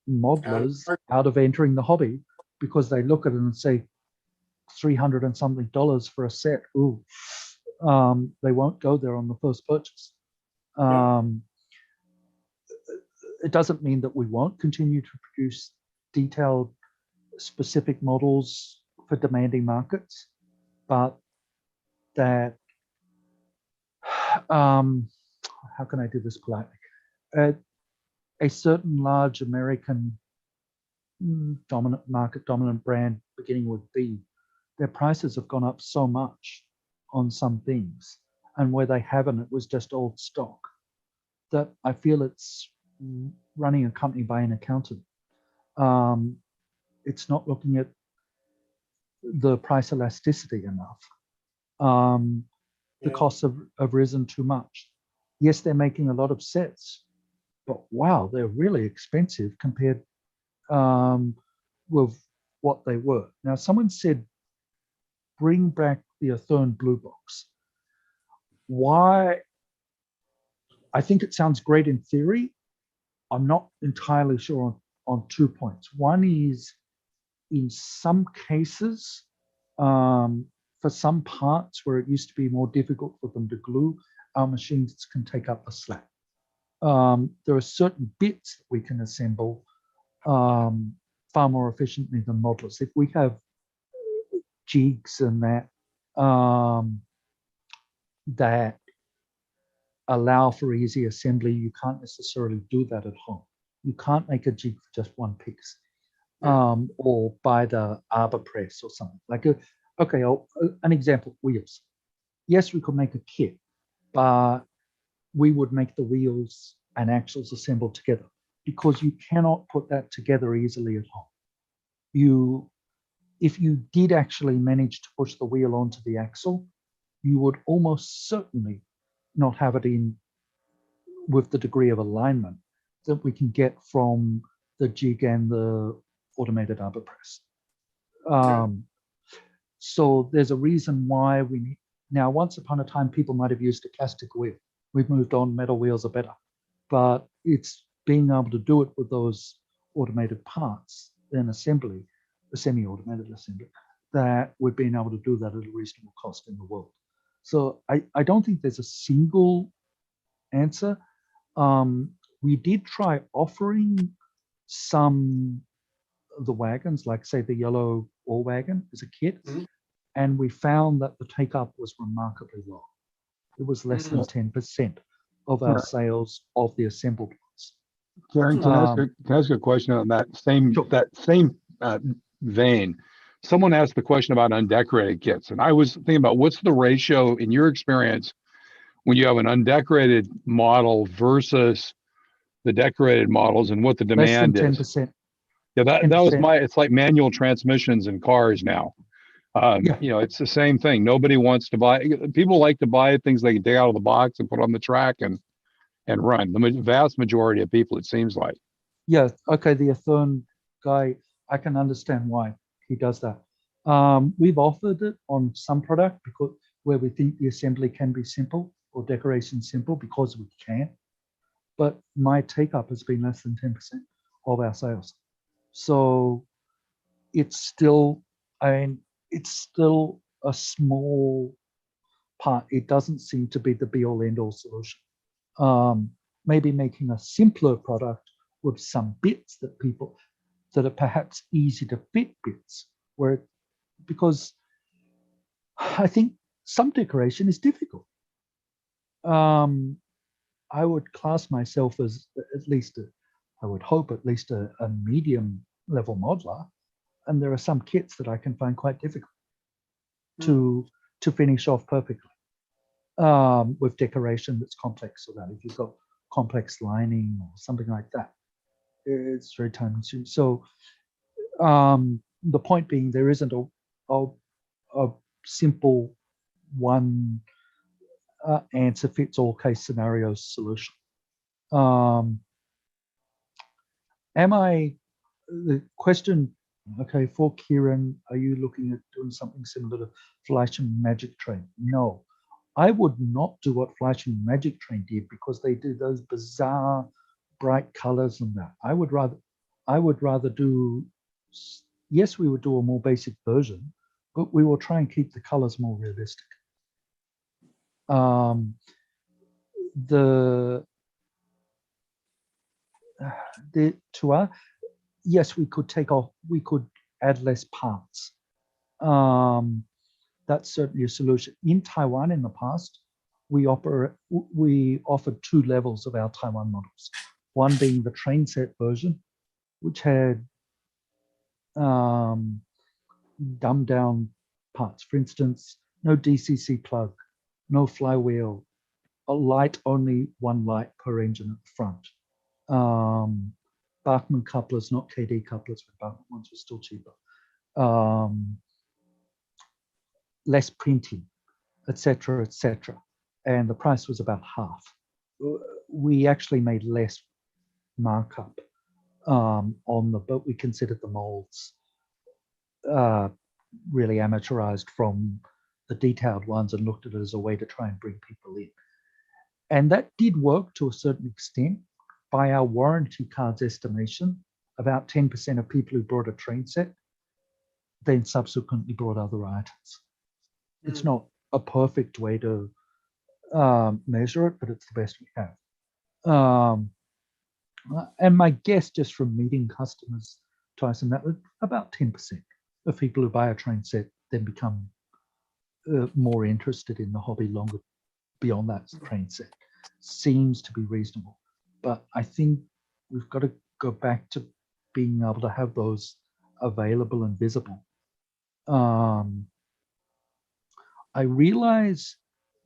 modelers out of entering the hobby, because they look at it and say $300 and something for a set. Ooh, they won't go there on the first purchase. It doesn't mean that we won't continue to produce detailed, specific models for demanding markets, but that, how can I do this politely? A certain large American dominant brand, beginning with B, their prices have gone up so much on some things, and where they haven't, it was just old stock. That I feel it's running a company by an accountant. It's not looking at the price elasticity enough. The costs have risen too much. Yes, they're making a lot of sets, but wow, they're really expensive compared with what they were. Now, someone said, bring back the Athern Blue Box. Why? I think it sounds great in theory. I'm not entirely sure on 2 points. One is, in some cases, for some parts where it used to be more difficult for them to glue, our machines can take up the slack. There are certain bits that we can assemble far more efficiently than modelers. If we have jigs and that that allow for easy assembly, you can't necessarily do that at home. You can't make a jig for just one piece, or buy the arbor press or something. Like, an example, wheels. Yes, we could make a kit, but we would make the wheels and axles assembled together, because you cannot put that together easily at home. If you did actually manage to push the wheel onto the axle, you would almost certainly not have it in with the degree of alignment that we can get from the jig and the automated arbor press. So there's a reason why we need. Now, once upon a time, people might have used a plastic wheel. We've moved on, metal wheels are better. But it's being able to do it with those automated parts, then assembly, a semi-automated assembly, that we've been able to do that at a reasonable cost in the world. So I don't think there's a single answer. We did try offering some of the wagons, like say the yellow all wagon as a kit, and we found that the take up was remarkably low. It was less than 10% of our sales of the assembled ones. Karen, can I ask a question on that same vein? Someone asked the question about undecorated kits, and I was thinking about what's the ratio in your experience when you have an undecorated model versus the decorated models, and what the demand less than is. 10%. Yeah, that was it's like manual transmissions in cars now. It's the same thing. Nobody wants to buy, people like to buy things they can take out of the box and put on the track and run. The vast majority of people, it seems like. Yeah, okay, the Athern guy, I can understand why he does that. We've offered it on some product because where we think the assembly can be simple or decoration simple, because we can. But my take up has been less than 10% of our sales. So it's still, it's still a small part. It doesn't seem to be the be all end all solution. Maybe making a simpler product with some bits that are perhaps easy to fit bits, because I think some decoration is difficult. I would class myself as I would hope at least a medium level modeler, and there are some kits that I can find quite difficult to finish off perfectly with decoration that's complex. So that if you've got complex lining or something like that, it's very time consuming. So the point being, there isn't a simple one answer fits all case scenario solution. The question, okay, for Kieran, are you looking at doing something similar to Fleisch and Magic Train? No, I would not do what Fleisch and Magic Train did, because they do those bizarre bright colors and that. I would rather do, yes, we would do a more basic version, but we will try and keep the colors more realistic. Yes, we could add less parts. That's certainly a solution. In Taiwan in the past, we offered 2 levels of our Taiwan models. One being the train set version, which had dumbed down parts. For instance, no DCC plug, no flywheel, a light, only one light per engine at the front. Bachmann couplers, not KD couplers, but Bachmann ones were still cheaper. Less printing, etc., etc. And the price was about half. We actually made less markup on the, but we considered the molds really amateurized from the detailed ones and looked at it as a way to try and bring people in. And that did work to a certain extent. By our warranty card's estimation, about 10% of people who brought a train set then subsequently brought other items. It's not a perfect way to measure it, but it's the best we have. And my guess, just from meeting customers twice, and that was about 10% of people who buy a train set then become more interested in the hobby longer beyond that train set. Seems to be reasonable, but I think we've got to go back to being able to have those available and visible. I realize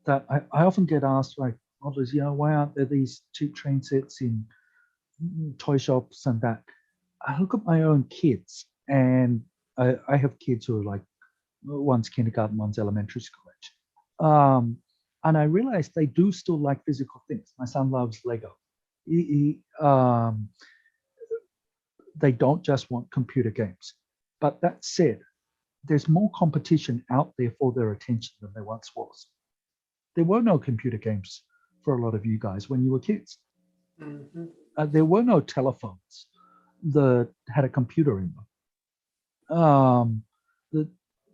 that I often get asked, like, modelers, why aren't there these cheap train sets in toy shops and that? I look at my own kids, and I have kids who are like, one's kindergarten, one's elementary school age. And I realize they do still like physical things. My son loves Lego. They don't just want computer games. But that said, there's more competition out there for their attention than there once was. There were no computer games for a lot of you guys when you were kids. There were no telephones that had a computer in them.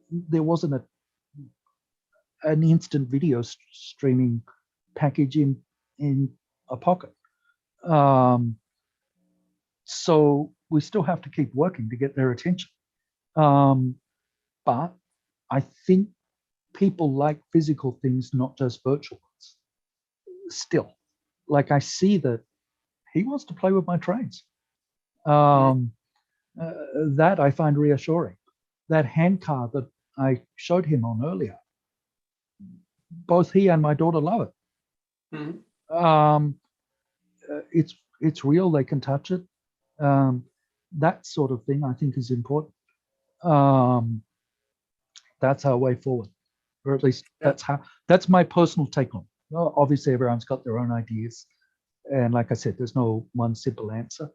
There wasn't an instant video streaming package in a pocket. So we still have to keep working to get their attention. But I think people like physical things, not just virtual ones. Still, like I see that he wants to play with my trains. That I find reassuring. That hand car that I showed him on earlier, both he and my daughter love it. It's real, they can touch it. That sort of thing I think is important. That's our way forward, or at least that's my personal take on it. Well, obviously everyone's got their own ideas, and like I said, there's no one simple answer.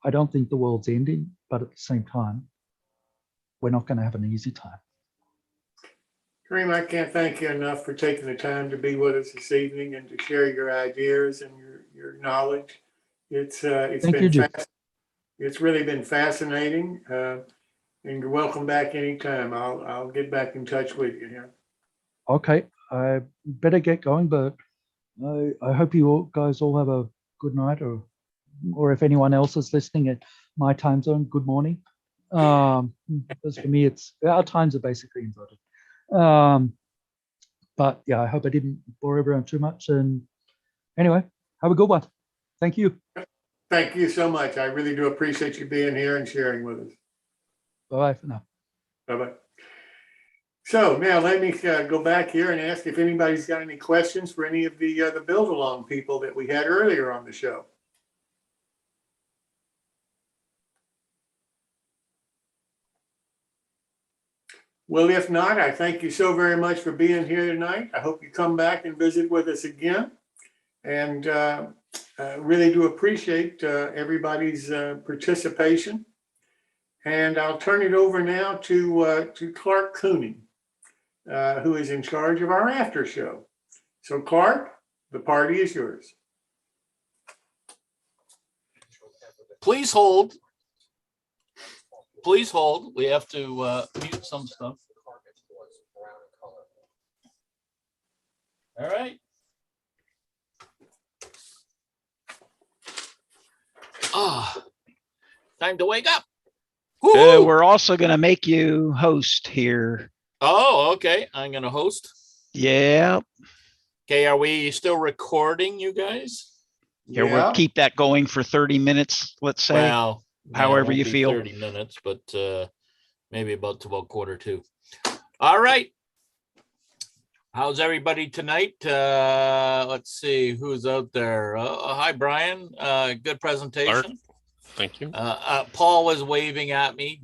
I don't think the world's ending, but at the same time, we're not going to have an easy time. Kareem, I can't thank you enough for taking the time to be with us this evening and to share your ideas and your knowledge. It's really been fascinating, and you're welcome back anytime. I'll get back in touch with you here. Okay, I better get going, but I hope you guys all have a good night, or if anyone else is listening at my time zone, good morning. Because for me, our times are basically inverted. But yeah, I hope I didn't bore everyone too much. And anyway, have a good one. Thank you. Thank you so much. I really do appreciate you being here and sharing with us. Bye for now. Bye-bye. So now let me go back here and ask if anybody's got any questions for any of the build-along people that we had earlier on the show. Well, if not, I thank you so very much for being here tonight. I hope you come back and visit with us again. And really do appreciate everybody's participation. And I'll turn it over now to Clark Kooning, who is in charge of our after show. So Clark, the party is yours. Please hold. Please hold. We have to mute some stuff. All right. Time to wake up. We're also going to make you host here. Oh, okay. I'm going to host. Yeah. Okay. Are we still recording, you guys? Yeah, we'll keep that going for 30 minutes, let's say. Well, however you feel. 30 minutes, but maybe about 12:45. All right. How's everybody tonight? Let's see who's out there. Hi, Brian. Good presentation. Thank you. Paul was waving at me.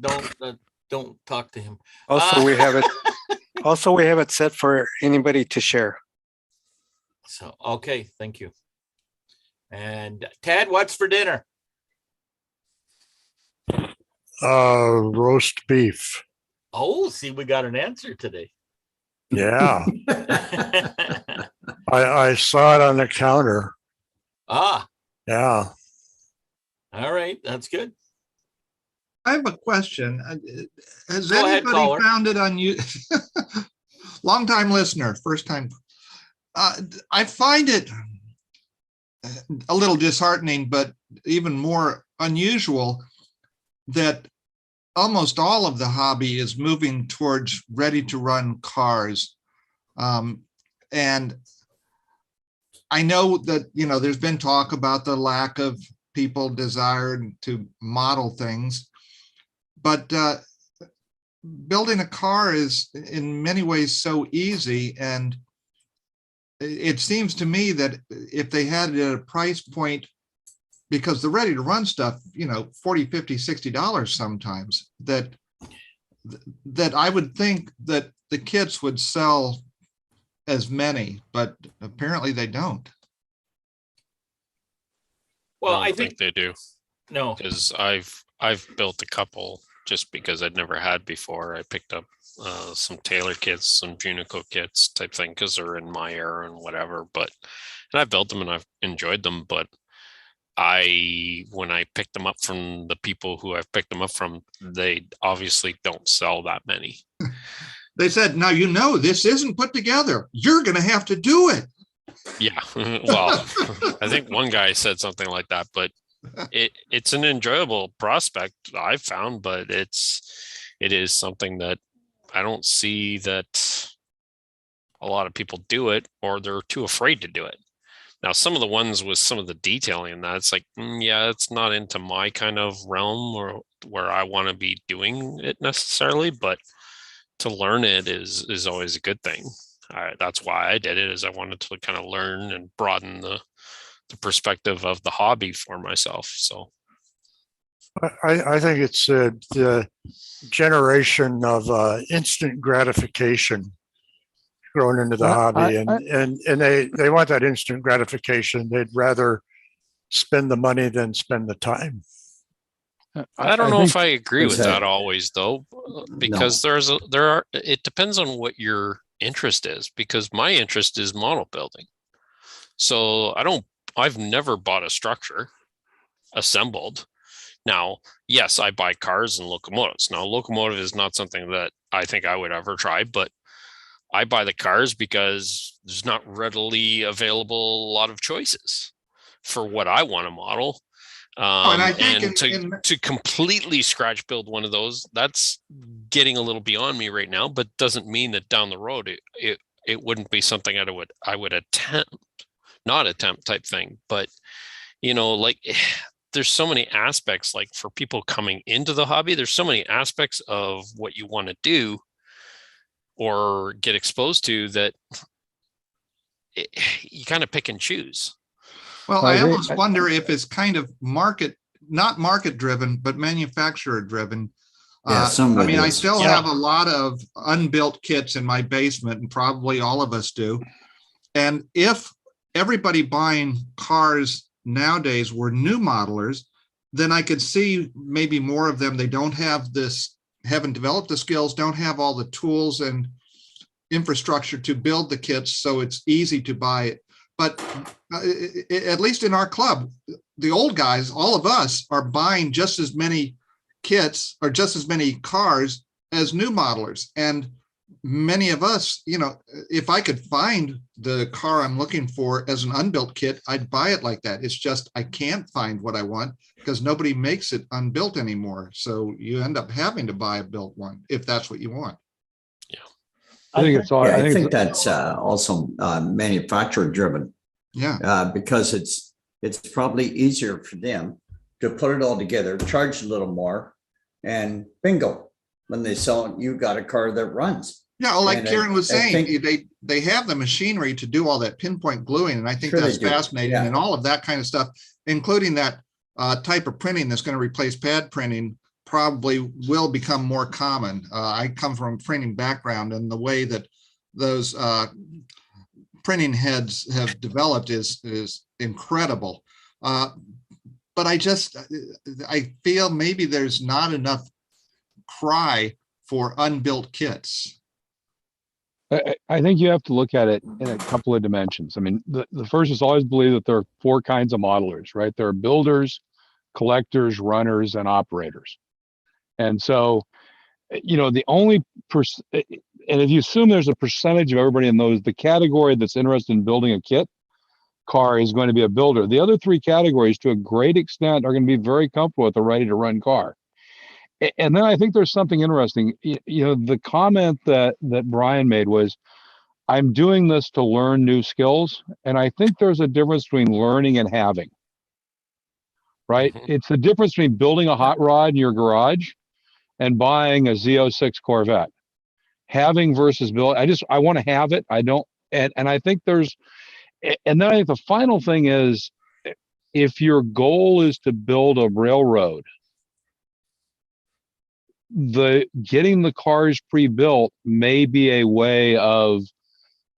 Don't talk to him. Also, we have it. Also, we have it set for anybody to share. So, okay, thank you. And Ted, what's for dinner? Roast beef. Oh, see, we got an answer today. Yeah. I saw it on the counter. Ah, Yeah. all right, that's good. I have a question. Has Go ahead, anybody caller. found it on you? Long time listener, first time. I find it a little disheartening, but even more unusual that almost all of the hobby is moving towards ready to run cars. And I know that, there's been talk about the lack of people desired to model things, but building a car is in many ways so easy. And it seems to me that if they had it at a price point, because the ready to run stuff, $40, $50, $60 sometimes, that I would think that the kits would sell as many, but apparently they don't. Well, I I don't think they do, no. because I've built a couple just because I'd never had before. I picked up some Taylor kits, some Junico kits type thing, because they're in my era and whatever. And I've built them and I've enjoyed them. But when I picked them up from the people who I've picked them up from, they obviously don't sell that many. They said, now, this isn't put together. You're going to have to do it. Yeah. Well, I think one guy said something like that, but it's an enjoyable prospect I've found, but it is something that I don't see that a lot of people do it, or they're too afraid to do it. Now, some of the ones with some of the detailing and that, it's like, yeah, it's not into my kind of realm or where I want to be doing it necessarily, but to learn it is always a good thing. That's why I did it, is I wanted to kind of learn and broaden the perspective of the hobby for myself. So I think it's the generation of instant gratification grown into the hobby, and they want that instant gratification. They'd rather spend the money than spend the time. I don't know if I agree with that always, though, because it depends on what your interest is, because my interest is model building. So I've never bought a structure assembled. Now, yes, I buy cars and locomotives. Now, locomotive is not something that I think I would ever try, but I buy the cars because there's not readily available a lot of choices for what I want to model. And I think to completely scratch build one of those, that's getting a little beyond me right now, but doesn't mean that down the road it wouldn't be something I would not attempt type thing. But like there's so many aspects, like for people coming into the hobby, there's so many aspects of what you want to do or get exposed to that you kind of pick and choose. Well, I almost wonder if it's kind of not market driven, but manufacturer driven. I still have a lot of unbuilt kits in my basement, and probably all of us do. And if everybody buying cars nowadays were new modelers, then I could see maybe more of them. They haven't developed the skills, don't have all the tools and infrastructure to build the kits, so it's easy to buy it. But at least in our club, the old guys, all of us, are buying just as many kits or just as many cars as new modelers. And many of us, if I could find the car I'm looking for as an unbuilt kit, I'd buy it like that. It's just I can't find what I want because nobody makes it unbuilt anymore. So you end up having to buy a built one if that's what you want. I think that's also manufacturer driven. Yeah. Because it's probably easier for them to put it all together, charge a little more, and bingo. When they sell it, you got a car that runs. Yeah, well, like And Karen was I saying, think- they have the machinery to do all that pinpoint gluing, and I think Sure they that's do, fascinating, yeah. and all of that kind of stuff, including that type of printing that's going to replace pad printing, probably will become more common. I come from a printing background, and the way that those printing heads have developed is incredible. But I feel maybe there's not enough cry for unbuilt kits. I think you have to look at it in a couple of dimensions. I mean, the first is always believe that there are four kinds of modelers, right? There are builders, collectors, runners, and operators. And so, the only and if you assume there's a percentage of everybody in the category that's interested in building a kit car is going to be a builder. The other three categories, to a great extent, are going to be very comfortable with a ready-to-run car. And then I think there's something interesting. The comment that Bryan made was, I'm doing this to learn new skills. And I think there's a difference between learning and having, right? It's the difference between building a hot rod in your garage and buying a Z06 Corvette. Having versus build. I want to have it. I don't. And I think and then I think the final thing is, if your goal is to build a railroad, getting the cars pre-built may be a way of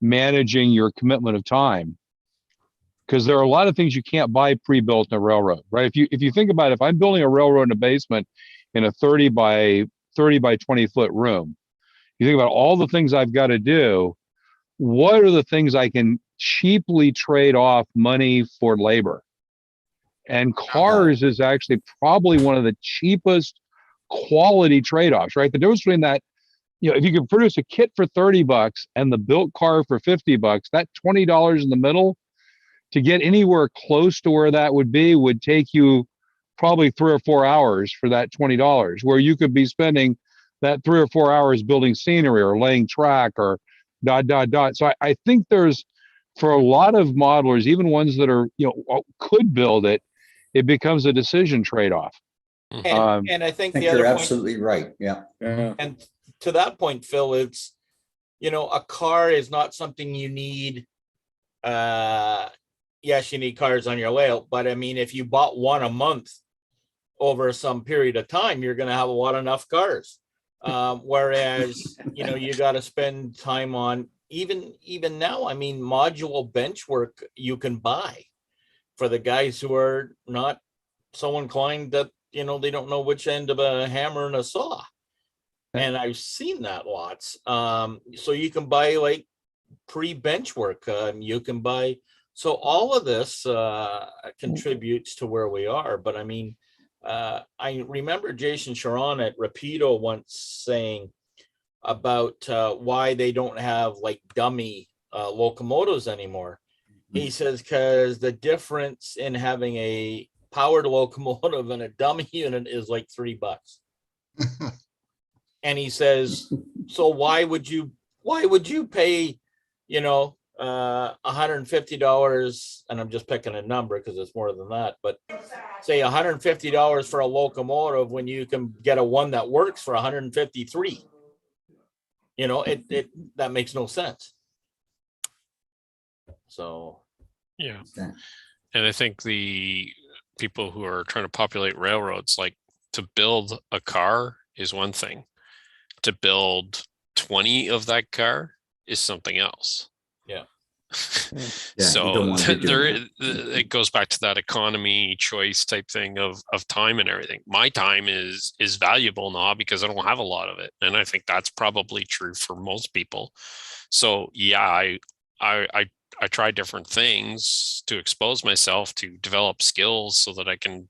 managing your commitment of time, because there are a lot of things you can't buy pre-built in a railroad, right? If you think about it, if I'm building a railroad in a basement in a 30 by 20 foot room, you think about all the things I've got to do. What are the things I can cheaply trade off money for labor? And cars is actually probably one of the cheapest quality trade-offs, right? The difference between that, if you can produce a kit for $30 and the built car for $50, that $20 in the middle, to get anywhere close to where that would take you probably 3 or 4 hours for that $20, where you could be spending that 3 or 4 hours building scenery or laying track or ... So I think there's, for a lot of modelers, even ones that are, could build it, it becomes a decision trade-off. And I think the you're other point, absolutely right. Yeah. and to that point, Phil, it's, a car is not something you need. Yes, you need cars on your layout, but I mean, if you bought one a month over some period of time, you're going to have enough cars. Whereas, you got to spend time on even now. I mean, modular bench work you can buy for the guys who are not so inclined that, they don't know which end of a hammer and a saw. And I've seen that lots. So you can buy like pre-bench work. You can buy. So all of this contributes to where we are. But I mean, I remember Jason Sharon at Rapido once saying about why they don't have like dummy locomotives anymore. He says, because the difference in having a powered locomotive and a dummy unit is like $3. And he says, so why would you pay, $150, and I'm just picking a number because it's more than that, but say $150 for a locomotive when you can get a one that works for $153. That makes no sense. So yeah. And I think the people who are trying to populate railroads, like, to build a car is one thing. To build 20 of that car is something else. Yeah. So it goes back to that economy choice type thing of time and everything. My time is valuable now because I don't have a lot of it. And I think that's probably true for most people. So yeah, I try different things to expose myself, to develop skills so that I can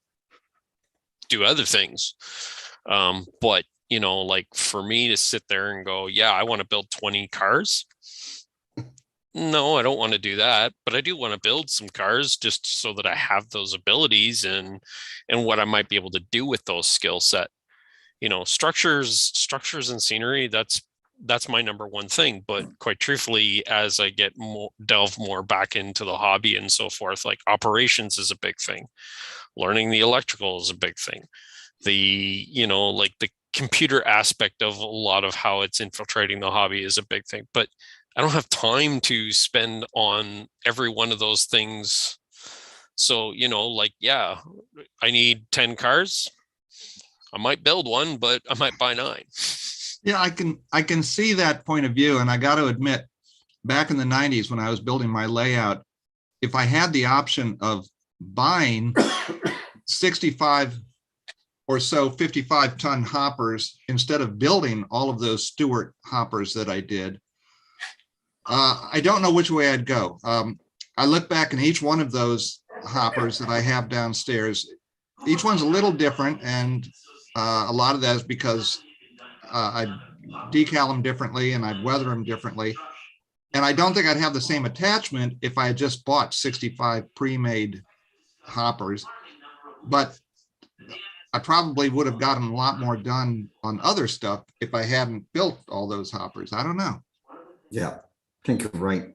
do other things. But like, for me to sit there and go, yeah, I want to build 20 cars. No, I don't want to do that, but I do want to build some cars just so that I have those abilities and what I might be able to do with those skill set. Structures and scenery, that's my number one thing. But quite truthfully, as I delve more back into the hobby and so forth, like, operations is a big thing. Learning the electrical is a big thing. The computer aspect of a lot of how it's infiltrating the hobby is a big thing, but I don't have time to spend on every one of those things. So, you know, like, yeah, I need 10 cars. I might build one, but I might buy 9. Yeah, I can see that point of view. And I got to admit, back in the 90s when I was building my layout, if I had the option of buying 65 or so 55-ton hoppers instead of building all of those Stewart hoppers that I did, I don't know which way I'd go. I look back and each one of those hoppers that I have downstairs, each one's a little different, and a lot of that is because I'd decal them differently and I'd weather them differently. And I don't think I'd have the same attachment if I had just bought 65 pre-made hoppers, but I probably would have gotten a lot more done on other stuff if I hadn't built all those hoppers. I don't know. Yeah, I think you're right.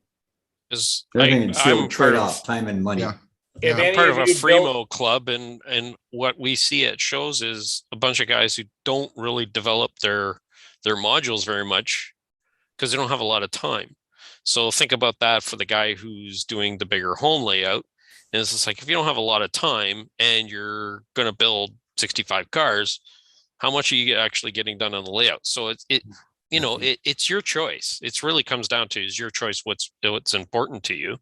Because Everything is still I'm part trade-off, of time and money. Yeah. If I'm any part of a you Fremo built- club, and what we see at shows is a bunch of guys who don't really develop their modules very much because they don't have a lot of time. So think about that for the guy who's doing the bigger home layout. And it's just like, if you don't have a lot of time and you're going to build 65 cars, how much are you actually getting done on the layout? So it's your choice. It's really comes down to, is your choice what's important to you.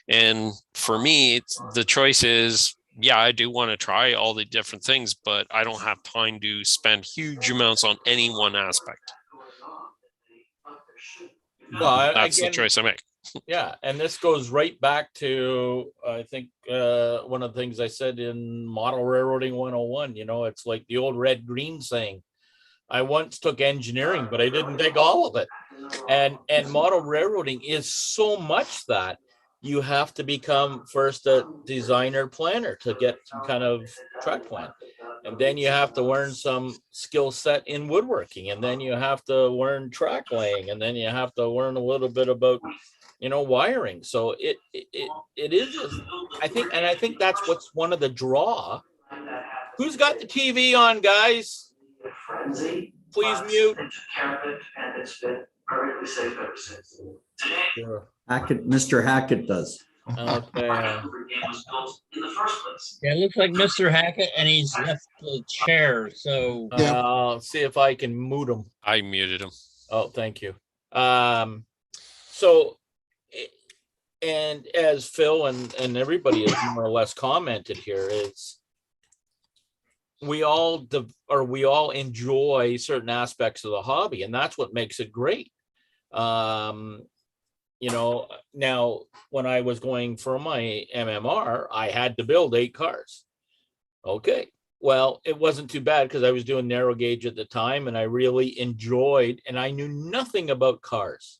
And for me, the choice is, yeah, I do want to try all the different things, but I don't have time to spend huge amounts on any one aspect. Well, That's again, the choice I make. Yeah, and this goes right back to, I think, one of the things I said in Model Railroading 101, you know, it's like the old red-green saying. I once took engineering, but I didn't take all of it. And model railroading is so much that you have to become first a designer planner to get some kind of track plan. And then you have to learn some skill set in woodworking. And then you have to learn track laying. And then you have to learn a little bit about, you know, wiring. So it is, I think that's what's one of the draw. Who's got the TV on, guys? Please mute. Sure. Hackett, Mr. Hackett does. Okay. Yeah, it looks like Mr. Hackett, and he's left the chair. So I'll see if I can mute him. I muted him. Oh, thank you. So, and as Phil and everybody has more or less commented here, is we all enjoy certain aspects of the hobby, and that's what makes it great. You know, now when I was going for my MMR, I had to build 8 cars. Okay, well, it wasn't too bad because I was doing narrow gauge at the time, and I really enjoyed, and I knew nothing about cars.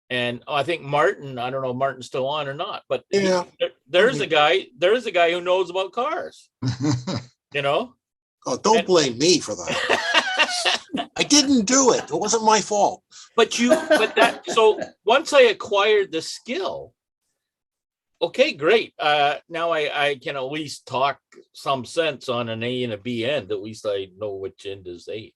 And I think Martin, I don't know if Martin's still on or not, but yeah, there's a guy who knows about cars. You know? Oh, don't blame me for that. I didn't do it. It wasn't my fault. So once I acquired the skill, okay, great. Now I can at least talk some sense on an A and a B end. At least I know which end is A,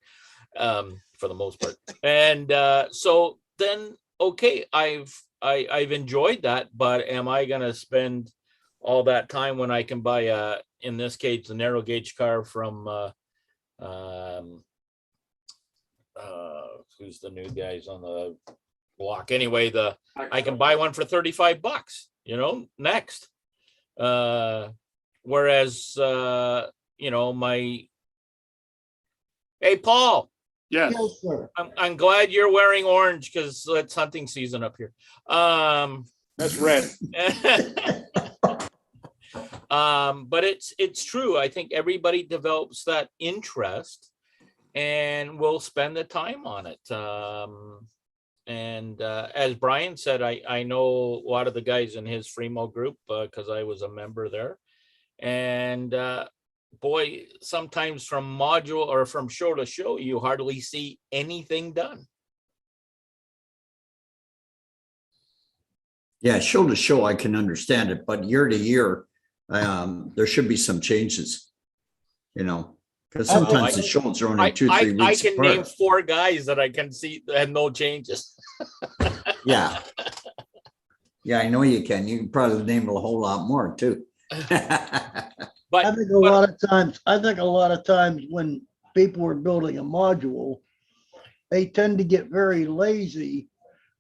for the most part. And so then, okay, I've enjoyed that, but am I going to spend all that time when I can buy in this case, the narrow gauge car from who's the new guys on the block? Anyway, I can buy one for $35, you know, next. Whereas you know, hey Paul. Yes, sir. I'm glad you're wearing orange because it's hunting season up here. That's red. But it's true. I think everybody develops that interest and will spend the time on it. And as Bryan said, I know a lot of the guys in his Fremo group because I was a member there. And boy, sometimes from module or from show to show, you hardly see anything done. Yeah, show to show, I can understand it, but year to year, there should be some changes, you know. Because Oh, sometimes the Schultz are only 2-3 I weeks can name apart. 4 guys that I can see that had no changes. Yeah. Yeah, I know you can. You can probably name a whole lot more too. But I think a lot of times when people are building a module, they tend to get very lazy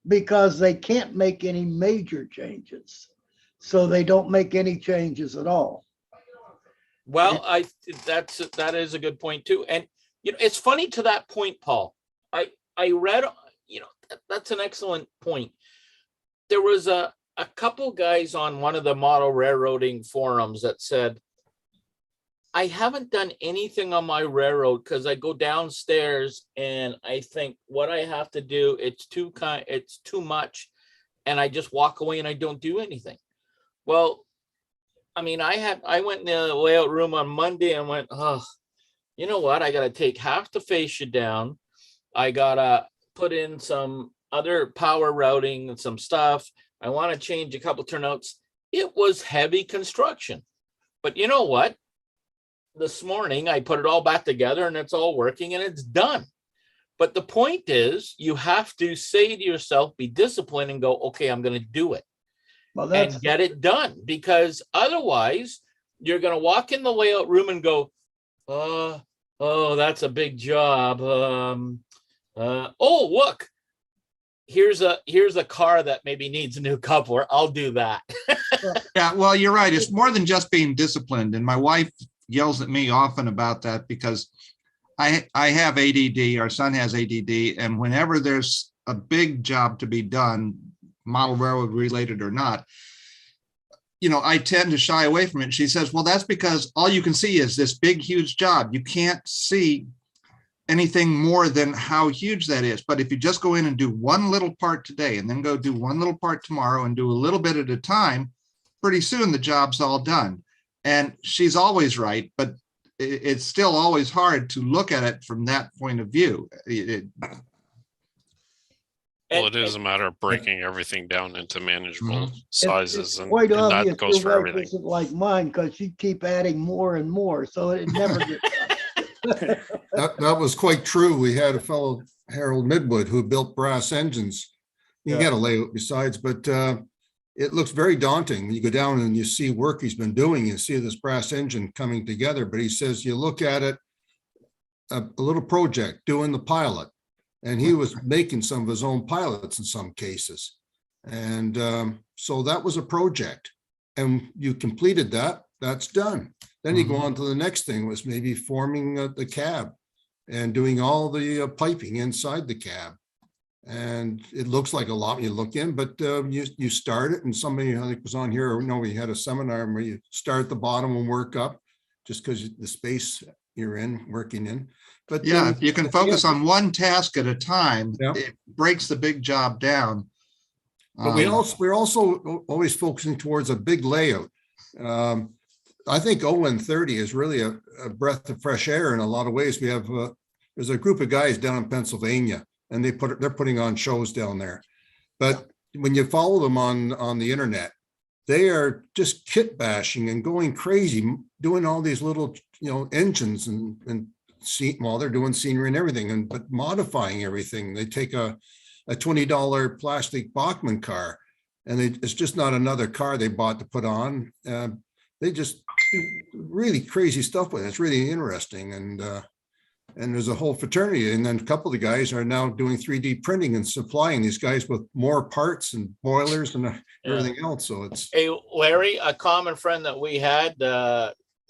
because they can't make any major changes. So they don't make any changes at all. Well, that is a good point too. And you know, it's funny to that point, Paul. I read, you know, that's an excellent point. There was a couple guys on one of the model railroading forums that said, I haven't done anything on my railroad because I go downstairs and I think what I have to do, it's too much, and I just walk away and I don't do anything. Well, I mean, I went in the layout room on Monday and went, oh, you know what? I got to take half the fascia down. I got to put in some other power routing and some stuff. I want to change a couple turnouts. It was heavy construction. But you know what? This morning, I put it all back together and it's all working and it's done. But the point is, you have to say to yourself, be disciplined and go, okay, I'm going to do it. Well, And get it done, because otherwise you're going to walk in the layout room and go, oh, that's a big job. Oh, look, here's a car that maybe needs a new coupler. I'll do that. Yeah, well, you're right. It's more than just being disciplined. And my wife yells at me often about that because I have ADD. Our son has ADD. And whenever there's a big job to be done, model railroad related or not, you know, I tend to shy away from it. She says, well, that's because all you can see is this big, huge job. You can't see anything more than how huge that is. But if you just go in and do one little part today and then go do one little part tomorrow and do a little bit at a time, pretty soon the job's all done. And she's always right, but it's still always hard to look at it from that point of view. Well, it is a matter of breaking everything down into manageable It's sizes, and quite that obvious goes your for wife everything. isn't like mine because you keep adding more and more, so it never gets done. That was quite true. We had a fellow, Harold Midwood, who built brass engines. You got a layout besides, but it looks very daunting. When you go down and you see work he's been doing, you see this brass engine coming together. But he says, you look at it, a little project, doing the pilot. And he was making some of his own pilots in some cases. And so that was a project. And you completed that, that's done. Then you go on to the next thing, was maybe forming the cab and doing all the piping inside the cab. And it looks like a lot when you look in, but you start it, and somebody, I think was on here, we had a seminar where you start at the bottom and work up just because the space you're in, working in. But yeah, if you can focus on one task at a time, it breaks the big job down. But we're also always focusing towards a big layout. I think ON 30 is really a breath of fresh air in a lot of ways. We have there's a group of guys down in Pennsylvania, and they're putting on shows down there. But when you follow them on the internet, they are just kit bashing and going crazy, doing all these little engines and they're doing scenery and everything, but modifying everything. They take a $20 plastic Bachmann car, and it's just not another car they bought to put on. They just do really crazy stuff with it. It's really interesting, and there's a whole fraternity. And then a couple of the guys are now doing 3D printing and supplying these guys with more parts and boilers and everything else. So it's Larry, a common friend that we had,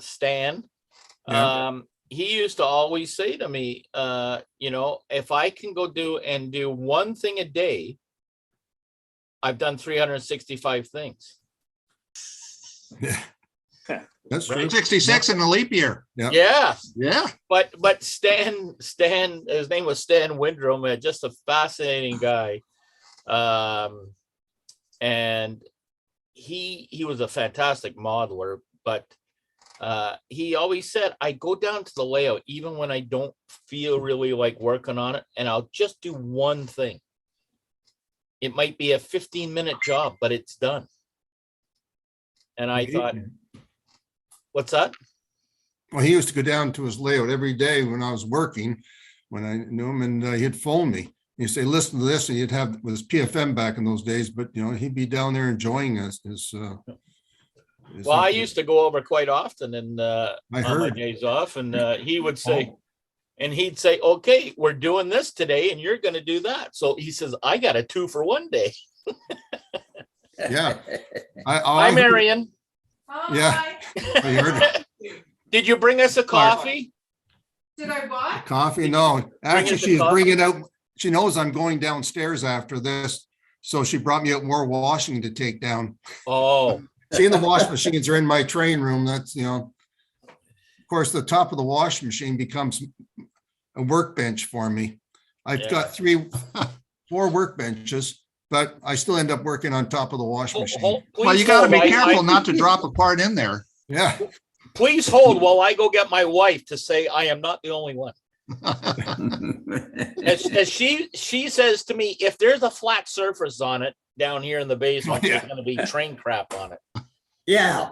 Stan. He used to always say to me, if I can go do one thing a day, I've done 365 things. Yeah. That's true. 66 in a leap year. Yeah. Yeah. But Stan, his name was Stan Windrom, just a fascinating guy. And he was a fantastic modeler, but he always said, I go down to the layout even when I don't feel really like working on it, and I'll just do one thing. It might be a 15-minute job, but it's done. And I thought, what's that? Well, he used to go down to his layout every day when I was working, when I knew him, and he'd phone me. He'd say, listen to this, and he'd have with his PFM back in those days, but he'd be down there enjoying his Well, I used to go over quite often and I on my heard. days off, and he would say, and he'd say, okay, we're doing this today and you're going to do that. So he says, I got a 2-for-1 day. Yeah. Hi, Marion. Yeah. I heard it. Did you bring us a coffee? Did I what? Coffee? No, actually, us a she's coffee? bringing out, she knows I'm going downstairs after this. So she brought me out more washing to take down. Oh. Seeing the wash machines are in my train room. That's, of course, the top of the wash machine becomes a workbench for me. I've got 4 workbenches, but I still end up working on top of the wash machine. Well, you got to be careful not to drop a part in there. Yeah. Please hold while I go get my wife to say I am not the only one. as she says to me, if there's a flat surface on it down here in the basement, there's going to be train crap on it. Yeah.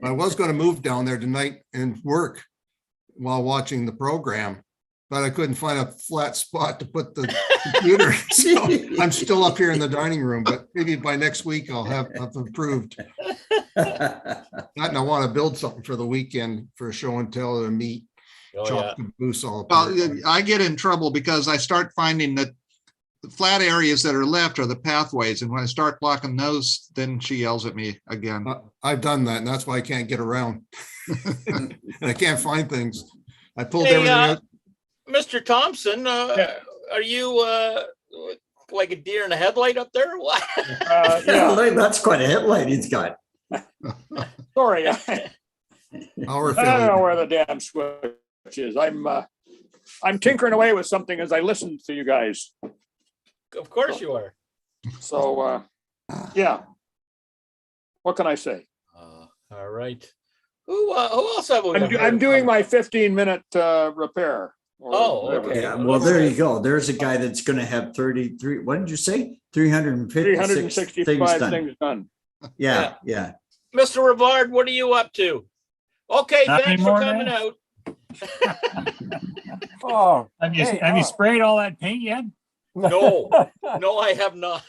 I was going to move down there tonight and work while watching the program, but I couldn't find a flat spot to put the computer. So I'm still up here in the dining room, but maybe by next week I'll have improved. And I want to build something for the weekend for a show and tell or meet. Chop the caboose all apart. Well, I get in trouble because I start finding that the flat areas that are left are the pathways. And when I start blocking those, then she yells at me again. I've done that, and that's why I can't get around. And I can't find things. I pulled everything out. Mr. Thomson, are you like a deer in a headlight up there or what? Yeah. That's quite a headlight he's got. Sorry. I don't know where the damn switch is. I'm tinkering away with something as I listen to you guys. Of course you are. So, yeah. What can I say? All right. Who else have we? I'm doing my 15-minute repair. Okay. Yeah, well, there you go. There's a guy that's going to have 33. What did you say? 365 things done. Yeah. Mr. Rivard, what are you up to? Okay, thanks for coming out. Oh, have you sprayed all that paint yet? No, I have not.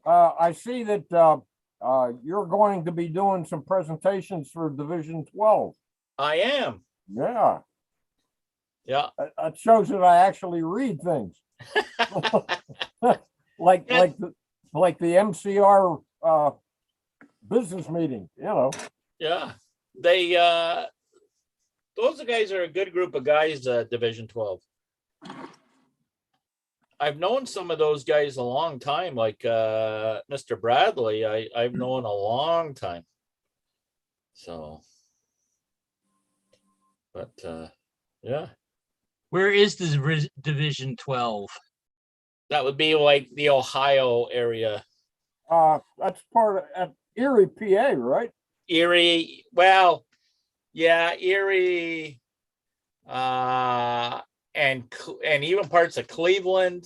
I see that you're going to be doing some presentations for Division 12. I am. Yeah. Yeah. It shows that I actually read things. like the MCR business meeting, Yeah. They those guys are a good group of guys, Division 12. I've known some of those guys a long time, like Mr. Bradley, I've known a long time. So, but yeah. Where is the Division 12? That would be like the Ohio area. That's part of Erie, PA, right? Erie, well, yeah, Erie, and even parts of Cleveland,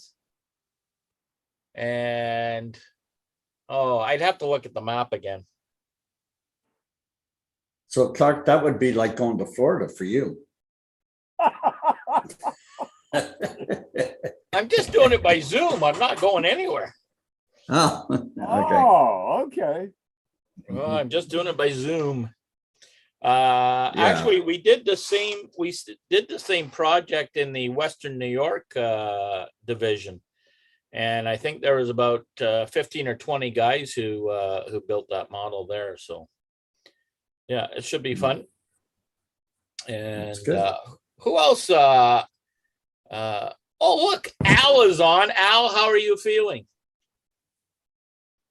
and I'd have to look at the map again. So Clark, that would be like going to Florida for you. I'm just doing it by Zoom. I'm not going anywhere. Oh, okay. Oh, okay. Well, I'm just doing it by Zoom. Actually, we did the same project in the Western New York division, and I think there was about 15 or 20 guys who built that model there. So yeah, it should be fun. And who else? Oh, look, Al is on. Al, how are you feeling?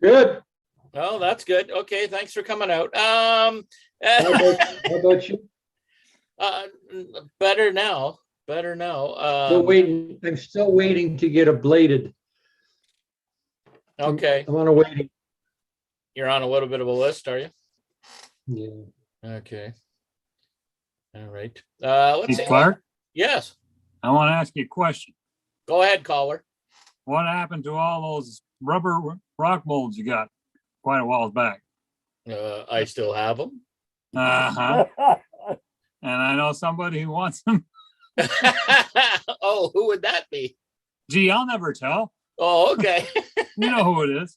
Good. Oh, that's good. Okay, thanks for coming out. How about you? Better now. Still waiting. I'm still waiting to get ablated. Okay. I'm on a waiting. You're on a little bit of a list, are you? Yeah. Okay. All right. Let's Hey, see. Clark? Yes. I want to ask you a question. Go ahead, caller. What happened to all those rubber rock molds you got quite a while back? I still have them. Uh-huh. And I know somebody who wants them. Oh, who would that be? Gee, I'll never tell. Oh, okay. You know who it is.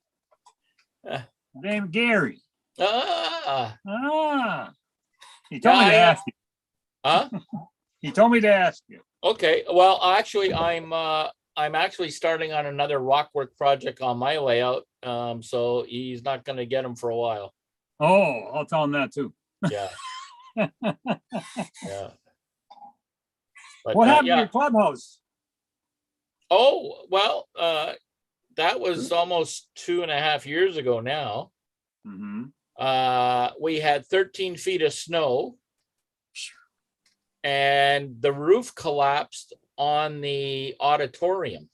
Named Gary. Ah. He told me to ask you. Huh? He told me to ask you. Okay. Well, actually, I'm actually starting on another rockwork project on my layout. So he's not going to get them for a while. Oh, I'll tell him that too. Yeah. Yeah. But, What happened yeah. to your clubhouse? Oh, well, that was almost 2.5 years ago now. Mm-hmm. We had 13 feet of snow and the roof collapsed on the auditorium.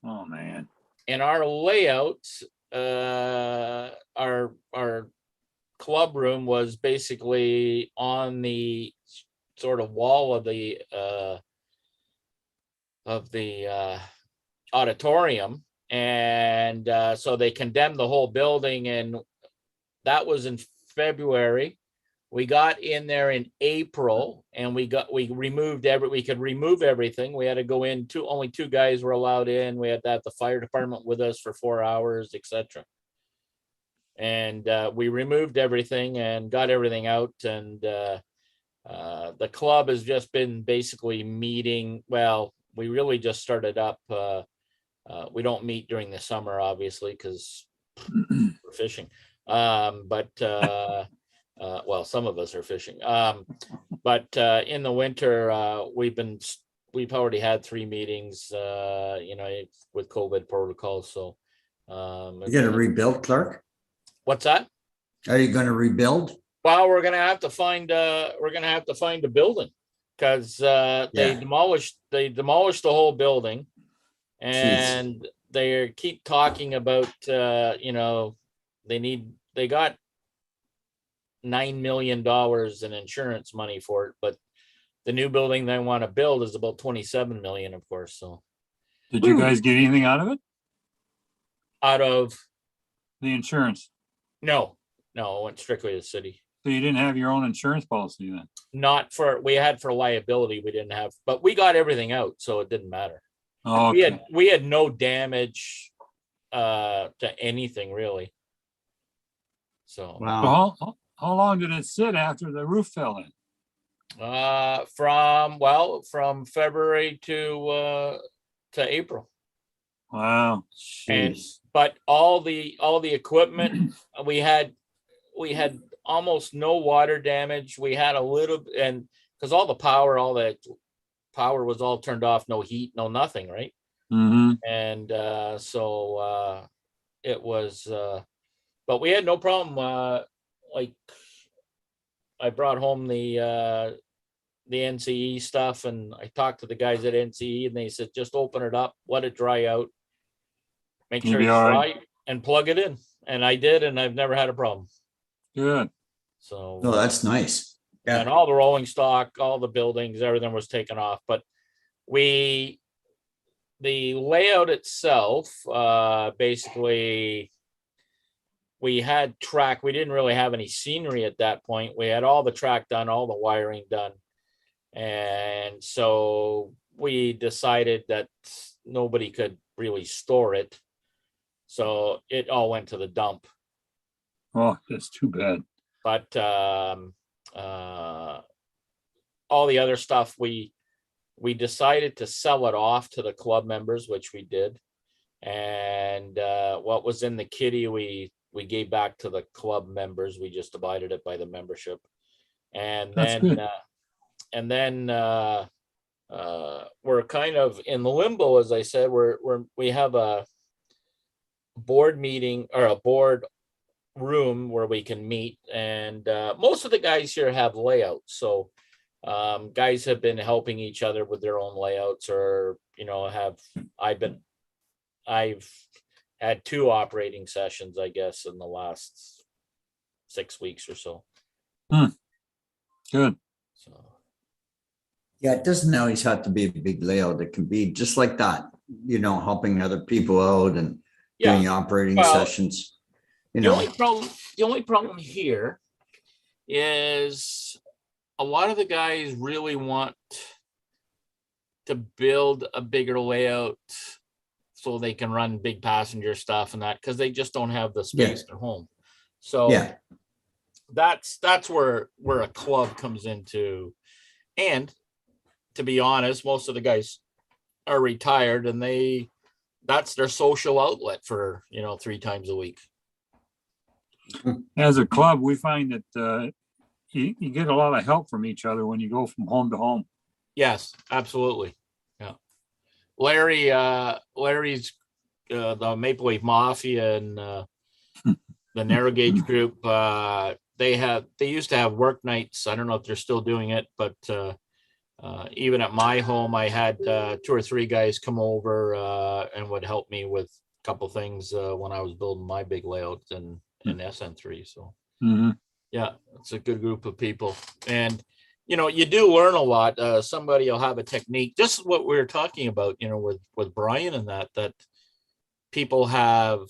Oh, man. And our layout, our club room was basically on the sort of wall of the auditorium, and so they condemned the whole building, and that was in February. We got in there in April, and we removed we could remove everything. We had to go in, only 2 guys were allowed in. We had to have the fire department with us for 4 hours, etc. And we removed everything and got everything out, and the club has just been basically meeting. Well, we really just started up. We don't meet during the summer, obviously, because we're fishing. Well, some of us are fishing. But in the winter, we've already had 3 meetings, with COVID protocols. So You gonna rebuild, Clark? What's that? Are you gonna rebuild? Well, we're gonna have to find a building, because they demolished the whole building, and they keep talking about they got $9 million in insurance money for it, but the new building they want to build is about 27 million, of course. So did you guys get anything out of it? Out of the insurance? No, it went strictly to the city. So you didn't have your own insurance policy then? We had for liability, we didn't have, but we got everything out, so it didn't matter. Oh, okay. We had no damage to anything really. So wow. So how long did it sit after the roof fell in? From February to April. Wow. But all the equipment, we had almost no water damage. We had a little, and because all the power was all turned off, no heat, no nothing, right? Mm-hmm. And so it was, but we had no problem. Like I brought home the NCE stuff, and I talked to the guys at NCE, and they said just open it up, let it dry out, make sure it's dry, and plug it in. And I did, and I've never had a problem. Good. So oh, that's nice. Yeah. And all the rolling stock, all the buildings, everything was taken off. But the layout itself, basically, we had track. We didn't really have any scenery at that point. We had all the track done, all the wiring done. And so we decided that nobody could really store it. So it all went to the dump. Oh, that's too bad. But all the other stuff, we decided to sell it off to the club members, which we did. And what was in the kitty, we gave back to the club members. We just divided it by the membership. And then we're kind of in the limbo, as I said. We have a board meeting, or a board room where we can meet, and most of the guys here have layouts, so guys have been helping each other with their own layouts, or I've had 2 operating sessions, I guess, in the last 6 weeks or so. Good. So yeah, it doesn't always have to be a big layout. It can be just like that, helping other people out and doing operating sessions. The only problem here is a lot of the guys really want to build a bigger layout so they can run big passenger stuff and that, because they just don't have the space at home. So Yeah. that's where a club comes into. And to be honest, most of the guys are retired, and that's their social outlet for 3 times a week. As a club, we find that you get a lot of help from each other when you go from home to home. Yes, absolutely. Yeah. Larry's the Maple Leaf Mafia and the narrow gauge group. They used to have work nights. I don't know if they're still doing it, but even at my home, I had 2 or 3 guys come over and would help me with a couple things when I was building my big layout in SN3. So yeah, it's a good group of people. And you do learn a lot. Somebody will have a technique, just what we were talking about, with Bryan and that people have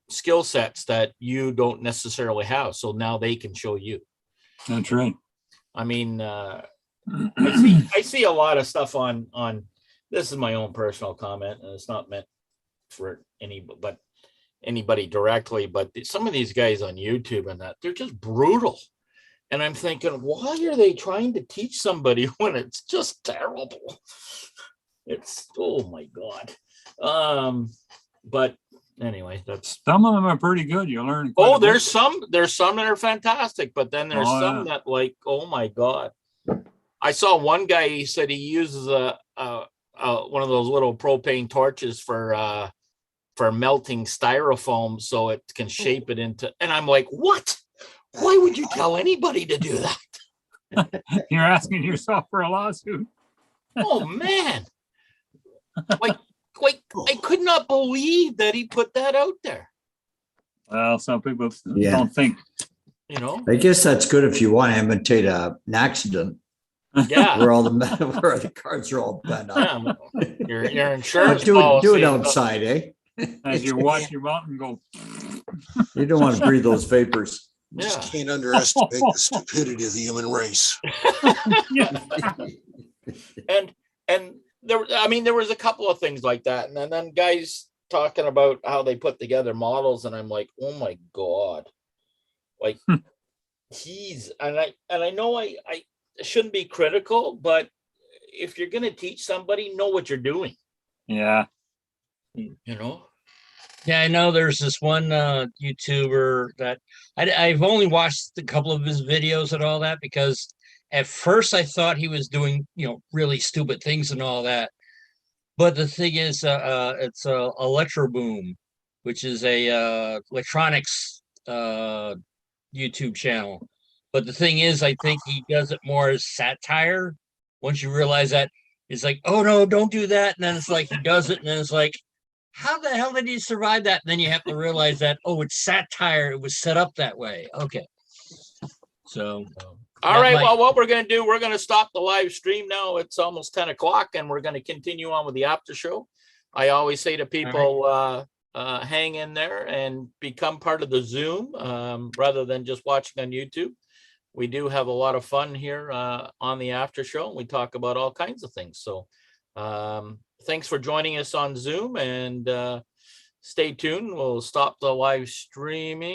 skill sets that you don't necessarily have. So now they can show you. That's right. I mean, I see a lot of stuff on this is my own personal comment, and it's not meant for anybody directly, but some of these guys on YouTube and that, they're just brutal. And I'm thinking, why are they trying to teach somebody when it's just terrible? It's, oh my God. But anyway, that's, some of them are pretty good. You learn. Oh, there's some that are fantastic, but then there's some that, like, oh my God. I saw one guy, he said he uses one of those little propane torches for melting styrofoam so it can shape it into, and I'm like, what? Why would you tell anybody to do that? You're asking yourself for a lawsuit. Oh man. Like I could not believe that he put that out there. Well, some people don't think. I guess that's good if you want to imitate an accident. Yeah. where the cards are all bent up. Your insurance do it outside, eh? As you watch your mountain go. You don't want to breathe those vapors. Just can't underestimate the stupidity of the human race. And there was a couple of things like that, and then guys talking about how they put together models, and I'm like, oh my God, like I know I shouldn't be critical, but if you're going to teach somebody, know what you're doing. Yeah. Yeah, I know there's this one YouTuber that I've only watched a couple of his videos and all that, because at first I thought he was doing, really stupid things and all that. But the thing is, it's Electro Boom, which is a electronics YouTube channel. But the thing is, I think he does it more as satire. Once you realize that, it's like, oh no, don't do that. And then it's like he does it, and then it's like, how the hell did he survive that? And then you have to realize that, oh, it's satire. It was set up that way. Okay. So. All right. Well, what we're going to do, we're going to stop the live stream now. It's almost 10 o'clock, and we're going to continue on with the after show. I always say to people, hang in there and become part of the Zoom rather than just watching on YouTube. We do have a lot of fun here on the after show. We talk about all kinds of things. So thanks for joining us on Zoom, and stay tuned. We'll stop the live streaming.